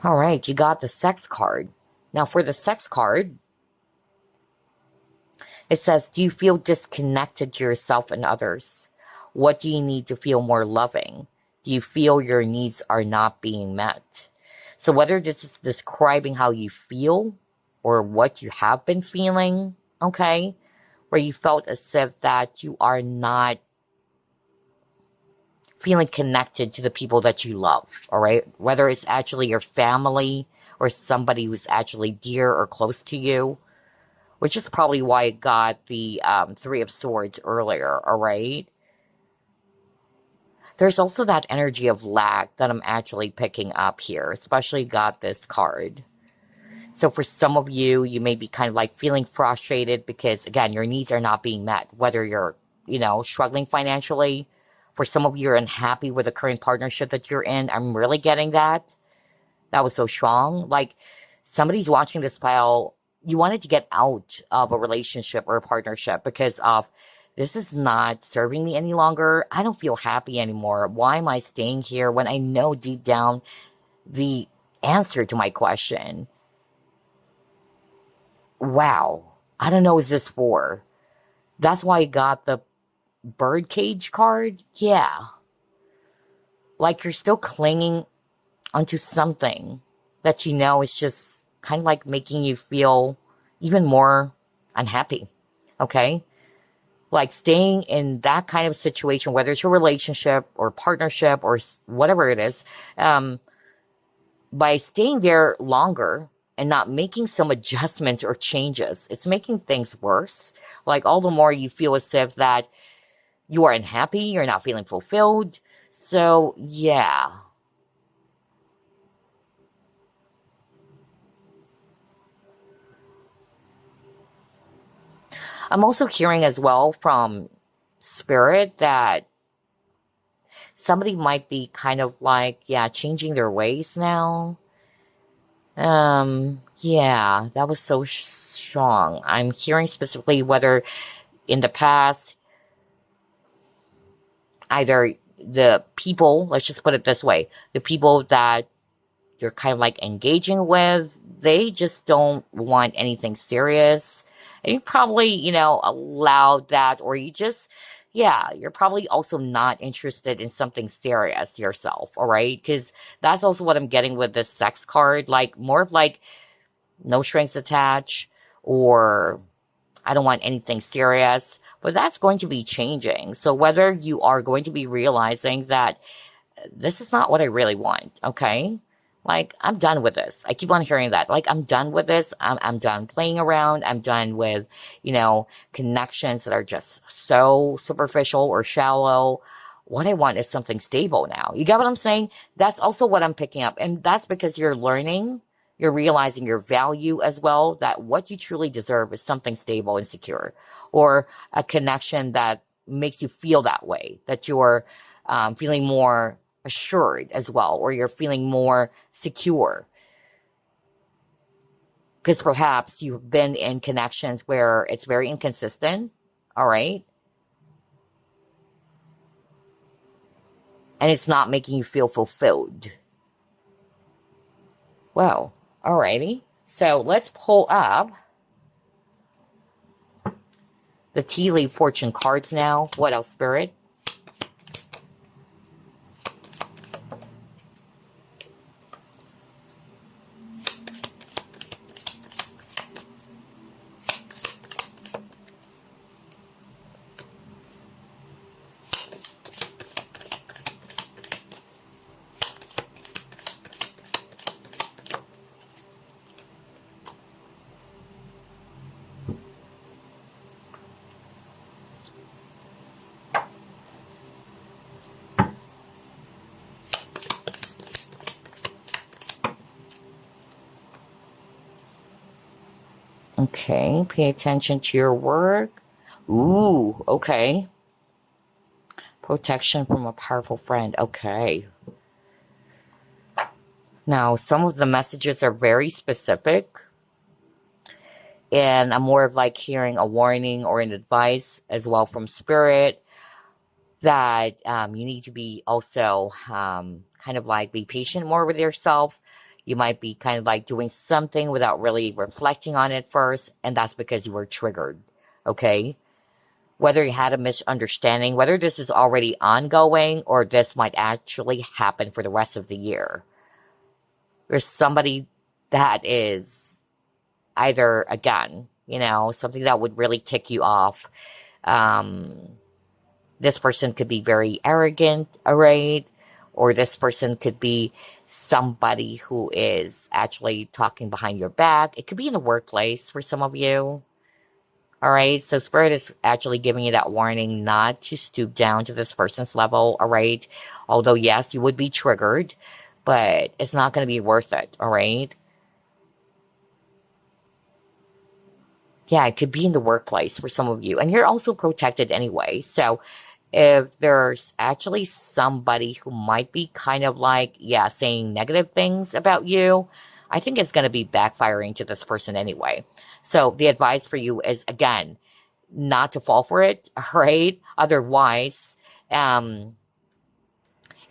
All right, you got the sex card. Now for the sex card, it says, do you feel disconnected to yourself and others? What do you need to feel more loving? Do you feel your needs are not being met? So whether this is describing how you feel or what you have been feeling, okay, where you felt as if that you are not feeling connected to the people that you love, all right? Whether it's actually your family or somebody who's actually dear or close to you, which is probably why I got the 3 of Swords earlier, all right? There's also that energy of lack that I'm actually picking up here, especially got this card. So for some of you, you may be kind of like feeling frustrated because, again, your needs are not being met, whether you're, struggling financially. For some of you, you're unhappy with the current partnership that you're in. I'm really getting that. That was so strong. Like, somebody's watching this file. You wanted to get out of a relationship or a partnership because of, this is not serving me any longer. I don't feel happy anymore. Why am I staying here when I know deep down the answer to my question? Wow. I don't know who's this for. That's why I got the birdcage card. Yeah. Like you're still clinging onto something that is just kind of like making you feel even more unhappy. Okay? Like staying in that kind of situation, whether it's a relationship or partnership or whatever it is, by staying there longer and not making some adjustments or changes, it's making things worse. Like all the more you feel as if that you are unhappy, you're not feeling fulfilled. So, yeah. I'm also hearing as well from Spirit that somebody might be kind of like, changing their ways now. Yeah, that was so strong. I'm hearing specifically whether in the past, either the people, let's just put it this way, the people that you're kind of like engaging with, they just don't want anything serious. And you probably, allowed that, or you just, you're probably also not interested in something serious yourself, all right? Because that's also what I'm getting with this sex card, like more of like no strings attached, or I don't want anything serious, but that's going to be changing. So whether you are going to be realizing that this is not what I really want, okay? Like, I'm done with this. I keep on hearing that. Like, I'm done with this. I'm done playing around. I'm done with, connections that are just so superficial or shallow. What I want is something stable now. You get what I'm saying? That's also what I'm picking up. And that's because you're learning You're realizing your value as well, that what you truly deserve is something stable and secure, or a connection that makes you feel that way, that you're feeling more assured as well, or you're feeling more secure. Because perhaps you've been in connections where it's very inconsistent, all right? And it's not making you feel fulfilled. Well, alrighty. So let's pull up the tea leaf fortune cards now. What else, Spirit? Okay, pay attention to your work. Ooh, okay. Protection from a powerful friend. Okay. Now, some of the messages are very specific. And I'm more of like hearing a warning or an advice as well from Spirit that you need to be also kind of like be patient more with yourself. You might be kind of like doing something without really reflecting on it first, and that's because you were triggered, okay? Whether you had a misunderstanding, whether this is already ongoing or this might actually happen for the rest of the year. There's somebody that is either, again, you know, something that would really tick you off. This person could be very arrogant, right? Or this person could be somebody who is actually talking behind your back. It could be in the workplace for some of you. All right. So Spirit is actually giving you that warning not to stoop down to this person's level. All right. Although, yes, you would be triggered, but it's not going to be worth it. All right. Yeah, it could be in the workplace for some of you. And you're also protected anyway. So if there's actually somebody who might be kind of like, yeah, saying negative things about you, I think it's going to be backfiring to this person anyway. So the advice for you is, again, not to fall for it, right? Otherwise, it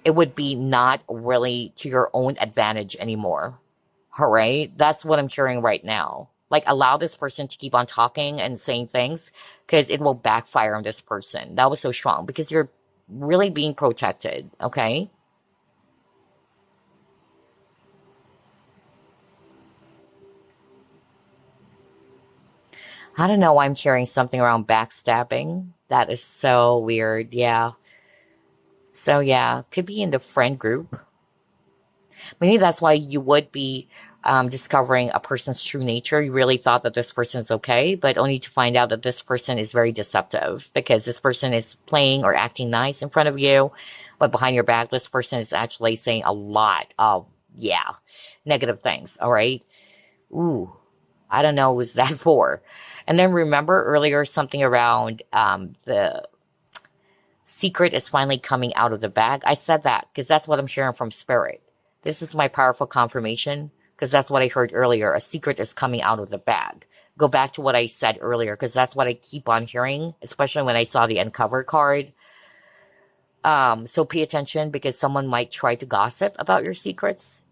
would be not really to your own advantage anymore, all right? That's what I'm hearing right now. Like, allow this person to keep on talking and saying things because it will backfire on this person. That was so strong because you're really being protected, okay? I don't know. I'm hearing something around backstabbing. That is so weird. Yeah. So, yeah, could be in the friend group. Maybe that's why you would be discovering a person's true nature. You really thought that this person is okay, but only to find out that this person is very deceptive because this person is playing or acting nice in front of you, but behind your back, this person is actually saying a lot of, yeah, negative things. All right. Ooh, I don't know who's that for. And then remember earlier something around the secret is finally coming out of the bag. I said that because that's what I'm hearing from Spirit. This is my powerful confirmation because that's what I heard earlier. A secret is coming out of the bag. Go back to what I said earlier because that's what I keep on hearing, especially when I saw the uncover card. So pay attention because someone might try to gossip about your secrets.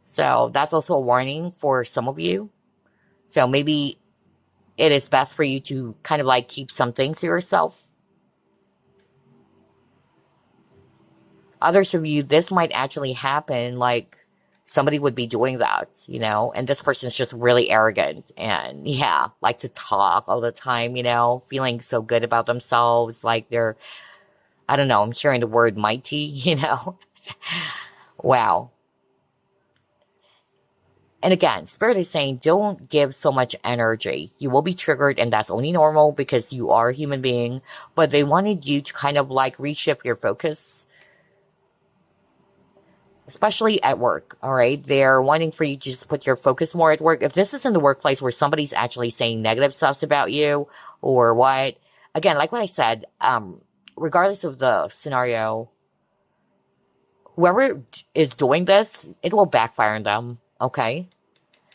So that's also a warning for some of you. So maybe it is best for you to kind of like keep some things to yourself. Others of you, this might actually happen, like somebody would be doing that, you know, and this person's just really arrogant and, yeah, like to talk all the time, you know, feeling so good about themselves, like they're, I don't know, I'm hearing the word mighty, you know. Wow. And again, Spirit is saying don't give so much energy. You will be triggered, and that's only normal because you are a human being, but they wanted you to kind of like reshift your focus especially at work, all right? They're wanting for you to just put your focus more at work. If this is in the workplace where somebody's actually saying negative stuff about you or what, again, like what I said, regardless of the scenario, whoever is doing this, it will backfire on them, okay?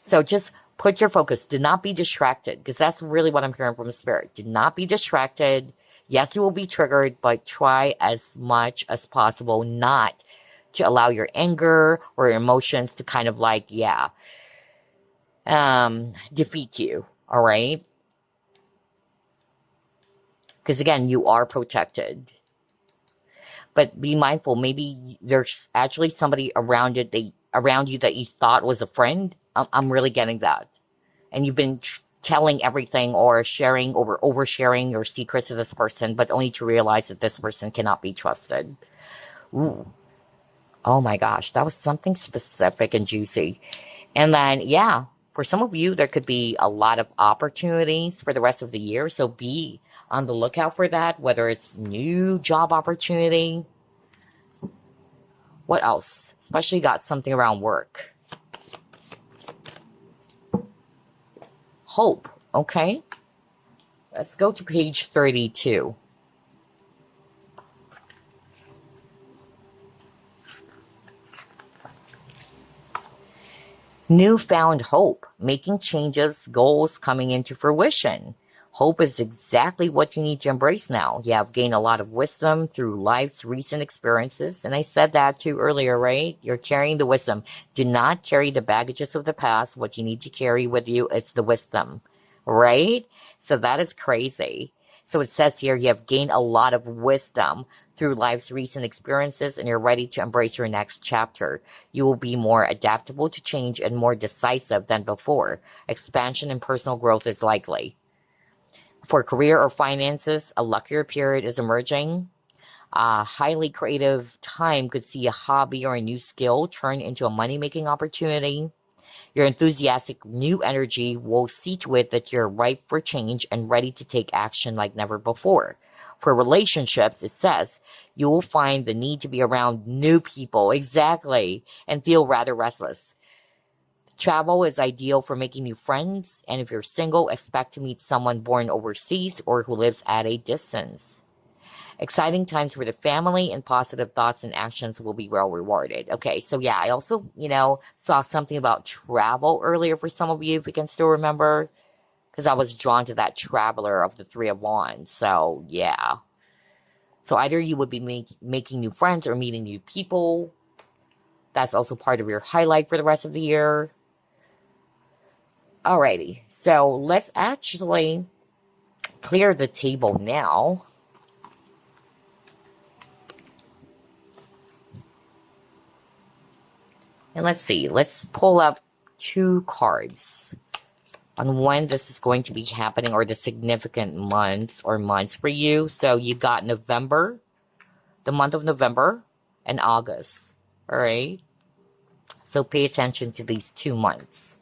So just put your focus. Do not be distracted, because that's really what I'm hearing from the spirit. Do not be distracted. Yes, you will be triggered, but try as much as possible not to allow your anger or your emotions to kind of like, defeat you, all right? Because again, you are protected. But be mindful, maybe there's actually somebody around you that you thought was a friend. I'm really getting that. And you've been telling everything or sharing or oversharing your secrets to this person, but only to realize that this person cannot be trusted. Ooh. Oh my gosh, that was something specific and juicy. And then, yeah, for some of you, there could be a lot of opportunities for the rest of the year. So be on the lookout for that, whether it's new job opportunity. What else? Especially got something around work. Hope, okay? Let's go to page 32. Newfound hope, making changes, goals coming into fruition. Hope is exactly what you need to embrace now. You have gained a lot of wisdom through life's recent experiences. And I said that too earlier, right? You're carrying the wisdom. Do not carry the baggages of the past. What you need to carry with you, it's the wisdom, right? So that is crazy. So it says here you have gained a lot of wisdom through life's recent experiences and you're ready to embrace your next chapter. You will be more adaptable to change and more decisive than before. Expansion and personal growth is likely. For career or finances, a luckier period is emerging. A highly creative time could see a hobby or a new skill turn into a money-making opportunity. Your enthusiastic new energy will see to it that you're ripe for change and ready to take action like never before. For relationships, it says you will find the need to be around new people, exactly, and feel rather restless. Travel is ideal for making new friends, and if you're single, expect to meet someone born overseas or who lives at a distance. Exciting times for the family and positive thoughts and actions will be well rewarded. Okay, so yeah, I also, saw something about travel earlier for some of you, if you can still remember, because I was drawn to that traveler of the Three of Wands. So yeah. So either you would be making new friends or meeting new people. That's also part of your highlight for the rest of the year. Alrighty, so let's actually clear the table now. And let's see, let's pull up 2 cards on when this is going to be happening or the significant month or months for you. So you got November, the month of November, and August. All right. So pay attention to these 2 months.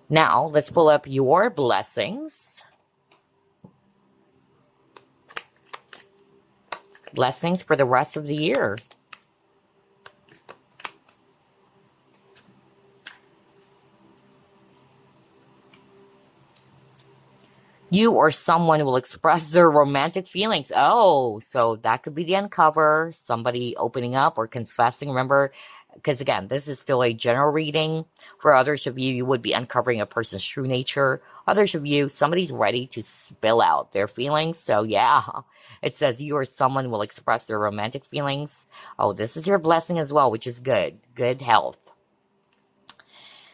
Now, let's pull up your blessings. Blessings for the rest of the year. You or someone will express their romantic feelings. Oh, so that could be the uncover, somebody opening up or confessing. Remember, because again, this is still a general reading. For others of you, you would be uncovering a person's true nature. Others of you, somebody's ready to spill out their feelings. So yeah, it says you or someone will express their romantic feelings. Oh, this is your blessing as well, which is good. Good health.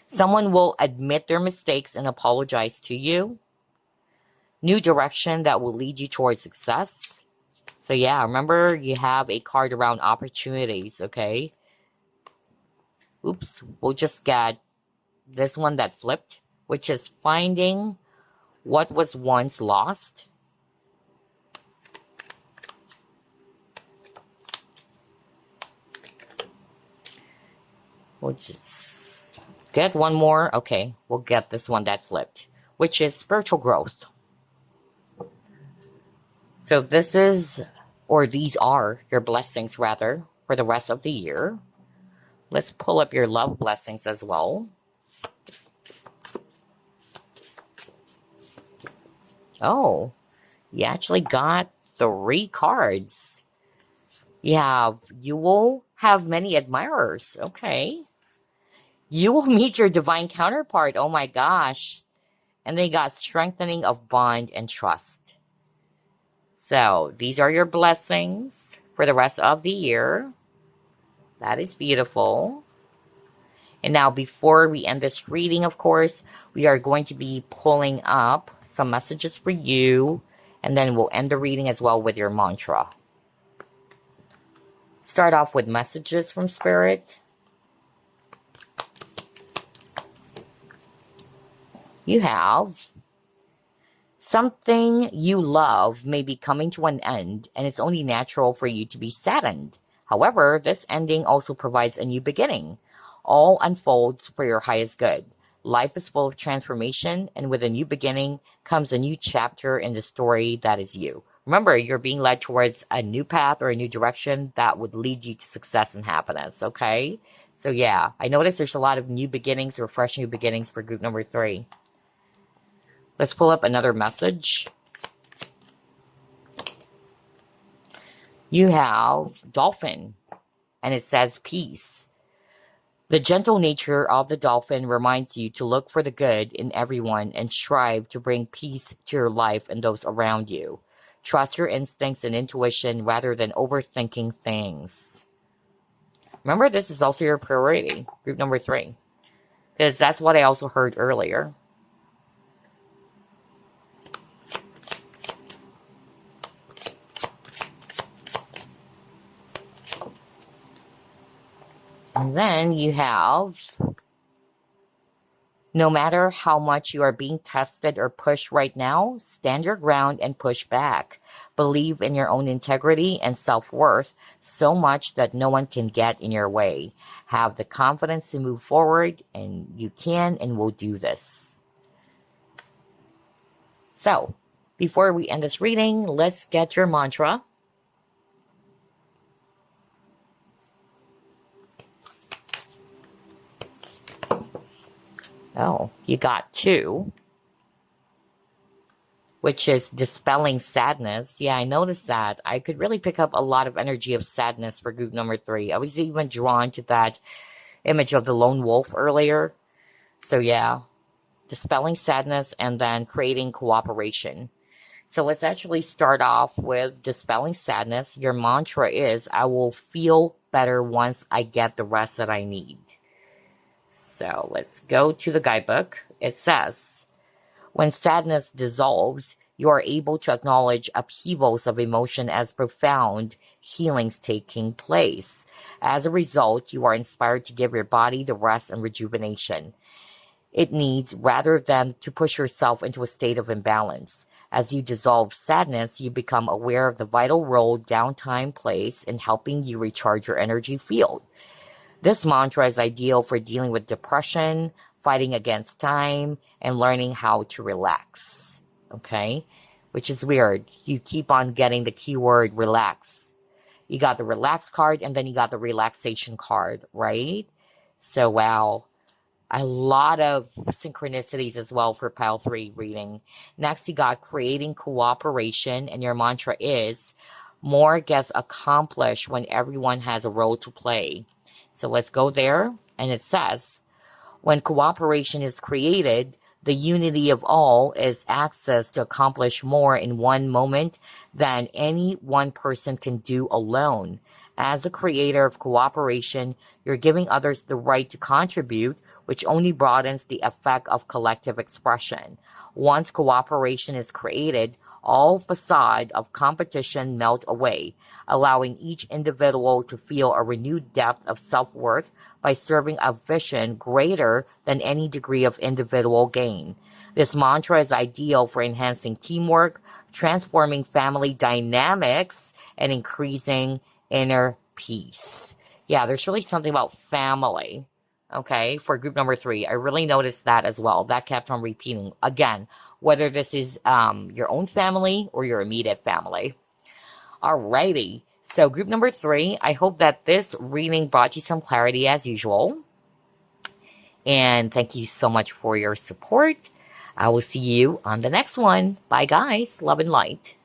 Someone will admit their mistakes and apologize to you. New direction that will lead you towards success. So yeah, remember you have a card around opportunities, okay? Oops, we'll just get this one that flipped, which is finding what was once lost. We'll just get one more. Okay, we'll get this one that flipped, which is spiritual growth. So this is, or these are your blessings rather, for the rest of the year. Let's pull up your love blessings as well. Oh, you actually got 3 cards. You will have many admirers. Okay. You will meet your divine counterpart. Oh my gosh. And they got strengthening of bond and trust. So these are your blessings for the rest of the year. That is beautiful. And now before we end this reading, of course, we are going to be pulling up some messages for you. And then we'll end the reading as well with your mantra. Start off with messages from Spirit. You have something you love may be coming to an end, and it's only natural for you to be saddened. However, this ending also provides a new beginning. All unfolds for your highest good. Life is full of transformation, and with a new beginning comes a new chapter in the story that is you. Remember, you're being led towards a new path or a new direction that would lead you to success and happiness, okay? So yeah, I noticed there's a lot of new beginnings or fresh new beginnings for group number 3. Let's pull up another message. You have dolphin, and it says peace. The gentle nature of the dolphin reminds you to look for the good in everyone and strive to bring peace to your life and those around you. Trust your instincts and intuition rather than overthinking things. Remember, this is also your priority, group number 3, because that's what I also heard earlier. And then you have, no matter how much you are being tested or pushed right now, stand your ground and push back. Believe in your own integrity and self-worth so much that no one can get in your way. Have the confidence to move forward, and you can and will do this. So, before we end this reading, let's get your mantra. Oh, you got 2, which is dispelling sadness. Yeah, I noticed that. I could really pick up a lot of energy of sadness for group number 3. I was even drawn to that image of the lone wolf earlier. So yeah, dispelling sadness and then creating cooperation. So let's actually start off with dispelling sadness. Your mantra is, I will feel better once I get the rest that I need. So let's go to the guidebook. It says, when sadness dissolves, you are able to acknowledge upheavals of emotion as profound healings taking place. As a result, you are inspired to give your body the rest and rejuvenation it needs rather than to push yourself into a state of imbalance. As you dissolve sadness, you become aware of the vital role downtime plays in helping you recharge your energy field. This mantra is ideal for dealing with depression, fighting against time, and learning how to relax. Okay? Which is weird. You keep on getting the keyword relax. You got the relax card and then you got the relaxation card, right? So, wow. A lot of synchronicities as well for pile 3 reading. Next, you got creating cooperation, and your mantra is, more gets accomplished when everyone has a role to play. So let's go there. And it says, when cooperation is created, the unity of all is access to accomplish more in one moment than any one person can do alone. As a creator of cooperation, you're giving others the right to contribute, which only broadens the effect of collective expression. Once cooperation is created, all facade of competition melt away, allowing each individual to feel a renewed depth of self-worth by serving a vision greater than any degree of individual gain. This mantra is ideal for enhancing teamwork, transforming family dynamics, and increasing inner peace. Yeah, there's really something about family. Okay, for group number 3, I really noticed that as well. That kept on repeating. Again, whether this is your own family or your immediate family. Alrighty, So group number 3, I hope that this reading brought you some clarity as usual. And thank you so much for your support. I will see you on the next one. Bye, guys. Love and light.